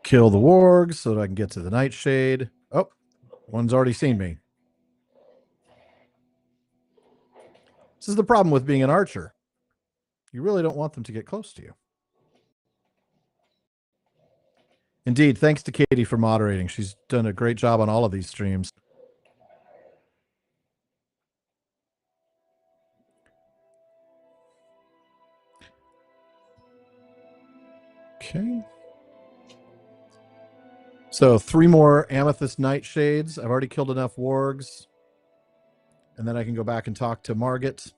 Kill the wargs so that I can get to the nightshade. Oh, one's already seen me. This is the problem with being an archer. You really don't want them to get close to you. Indeed, thanks to Katie for moderating. She's done a great job on all of these streams. Okay. So 3 more Amethyst Nightshades. I've already killed enough wargs. And then I can go back and talk to Margit.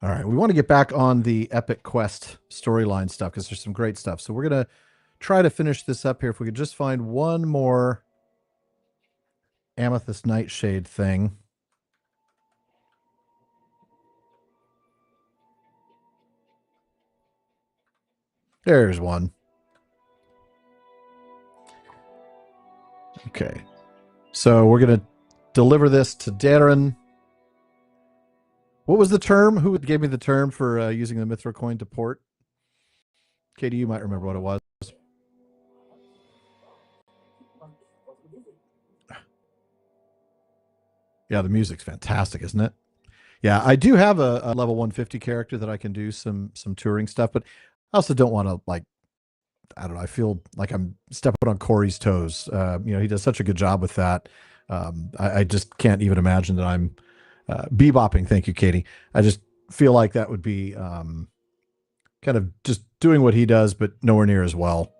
All right, we want to get back on the Epic Quest storyline stuff because there's some great stuff. So we're going to try to finish this up here. If we could just find one more Amethyst Nightshade thing. There's one. Okay. So we're going to deliver this to Darren. What was the term? Who gave me the term for using the Mithril coin to port? Katie, you might remember what it was. Yeah, the music's fantastic, isn't it? Yeah, I do have a level 150 character that I can do some touring stuff, but I also don't want to, like, I don't know, I feel like I'm stepping on Corey's toes. He does such a good job with that. I just can't even imagine that I'm bebopping. Thank you, Katie. I just feel like that would be kind of just doing what he does, but nowhere near as well.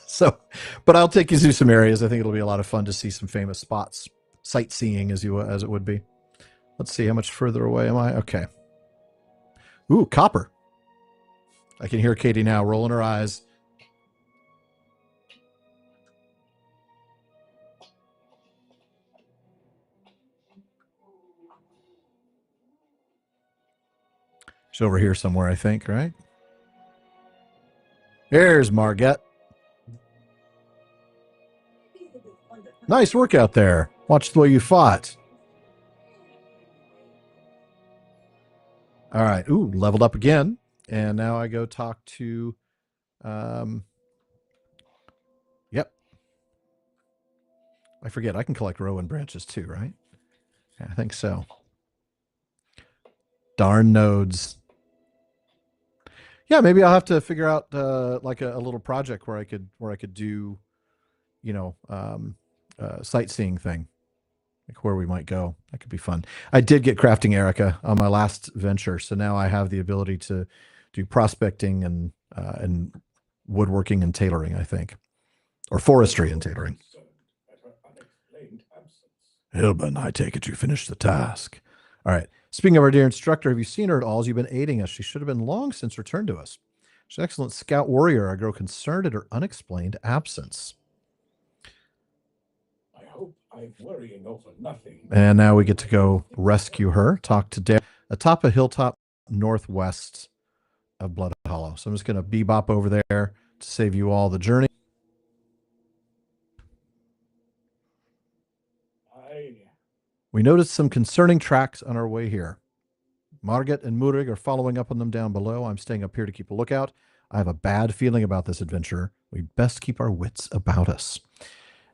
So, but I'll take you through some areas. I think it'll be a lot of fun to see some famous spots, sightseeing as it would be. Let's see, how much further away am I? Okay. Ooh, copper. I can hear Katie now rolling her eyes. She's over here somewhere, I think, right? Here's Margit. Nice work out there. Watch the way you fought. All right. Ooh, leveled up again. And now I go talk to, yep. I forget. I can collect rowan branches too, right? Yeah, I think so. Darn nodes. Yeah, maybe I'll have to figure out like a little project where I could do, you know, sightseeing thing, like where we might go. That could be fun. I did get crafting Erica on my last venture, so now I have the ability to do prospecting and woodworking and tailoring, I think, or forestry and tailoring. Hilbin, I take it you finished the task. All right. Speaking of our dear instructor, have you seen her at all? You've been aiding us. She should have been long since returned to us. She's an excellent scout warrior. I grow concerned at her unexplained absence. I hope I'm worrying over nothing. And now we get to go rescue her. Talk to Dale atop a hilltop northwest of Blood Hollow. So I'm just going to bebop over there to save you all the journey. We noticed some concerning tracks on our way here. Margit and Murig are following up on them down below. I'm staying up here to keep a lookout. I have a bad feeling about this adventure. We best keep our wits about us.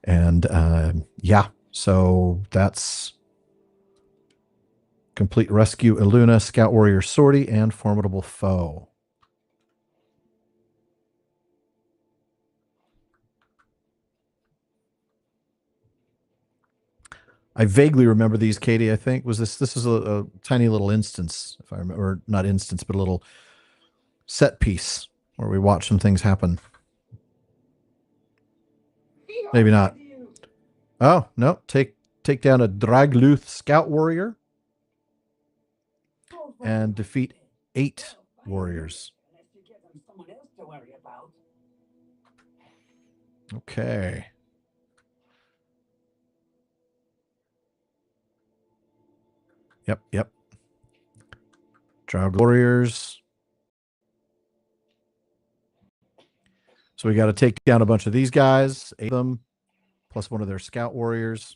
And yeah, so that's complete rescue Iluna, Scout Warrior Sortie, and Formidable Foe. I vaguely remember these, Katie. I think was this is a tiny little instance, if I remember, or not instance, but a little set piece where we watch some things happen. Maybe not. Oh no! Take down a Dragluth Scout Warrior and defeat 8 warriors. Okay. Yep. Drow warriors. So we got to take down a bunch of these guys, 8 of them, plus one of their scout warriors.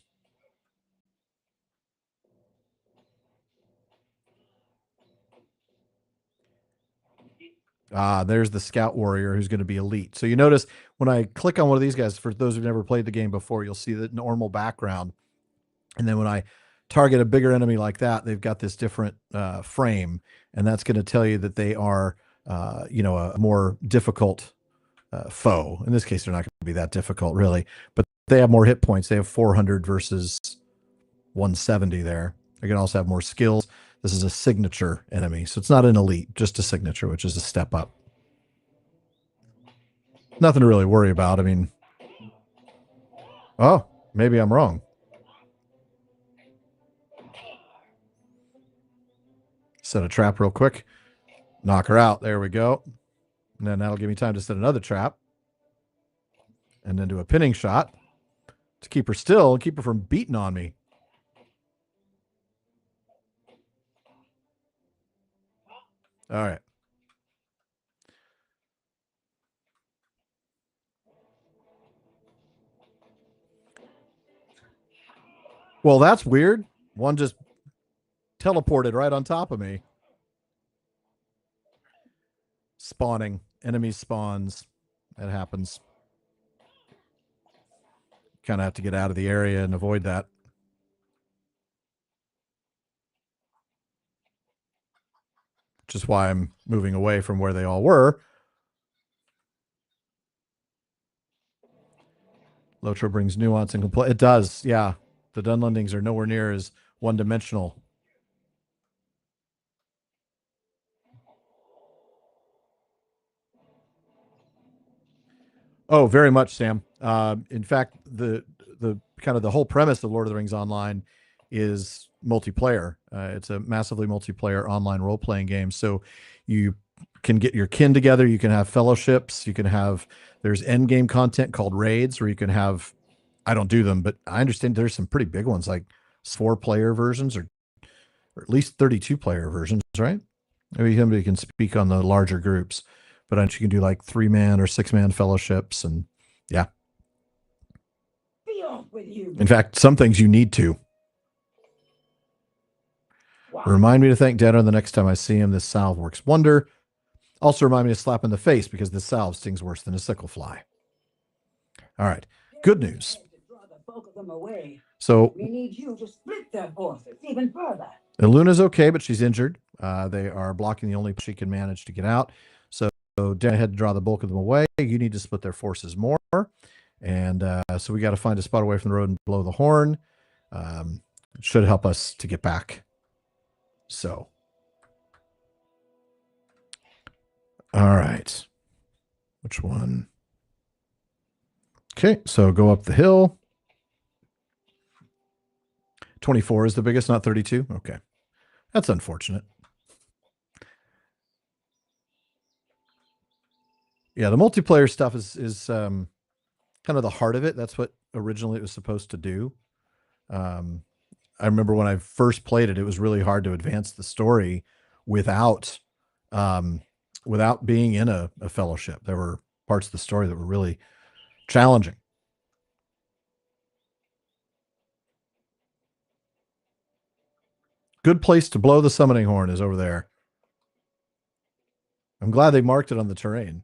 There's the scout warrior who's going to be elite. So you notice when I click on one of these guys, for those who've never played the game before, you'll see the normal background. And then when I target a bigger enemy like that, they've got this different frame, and that's going to tell you that they are, a more difficult foe. In this case, they're not going to be that difficult, really, but they have more hit points. They have 400 versus 170 there. They can also have more skills. This is a signature enemy, so it's not an elite, just a signature, which is a step up. Nothing to really worry about. I mean, oh, maybe I'm wrong. Set a trap real quick. Knock her out. There we go. And then that'll give me time to set another trap. And then do a pinning shot to keep her still and keep her from beating on me. All right. Well, that's weird. One just teleported right on top of me. Spawning. Enemy spawns. That happens. Kind of have to get out of the area and avoid that. Which is why I'm moving away from where they all were. Lotro brings nuance and complete. It does, yeah. The Dunlendings are nowhere near as one-dimensional. Oh, very much, Sam. In fact, the kind of the whole premise of Lord of the Rings Online is multiplayer. It's a massively multiplayer online role-playing game. So you can get your kin together. You can have fellowships. You can have, there's end game content called raids where you can have, I don't do them, but I understand there's some pretty big ones like 4-player versions or at least 32-player versions, right? Maybe somebody can speak on the larger groups. But you can do like 3-man or 6-man fellowships, and yeah. Be off with you. In fact, some things you need to. Wow. Remind me to thank Denner the next time I see him. This salve works wonder. Also remind me to slap in the face because this salve stings worse than a sickle fly. All right. Good news. Draw the bulk of them away. So We need you to split their forces even further. Luna's okay, but she's injured. They are blocking the only she can manage to get out. So Denner had to draw the bulk of them away. You need to split their forces more. And so we got to find a spot away from the road and blow the horn. It should help us to get back. So, all right. Which one? Okay, so go up the hill. 24 is the biggest, not 32. Okay. That's unfortunate. Yeah, the multiplayer stuff is kind of the heart of it. That's what originally it was supposed to do. I remember when I first played it, it was really hard to advance the story without being in a fellowship. There were parts of the story that were really challenging. Good place to blow the summoning horn is over there. I'm glad they marked it on the terrain.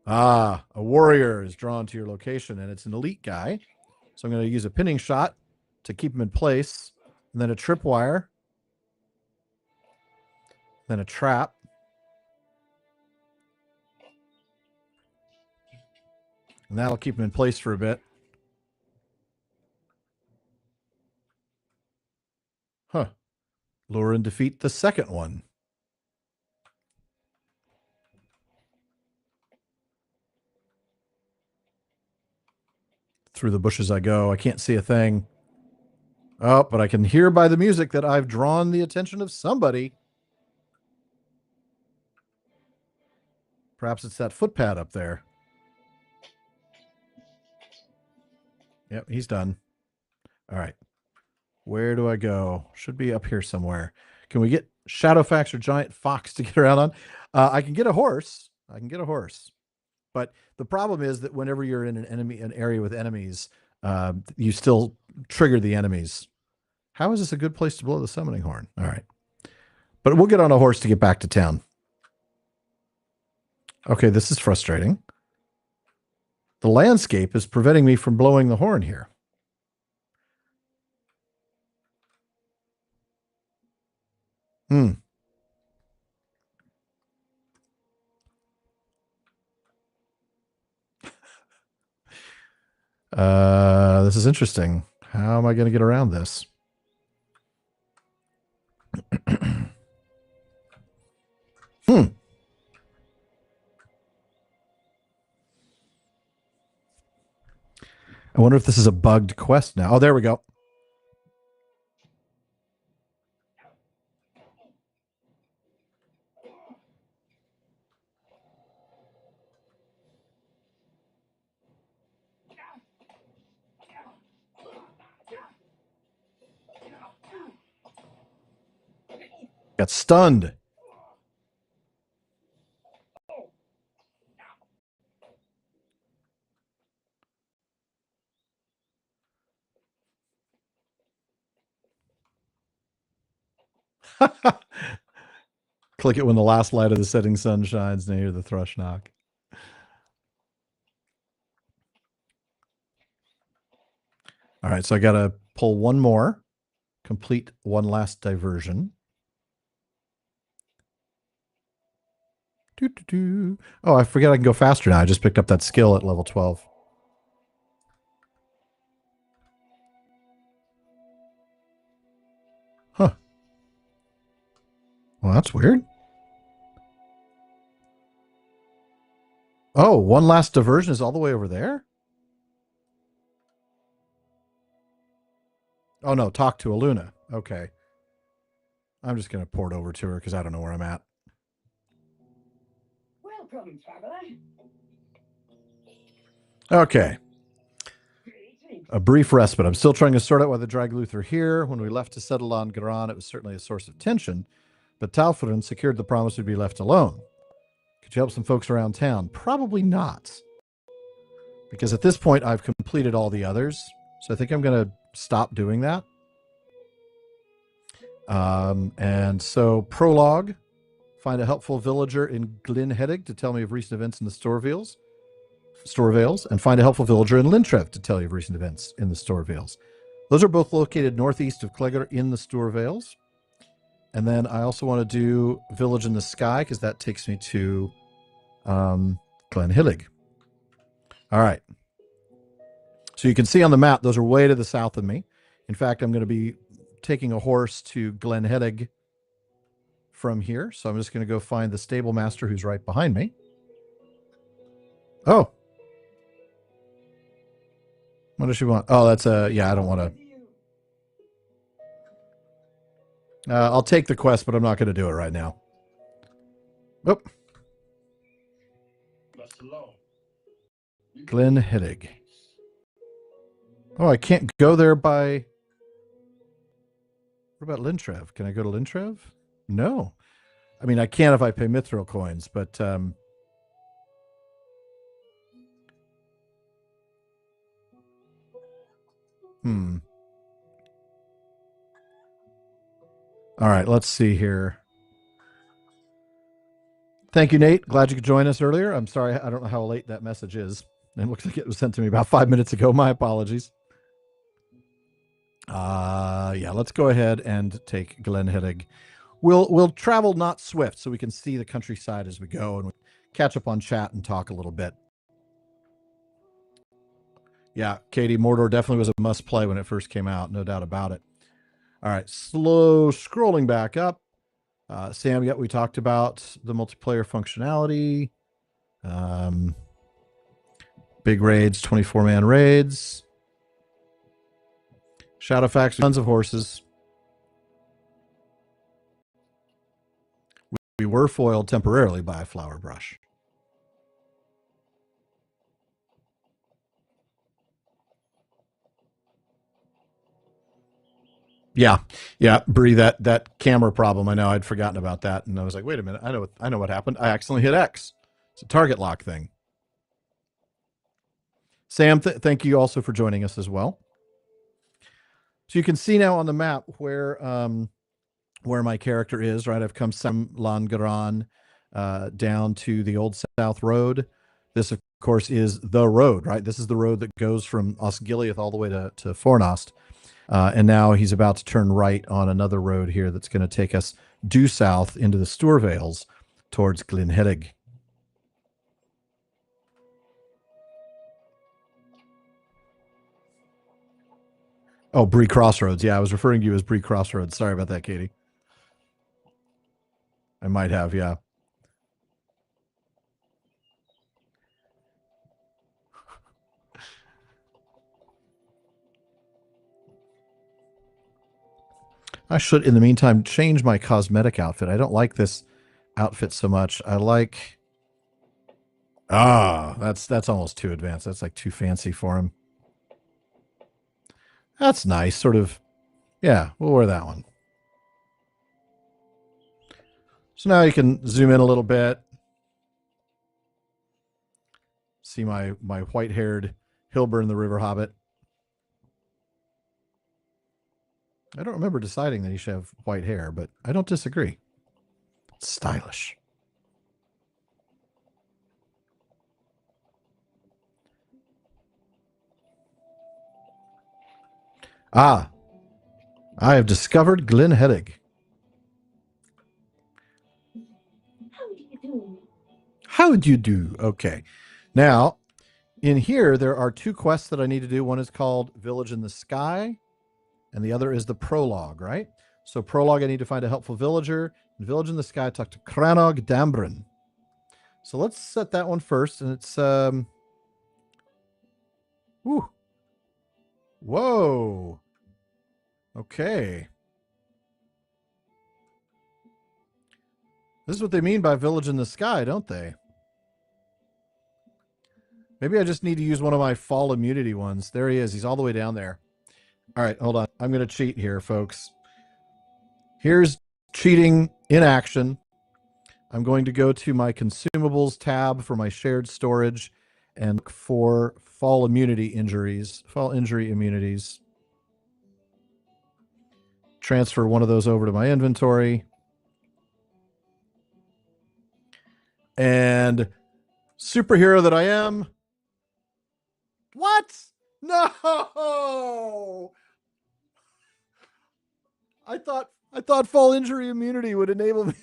Ah, a warrior is drawn to your location, and it's an elite guy. So I'm going to use a pinning shot to keep him in place, and then a tripwire, then a trap. And that'll keep him in place for a bit. Huh. Lure and defeat the second one. Through the bushes I go. I can't see a thing. Oh, but I can hear by the music that I've drawn the attention of somebody. Perhaps it's that footpad up there. Yep, he's done. All right. Where do I go? Should be up here somewhere. Can we get Shadowfax or Giant Fox to get around on? I can get a horse. But the problem is that whenever you're in an area with enemies, you still trigger the enemies. How is this a good place to blow the summoning horn? All right. But we'll get on a horse to get back to town. Okay, this is frustrating. The landscape is preventing me from blowing the horn here. This is interesting. How am I going to get around this? I wonder if this is a bugged quest now. Oh, there we go. Got stunned. Click it when the last light of the setting sun shines and you hear the thrush knock. All right, so I got to pull one more, complete one last diversion. Oh, I forget I can go faster now. I just picked up that skill at level 12. Huh. Well, that's weird. Oh, one last diversion is all the way over there? Oh, no, talk to Aluna. Okay. I'm just going to port over to her because I don't know where I'm at. Welcome, traveler. Okay. A brief respite. I'm still trying to sort out why the Draglooth are here. When we left to settle on Garan, it was certainly a source of tension. but Talfrin secured the promise to be left alone. Could you help some folks around town? Probably not. Because at this point, I've completed all the others. So I think I'm going to stop doing that. And so, prologue. Find a helpful villager in Glenhedig to tell me of recent events in the Storvales. And find a helpful villager in Lintrev to tell you of recent events in the Storvales. Those are both located northeast of Clegger in the Storvales. And then I also want to do Village in the Sky because that takes me to Glenhillig. All right. So you can see on the map, those are way to the south of me. In fact, I'm going to be taking a horse to Glenhedig from here. So I'm just going to go find the stable master who's right behind me. Oh. What does she want? Oh, that's yeah, I don't want to. I'll take the quest, but I'm not going to do it right now. Oh. Glenhedig. Oh, I can't go there by... What about Lintrev? Can I go to Lintrev? No. I mean, I can if I pay Mithril coins, but... All right, let's see here. Thank you, Nate. Glad you could join us earlier. I'm sorry, I don't know how late that message is. It looks like it was sent to me about 5 minutes ago. My apologies. Yeah, let's go ahead and take Glenhedig. We'll travel not swift, so we can see the countryside as we go and catch up on chat and talk a little bit. Yeah, Katie, Mordor definitely was a must play when it first came out, no doubt about it. All right, slow scrolling back up. Sam, we talked about the multiplayer functionality. Big raids, 24-man raids. Shadowfax, tons of horses. We were foiled temporarily by a flower brush. Yeah, Bree, that camera problem. I know I'd forgotten about that, and I was like, wait a minute, I know what happened. I accidentally hit X. It's a target lock thing. Sam, thank you also for joining us as well. So you can see now on the map where my character is. Right, I've come from Langaran down to the Old South Road. This, of course, is the road. Right, this is the road that goes from Osgiliath all the way to Fornost. And now he's about to turn right on another road here that's going to take us due south into the Storvales towards Glenhedig. Oh, Bree Crossroads. Yeah, I was referring to you as Bree Crossroads. Sorry about that, Katie. I might have, yeah. I should, in the meantime, change my cosmetic outfit. I don't like this outfit so much. I like... that's almost too advanced. That's like too fancy for him. That's nice, sort of. Yeah, we'll wear that one. So now you can zoom in a little bit. See my white-haired Hilburn the River Hobbit. I don't remember deciding that he should have white hair, but I don't disagree. It's stylish. I have discovered Glenhedig. How do you do? Okay. Now, in here, there are two quests that I need to do. One is called Village in the Sky, and the other is the prologue, right? So prologue, I need to find a helpful villager. Village in the Sky, talk to Cranog Dambrin. So let's set that one first, and it's... Woo. Whoa. Okay. This is what they mean by Village in the Sky, don't they? Maybe I just need to use one of my fall immunity ones. There he is. He's all the way down there. All right, hold on. I'm going to cheat here, folks. Here's cheating in action. I'm going to go to my consumables tab for my shared storage and look for fall injury immunities. Transfer one of those over to my inventory. And superhero that I am. What? No! I thought fall injury immunity would enable me.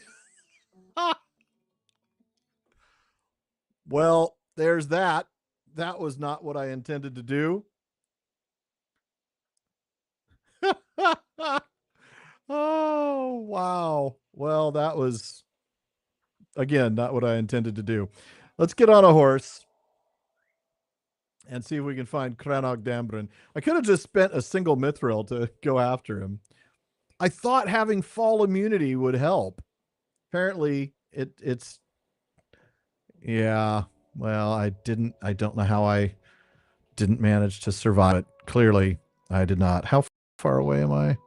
Well, there's that. That was not what I intended to do. Oh, wow. Well, that was, again, not what I intended to do. Let's get on a horse and see if we can find Crannog Dambrin. I could have just spent a single mithril to go after him. I thought having fall immunity would help. Apparently, it's yeah. Well, I don't know how I didn't manage to survive it. Clearly, I did not. How far away am I?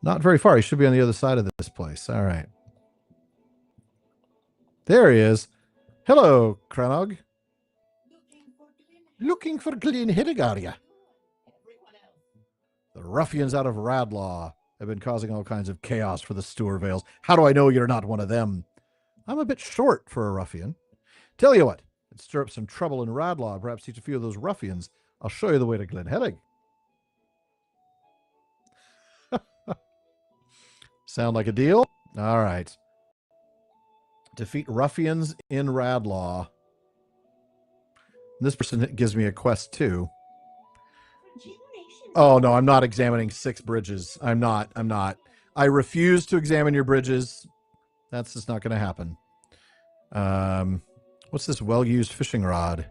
Not very far. He should be on the other side of this place. All right. There he is. Hello, Crannog. Looking for Glyn Hidigaria. The ruffians out of Radlaw have been causing all kinds of chaos for the Stourvales. How do I know you're not one of them? I'm a bit short for a ruffian. Tell you what, let's stir up some trouble in Radlaw, perhaps teach a few of those ruffians. I'll show you the way to Glyn Helig. Sound like a deal? All right. Defeat ruffians in Radlaw. This person gives me a quest too. Oh, no, I'm not examining 6 bridges. I'm not. I refuse to examine your bridges. That's just not going to happen. What's this well-used fishing rod?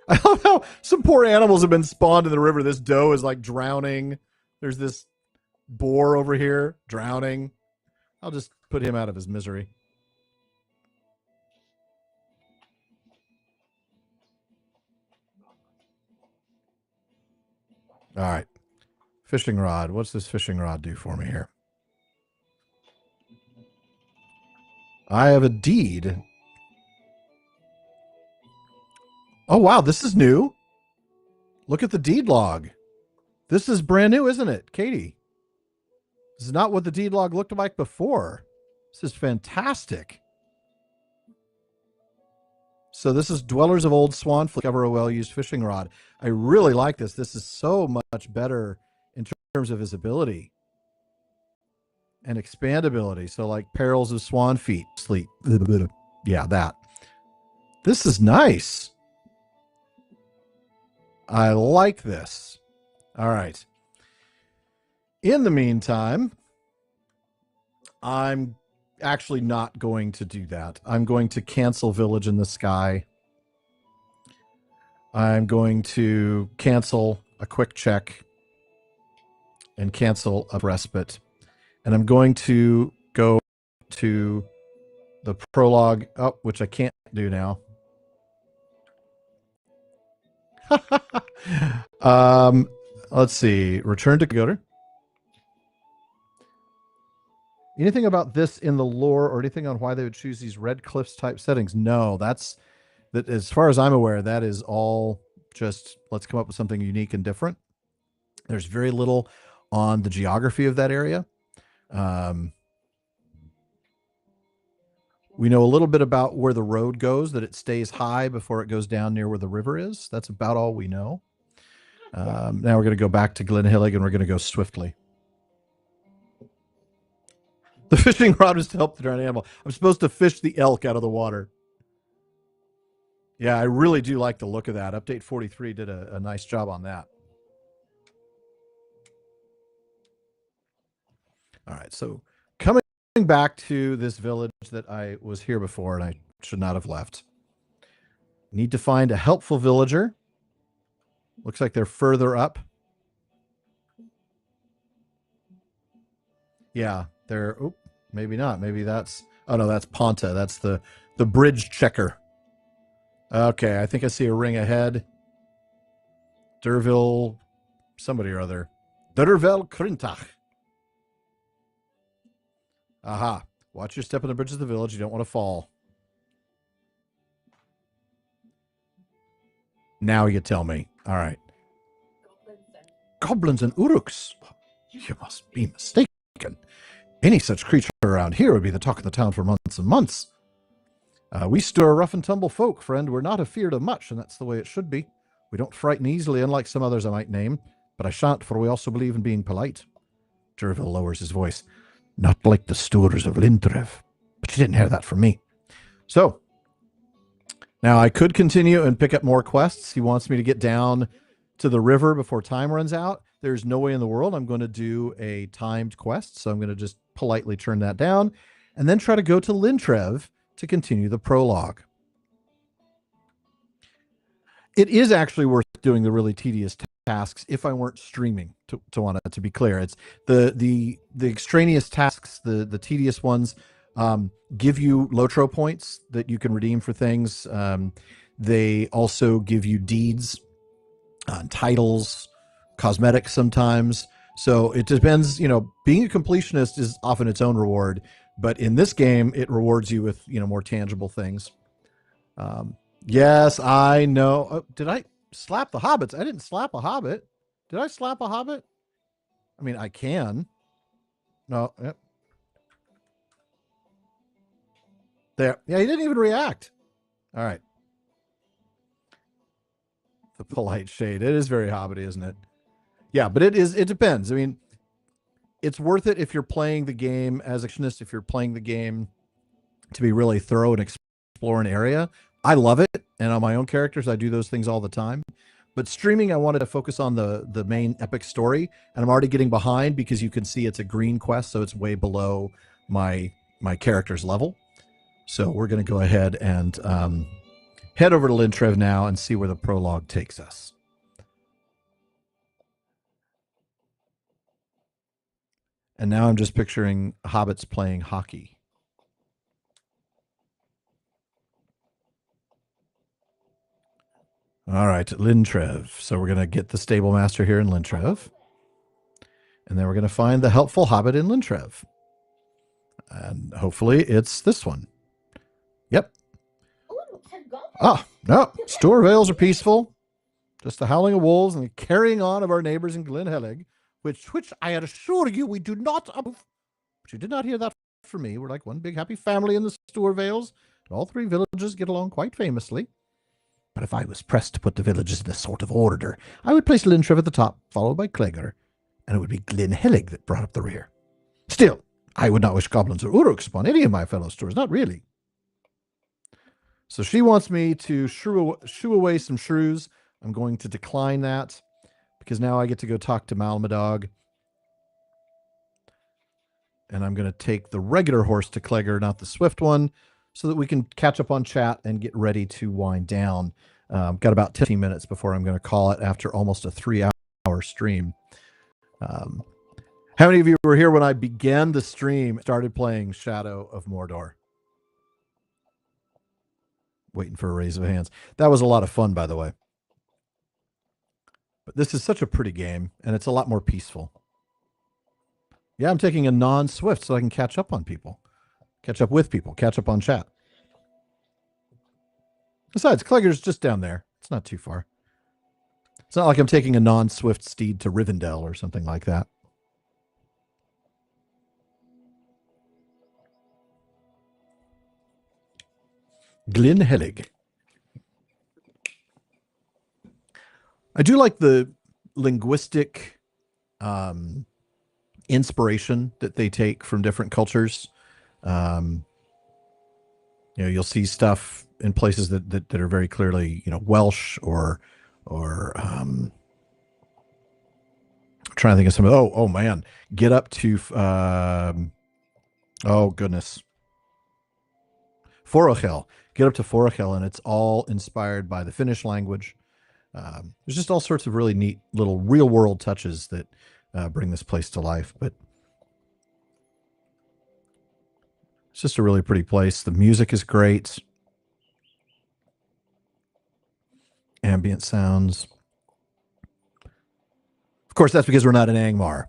I love how some poor animals have been spawned in the river. This doe is like drowning. There's this boar over here drowning. I'll just put him out of his misery. All right. Fishing rod. What's this fishing rod do for me here? I have a deed. Oh, wow. This is new. Look at the deed log. This is brand new, isn't it, Katie? This is not what the deed log looked like before. This is fantastic. So this is Dwellers of Old Swanfleet. Discover a well-used fishing rod. I really like this. This is so much better in terms of visibility and expandability. So like Perils of Swanfleet. Sleep. Yeah, that. This is nice. I like this. All right. In the meantime, I'm actually not going to do that. I'm going to cancel Village in the Sky. I'm going to cancel a quick check and cancel a respite. And I'm going to go to the prologue, which I can't do now. Let's see. Return to Goder. Anything about this in the lore or anything on why they would choose these Red Cliffs type settings? No, that's that. As far as I'm aware, that is all just let's come up with something unique and different. There's very little on the geography of that area. We know a little bit about where the road goes, that it stays high before it goes down near where the river is. That's about all we know. Now we're going to go back to Glyn Hillig and we're going to go swiftly. The fishing rod is to help the drowned animal. I'm supposed to fish the elk out of the water. Yeah, I really do like the look of that. Update 43 did a nice job on that. All right, so coming back to this village that I was here before and I should not have left. Need to find a helpful villager. Looks like they're further up. Yeah, they're, oh, maybe not. Maybe that's, oh no, that's Ponta. That's the bridge checker. Okay, I think I see a ring ahead. Derville, somebody or other. Durvel Krintach. Aha. Watch your step on the bridge of the village. You don't want to fall. Now you tell me. All right. Goblins and uruks. You must be mistaken. Any such creature around here would be the talk of the town for months and months. We stir rough and tumble folk, friend. We're not afeard of much, and that's the way it should be. We don't frighten easily, unlike some others I might name, but I shan't, for we also believe in being polite. Durville lowers his voice. Not like the stewards of Lindrev. But you didn't hear that from me. So, now I could continue and pick up more quests. He wants me to get down to the river before time runs out. There's no way in the world I'm going to do a timed quest, so I'm going to just politely turn that down and then try to go to Lindrev to continue the prologue. It is actually worth doing the really tedious tasks if I weren't streaming, to want it to be clear. It's the extraneous tasks, the tedious ones, give you Lotro points that you can redeem for things. They also give you deeds, titles, cosmetics sometimes. So it depends, being a completionist is often its own reward, but in this game, it rewards you with, more tangible things. Yes, I know. Oh, did I slap the hobbits? I didn't slap a hobbit. Did I slap a hobbit? I mean, I can. No. Yep. There. Yeah, he didn't even react. All right. The polite shade. It is very hobbity, isn't it? Yeah, but it depends. I mean, it's worth it if you're playing the game as a completionist, if you're playing the game to be really thorough and explore an area. I love it, and on my own characters, I do those things all the time. But streaming, I wanted to focus on the main epic story, and I'm already getting behind because you can see it's a green quest, so it's way below my character's level. So we're going to go ahead and head over to Lindrev now and see where the prologue takes us. And now I'm just picturing hobbits playing hockey. All right, Lindrev. So we're going to get the stable master here in Lindrev. And then we're going to find the helpful hobbit in Lindrev. And hopefully it's this one. Yep. No. Store vales are peaceful. Just the howling of wolves and the carrying on of our neighbors in Glen Helig, which I assure you we do not approve. But you did not hear that from me. We're like one big happy family in the Store Vales. All three villages get along quite famously. But if I was pressed to put the villages in a sort of order, I would place Lindrev at the top, followed by Clegger, and it would be Glen Helig that brought up the rear. Still, I would not wish goblins or uruks upon any of my fellow stores, not really. So she wants me to shoo away some shrews. I'm going to decline that, because now I get to go talk to Malmadog. And I'm going to take the regular horse to Clegger, not the swift one, so that we can catch up on chat and get ready to wind down. Got about 15 minutes before I'm going to call it after almost a 3-hour stream. How many of you were here when I began the stream, started playing Shadow of Mordor? Waiting for a raise of hands. That was a lot of fun, by the way. But this is such a pretty game, and it's a lot more peaceful. Yeah, I'm taking a non-swift so I can catch up on people. Catch up with people. Catch up on chat. Besides, Clegger's just down there. It's not too far. It's not like I'm taking a non-swift steed to Rivendell or something like that. Glen Helig. I do like the linguistic inspiration that they take from different cultures. You'll see stuff in places that are very clearly, Welsh or I'm trying to think of some. Oh man, get up to oh goodness, Forochel. Get up to Forochel, and it's all inspired by the Finnish language. There's just all sorts of really neat little real world touches that bring this place to life. But it's just a really pretty place. The music is great. Ambient sounds. Of course, that's because we're not in Angmar.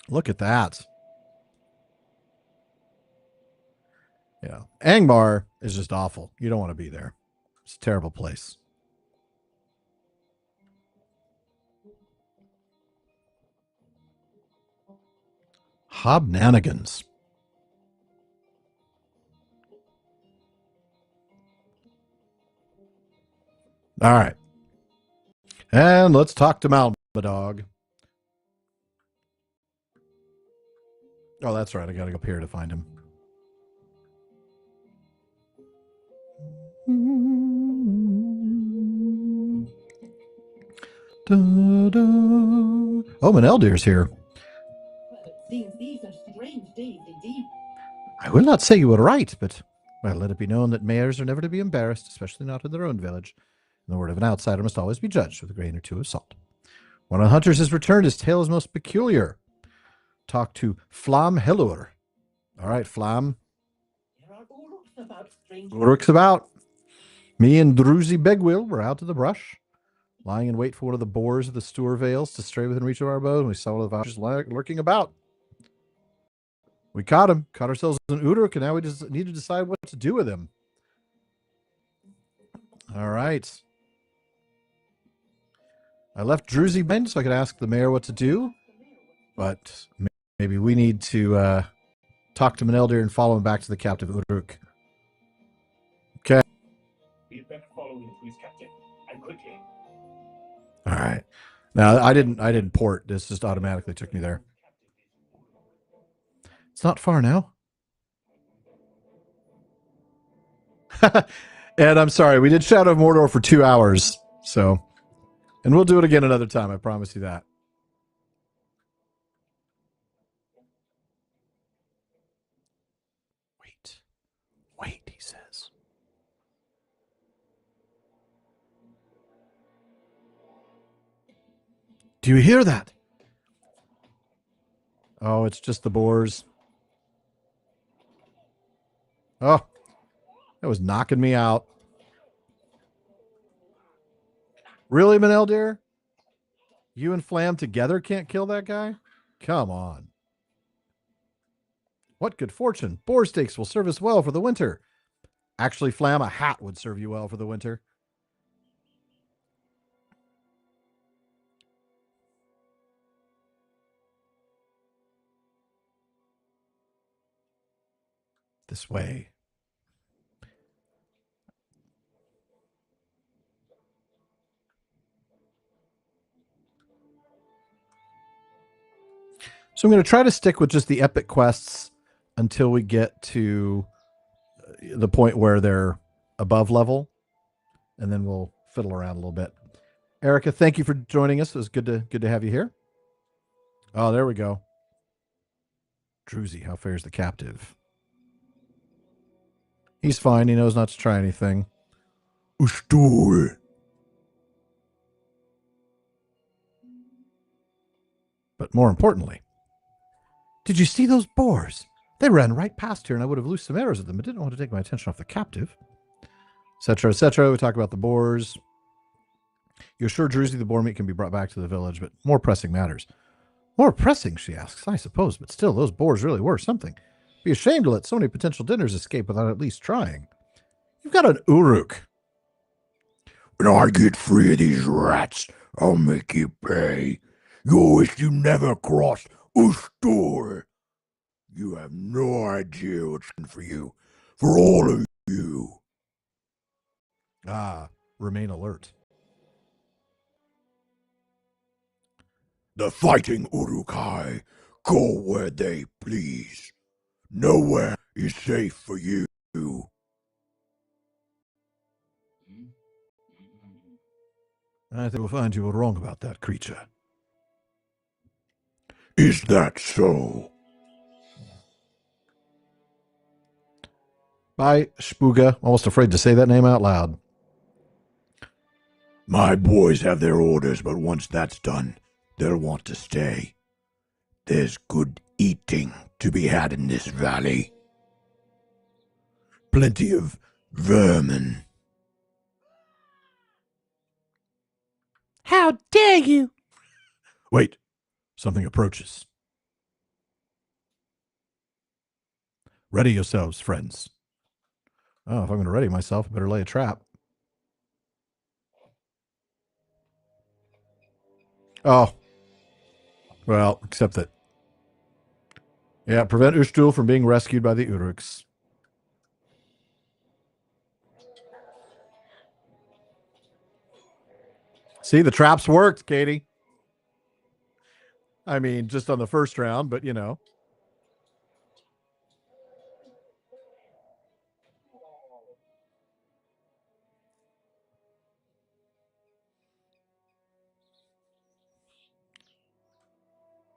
Look at that. Yeah. Angmar is just awful. You don't want to be there. It's a terrible place. Hobnanigans. All right. And let's talk to Malmadog. Oh, that's right. I got to go up here to find him. Da, da. Oh, Maneldir's here. These are strange days indeed. I will not say you were right, but, well, let it be known that mayors are never to be embarrassed, especially not in their own village. And the word of an outsider must always be judged with a grain or two of salt. When a hunter has returned, his tale is most peculiar. Talk to Flam Hellur. All right, Flam. There are Uruks about, strange. Uruk's about. Me and Druzy Begwill were out in the brush, lying in wait for one of the boars of the Stour Vales to stray within reach of our bow, and we saw one of the vouchers lurking about. We caught him, caught ourselves an Uruk, and now we just need to decide what to do with him. All right. I left Druzy behind so I could ask the mayor what to do, but maybe we need to talk to Maneldir and follow him back to the captive Uruk. Okay. We'd better follow him to his captain, and quickly. All right. Now I didn't port. This just automatically took me there. It's not far now. And I'm sorry, we did Shadow of Mordor for 2 hours, so, and we'll do it again another time. I promise you that. Wait, he says. Do you hear that? Oh, it's just the boars. Oh, that was knocking me out. Really, Maneldir? You and Flam together can't kill that guy? Come on. What good fortune. Boar steaks will serve us well for the winter. Actually, Flam, a hat would serve you well for the winter. This way. So I'm going to try to stick with just the epic quests until we get to the point where they're above level, and then we'll fiddle around a little bit. Erica, thank you for joining us. It was good to have you here. Oh, there we go. Druzy, how fares the captive? He's fine. He knows not to try anything. Ustur. But more importantly, did you see those boars? They ran right past here, and I would have loosed some arrows at them, but didn't want to take my attention off the captive. Etc., etc. We talk about the boars. You're sure, Druzy, the boar meat can be brought back to the village, but more pressing matters. More pressing, she asks, I suppose, but still, those boars really were something. Be ashamed to let so many potential dinners escape without at least trying. You've got an Uruk. When I get free of these rats, I'll make you pay. You wish you never crossed Ustur. You have no idea what's in for you, for all of you. Ah, remain alert. The fighting Urukai go where they please. Nowhere is safe for you. I think we'll find you were wrong about that creature. Is that so? Bye, Spooga. Almost afraid to say that name out loud. My boys have their orders, but once that's done, they'll want to stay. There's good eating to be had in this valley. Plenty of vermin. How dare you? Wait, something approaches. Ready yourselves, friends. Oh, if I'm going to ready myself, I better lay a trap. Oh. Well, except that. Yeah, prevent Ushtul from being rescued by the Uruks. See, the traps worked, Katie. I mean, just on the first round, but you know.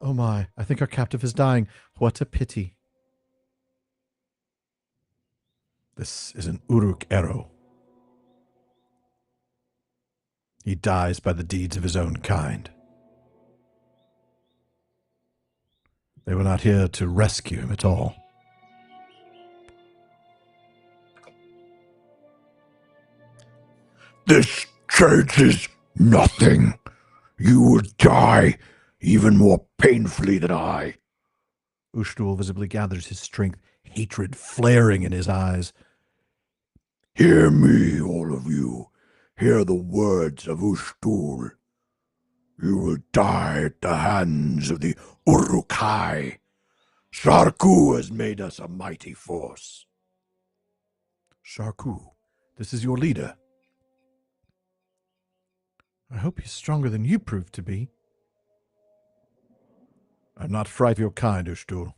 Oh my, I think our captive is dying. What a pity. This is an Uruk arrow. He dies by the deeds of his own kind. They were not here to rescue him at all. This changes nothing. You will die even more painfully than I. Ushtul visibly gathers his strength, hatred flaring in his eyes. Hear me, all of you. Hear the words of Ushtul. You will die at the hands of the Urukai. Sharku has made us a mighty force. Sharku, this is your leader. I hope he's stronger than you proved to be. I'm not frightened of your kind, Ushtul.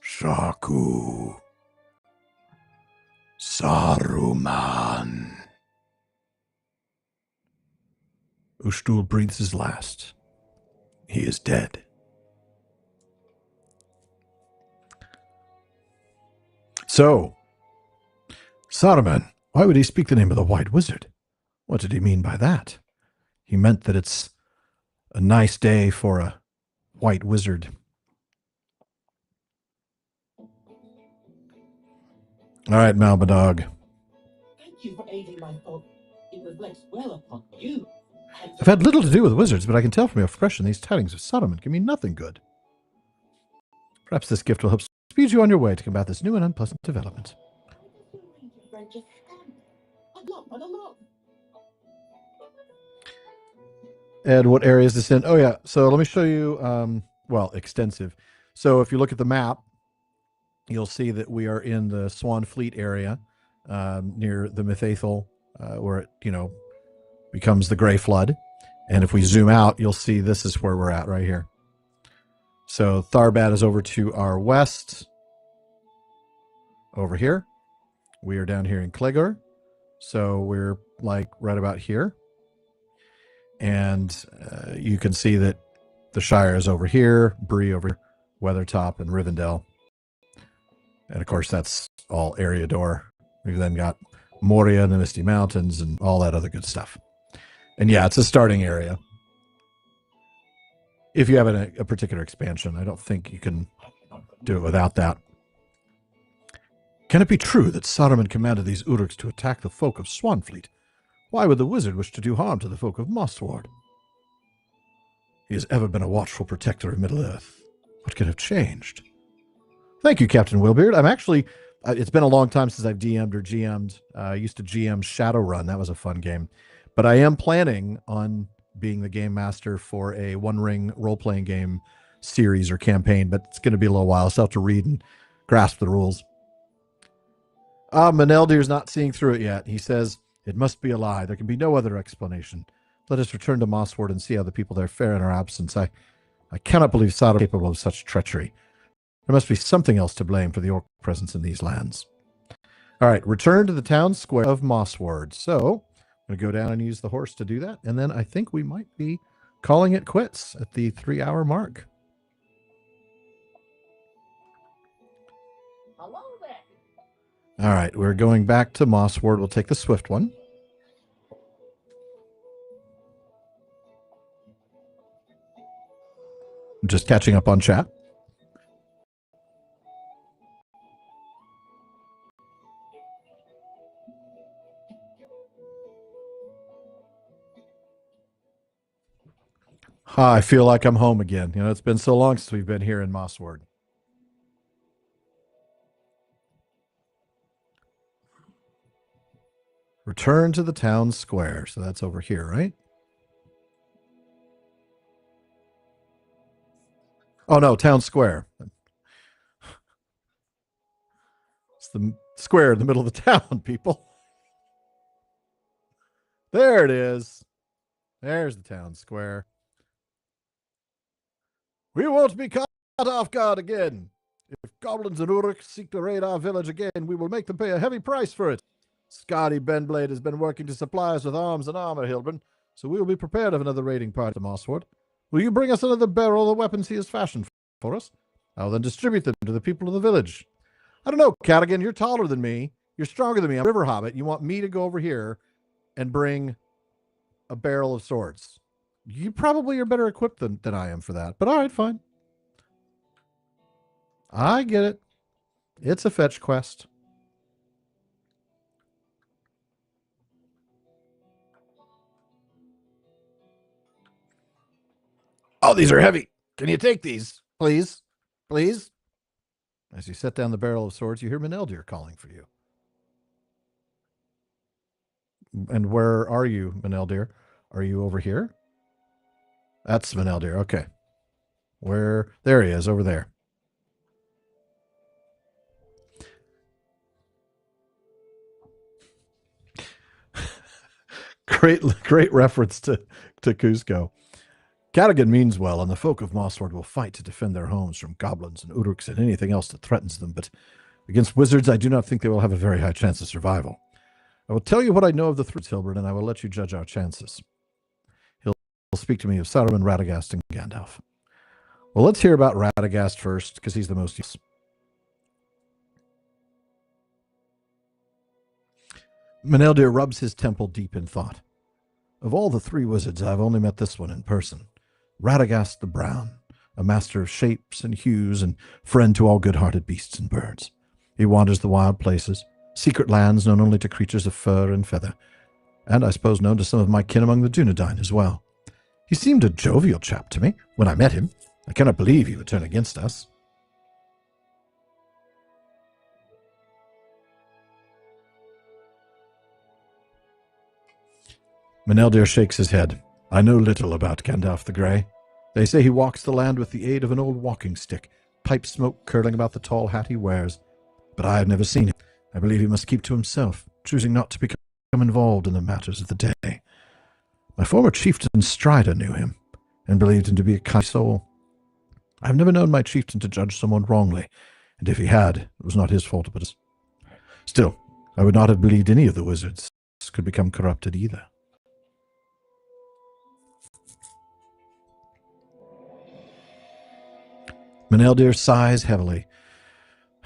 Sharku. Saruman. Ushtul breathes his last. He is dead. So, Saruman, why would he speak the name of the White Wizard? What did he mean by that? He meant that it's a nice day for a White Wizard. All right, Malbadog. Thank you for aiding my thought. It reflects well upon you. I've had little to do with wizards, but I can tell from your expression these tidings of Saruman can mean nothing good. Perhaps this gift will help speed you on your way to combat this new and unpleasant development. Ed, what area is this in? Oh, yeah. So let me show you, well, extensive. So if you look at the map, you'll see that we are in the Swan Fleet area near the Mythaethel, where it, becomes the Grey Flood. And if we zoom out, you'll see this is where we're at right here. So Tharbad is over to our west, over here. We are down here in Clegor. So we're like right about here. And you can see that the Shire is over here, Bree over here, Weathertop and Rivendell. And of course, that's all Eriador. We've then got Moria and the Misty Mountains and all that other good stuff. And yeah, it's a starting area. If you have a particular expansion, I don't think you can do it without that. Can it be true that Saruman commanded these Uruks to attack the folk of Swanfleet? Why would the wizard wish to do harm to the folk of Mossward? He has ever been a watchful protector of Middle-earth. What could have changed? Thank you, Captain Wilbeard. I'm actually, it's been a long time since I've DM'd or GM'd. I used to GM Shadowrun. That was a fun game. But I am planning on being the game master for a One Ring role-playing game series or campaign, but it's going to be a little while. I still have to read and grasp the rules. Maneldir's not seeing through it yet. He says, it must be a lie. There can be no other explanation. Let us return to Mossward and see how the people there fare in our absence. I cannot believe Saruman is capable of such treachery. There must be something else to blame for the orc presence in these lands. All right, return to the town square of Mossward. So I'm going to go down and use the horse to do that. And then I think we might be calling it quits at the 3-hour mark. Hello there. All right, we're going back to Mossward. We'll take the swift one. Just catching up on chat. I feel like I'm home again. You know, it's been so long since we've been here in Mossward. Return to the town square. So that's over here, right? Oh, no, town square. It's the square in the middle of the town, people. There it is. There's the town square. We won't be caught off guard again. If goblins and Uruk seek to raid our village again, we will make them pay a heavy price for it. Scotty Benblade has been working to supply us with arms and armor, Hilburn, so we will be prepared of another raiding party to Mossward. Will you bring us another barrel of the weapons he has fashioned for us? I will then distribute them to the people of the village. I don't know, Cadigan, you're taller than me. You're stronger than me. I'm a river hobbit. You want me to go over here and bring a barrel of swords. You probably are better equipped than I am for that. But all right, fine. I get it. It's a fetch quest. Oh, these are heavy. Can you take these, please? Please? As you set down the barrel of swords, you hear Meneldir calling for you. And where are you, Meneldir? Are you over here? That's Meneldir. Okay. Where? There he is, over there. Great reference to Cusco. Cadigan means well, and the folk of Mossward will fight to defend their homes from goblins and Uruks and anything else that threatens them, but against wizards, I do not think they will have a very high chance of survival. I will tell you what I know of the threats, Hilbert, and I will let you judge our chances. He'll speak to me of Saruman, Radagast, and Gandalf. Well, let's hear about Radagast first, because he's the most useful. Meneldir rubs his temple deep in thought. Of all the three wizards, I've only met this one in person. Radagast the Brown, a master of shapes and hues and friend to all good-hearted beasts and birds. He wanders the wild places, secret lands known only to creatures of fur and feather, and I suppose known to some of my kin among the Dunedain as well. He seemed a jovial chap to me when I met him. I cannot believe he would turn against us. Meneldir shakes his head. I know little about Gandalf the Grey. They say he walks the land with the aid of an old walking stick, pipe smoke curling about the tall hat he wears. But I have never seen him. I believe he must keep to himself, choosing not to become involved in the matters of the day. My former chieftain Strider knew him, and believed him to be a kind soul. I have never known my chieftain to judge someone wrongly, and if he had, it was not his fault but his. Still, I would not have believed any of the wizards could become corrupted either. Meneldir sighs heavily.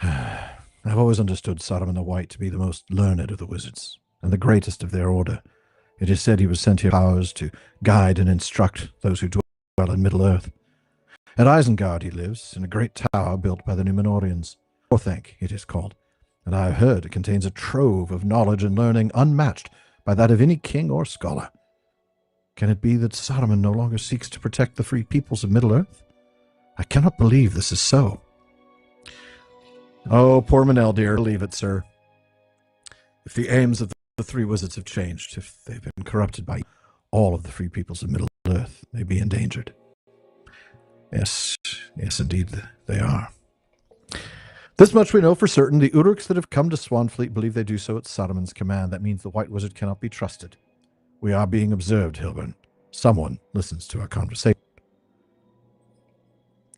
I've always understood Saruman the White to be the most learned of the wizards, and the greatest of their order. It is said he was sent here powers to guide and instruct those who dwell in Middle-earth. At Isengard he lives, in a great tower built by the Númenóreans. Orthanc, it is called, and I have heard it contains a trove of knowledge and learning unmatched by that of any king or scholar. Can it be that Saruman no longer seeks to protect the free peoples of Middle-earth? I cannot believe this is so. Oh, poor Meneldir, believe it, sir. If the aims of the three wizards have changed, if they've been corrupted by all of the free peoples of Middle-earth, may be endangered. Yes, indeed, they are. This much we know for certain. The Uruks that have come to Swanfleet believe they do so at Saruman's command. That means the White Wizard cannot be trusted. We are being observed, Hilburn. Someone listens to our conversation.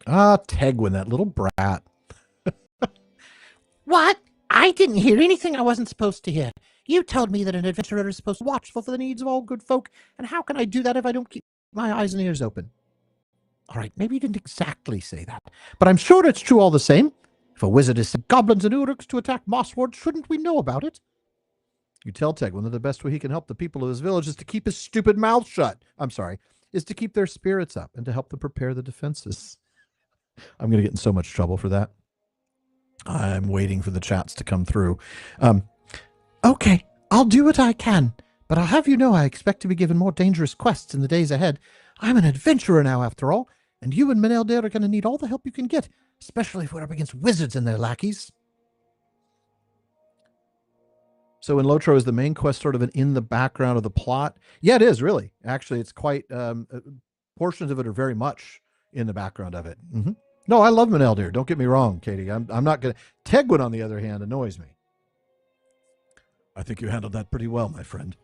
Ah, Tegwin, that little brat. What? I didn't hear anything I wasn't supposed to hear. You told me that an adventurer is supposed to watch for the needs of all good folk, and how can I do that if I don't keep my eyes and ears open? All right, maybe you didn't exactly say that, but I'm sure it's true all the same. If a wizard has sent goblins and Uruks to attack Mossward, shouldn't we know about it? You tell Tegwin that the best way he can help the people of his village is to keep his stupid mouth shut. Is to keep their spirits up and to help them prepare the defenses. I'm going to get in so much trouble for that. I'm waiting for the chats to come through. Okay, I'll do what I can, but I'll have you know I expect to be given more dangerous quests in the days ahead. I'm an adventurer now, after all, and you and Menelder are going to need all the help you can get, especially if we're up against wizards and their lackeys. So in Lotro, is the main quest sort of in the background of the plot? Yeah, it is, really. Actually, it's quite, portions of it are very much in the background of it. Mm-hmm. No, I love Menelder. Don't get me wrong, Katie. I'm not going to. Tegwin, on the other hand, annoys me. I think you handled that pretty well, my friend.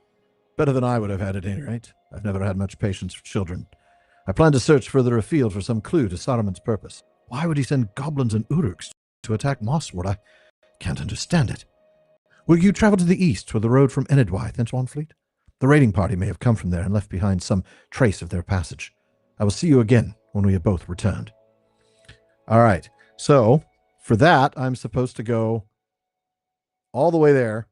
Better than I would have had at any rate. I've never had much patience for children. I plan to search further afield for some clue to Saruman's purpose. Why would he send goblins and uruks to attack Mosswood? I can't understand it. Will you travel to the east for the road from Enedwythe into Swanfleet? The raiding party may have come from there and left behind some trace of their passage. I will see you again when we have both returned. All right. So for that, I'm supposed to go all the way there.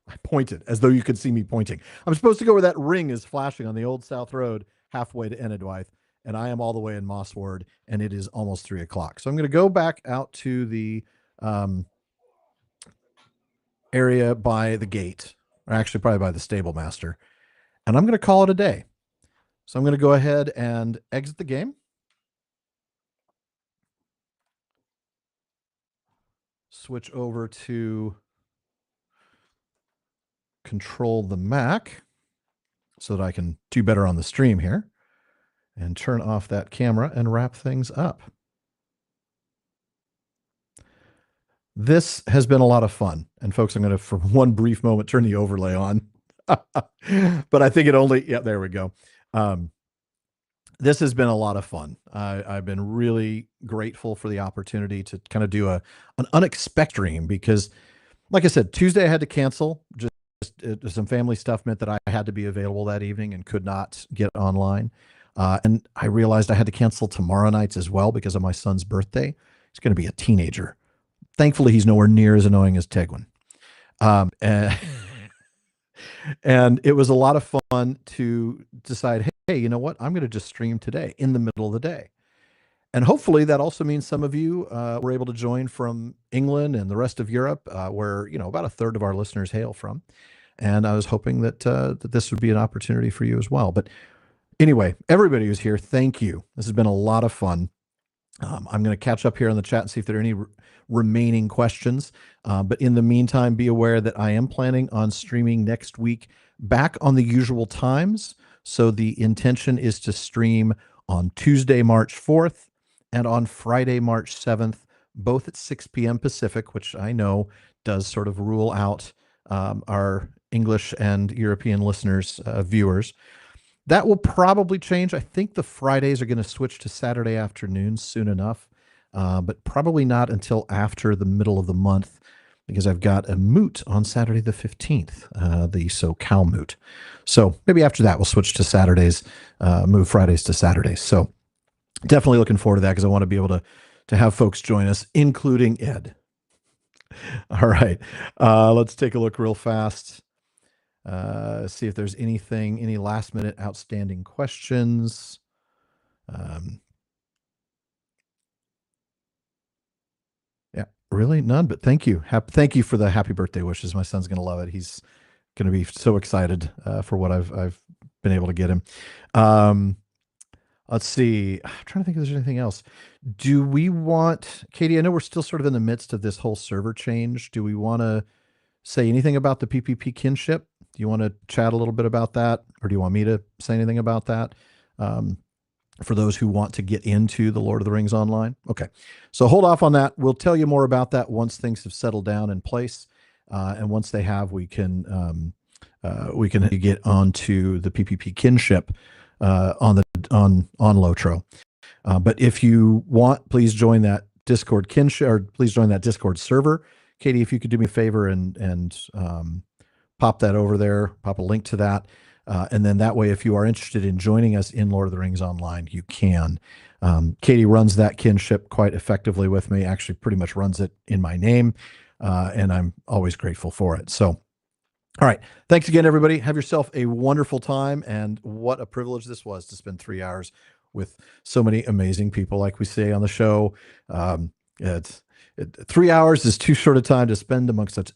I pointed as though you could see me pointing. I'm supposed to go where that ring is flashing on the old South Road, halfway to Enedwythe, and I am all the way in Mosswood, and it is almost 3 o'clock. So I'm going to go back out to the area by the gate, or actually probably by the stable master, and I'm going to call it a day. So I'm going to go ahead and exit the game. Switch over to control the Mac so that I can do better on the stream here, and turn off that camera and wrap things up. This has been a lot of fun. And folks, I'm going to, for one brief moment, turn the overlay on. But I think it only, yeah, there we go. This has been a lot of fun. I've been really grateful for the opportunity to kind of do an unexpected stream because, like I said, Tuesday I had to cancel. Just some family stuff meant that I had to be available that evening and could not get online. And I realized I had to cancel tomorrow nights as well because of my son's birthday. He's going to be a teenager. Thankfully, he's nowhere near as annoying as Tegwin. And it was a lot of fun to decide, hey, you know what? I'm going to just stream today in the middle of the day. And hopefully that also means some of you were able to join from England and the rest of Europe, where, you know, about a third of our listeners hail from. And I was hoping that, that this would be an opportunity for you as well. But anyway, everybody who's here, thank you. This has been a lot of fun. I'm going to catch up here in the chat and see if there are any remaining questions. But in the meantime, be aware that I am planning on streaming next week back on the usual times. So the intention is to stream on Tuesday, March 4th and on Friday, March 7th, both at 6 p.m. Pacific, which I know does sort of rule out our English and European listeners, viewers. That will probably change. I think the Fridays are going to switch to Saturday afternoons soon enough, but probably not until after the middle of the month because I've got a moot on Saturday the 15th, the SoCal moot. So maybe after that we'll switch to Saturdays, move Fridays to Saturdays. So definitely looking forward to that because I want to be able to have folks join us, including Ed. All right, let's take a look real fast. See if there's any last minute outstanding questions. Yeah, really none, but thank you. Thank you for the happy birthday wishes. My son's going to love it. He's going to be so excited for what I've been able to get him. Let's see. I'm trying to think if there's anything else. Do we want, Katie, I know we're still sort of in the midst of this whole server change. Do we want to say anything about the PPP kinship? Do you want to chat a little bit about that? Or do you want me to say anything about that? For those who want to get into the Lord of the Rings online. Okay. So hold off on that. We'll tell you more about that once things have settled down in place. And once they have, we can get onto the PPP kinship on Lotro. But if you want, please join that Discord kinship, or please join that Discord server. Katie, if you could do me a favor and pop that over there, pop a link to that. And then that way, if you are interested in joining us in Lord of the Rings Online, you can. Katie runs that kinship quite effectively with me, actually pretty much runs it in my name. And I'm always grateful for it. So, all right. Thanks again, everybody. Have yourself a wonderful time. And what a privilege this was to spend 3 hours with so many amazing people. Like we say on the show, 3 hours is too short a time to spend amongst such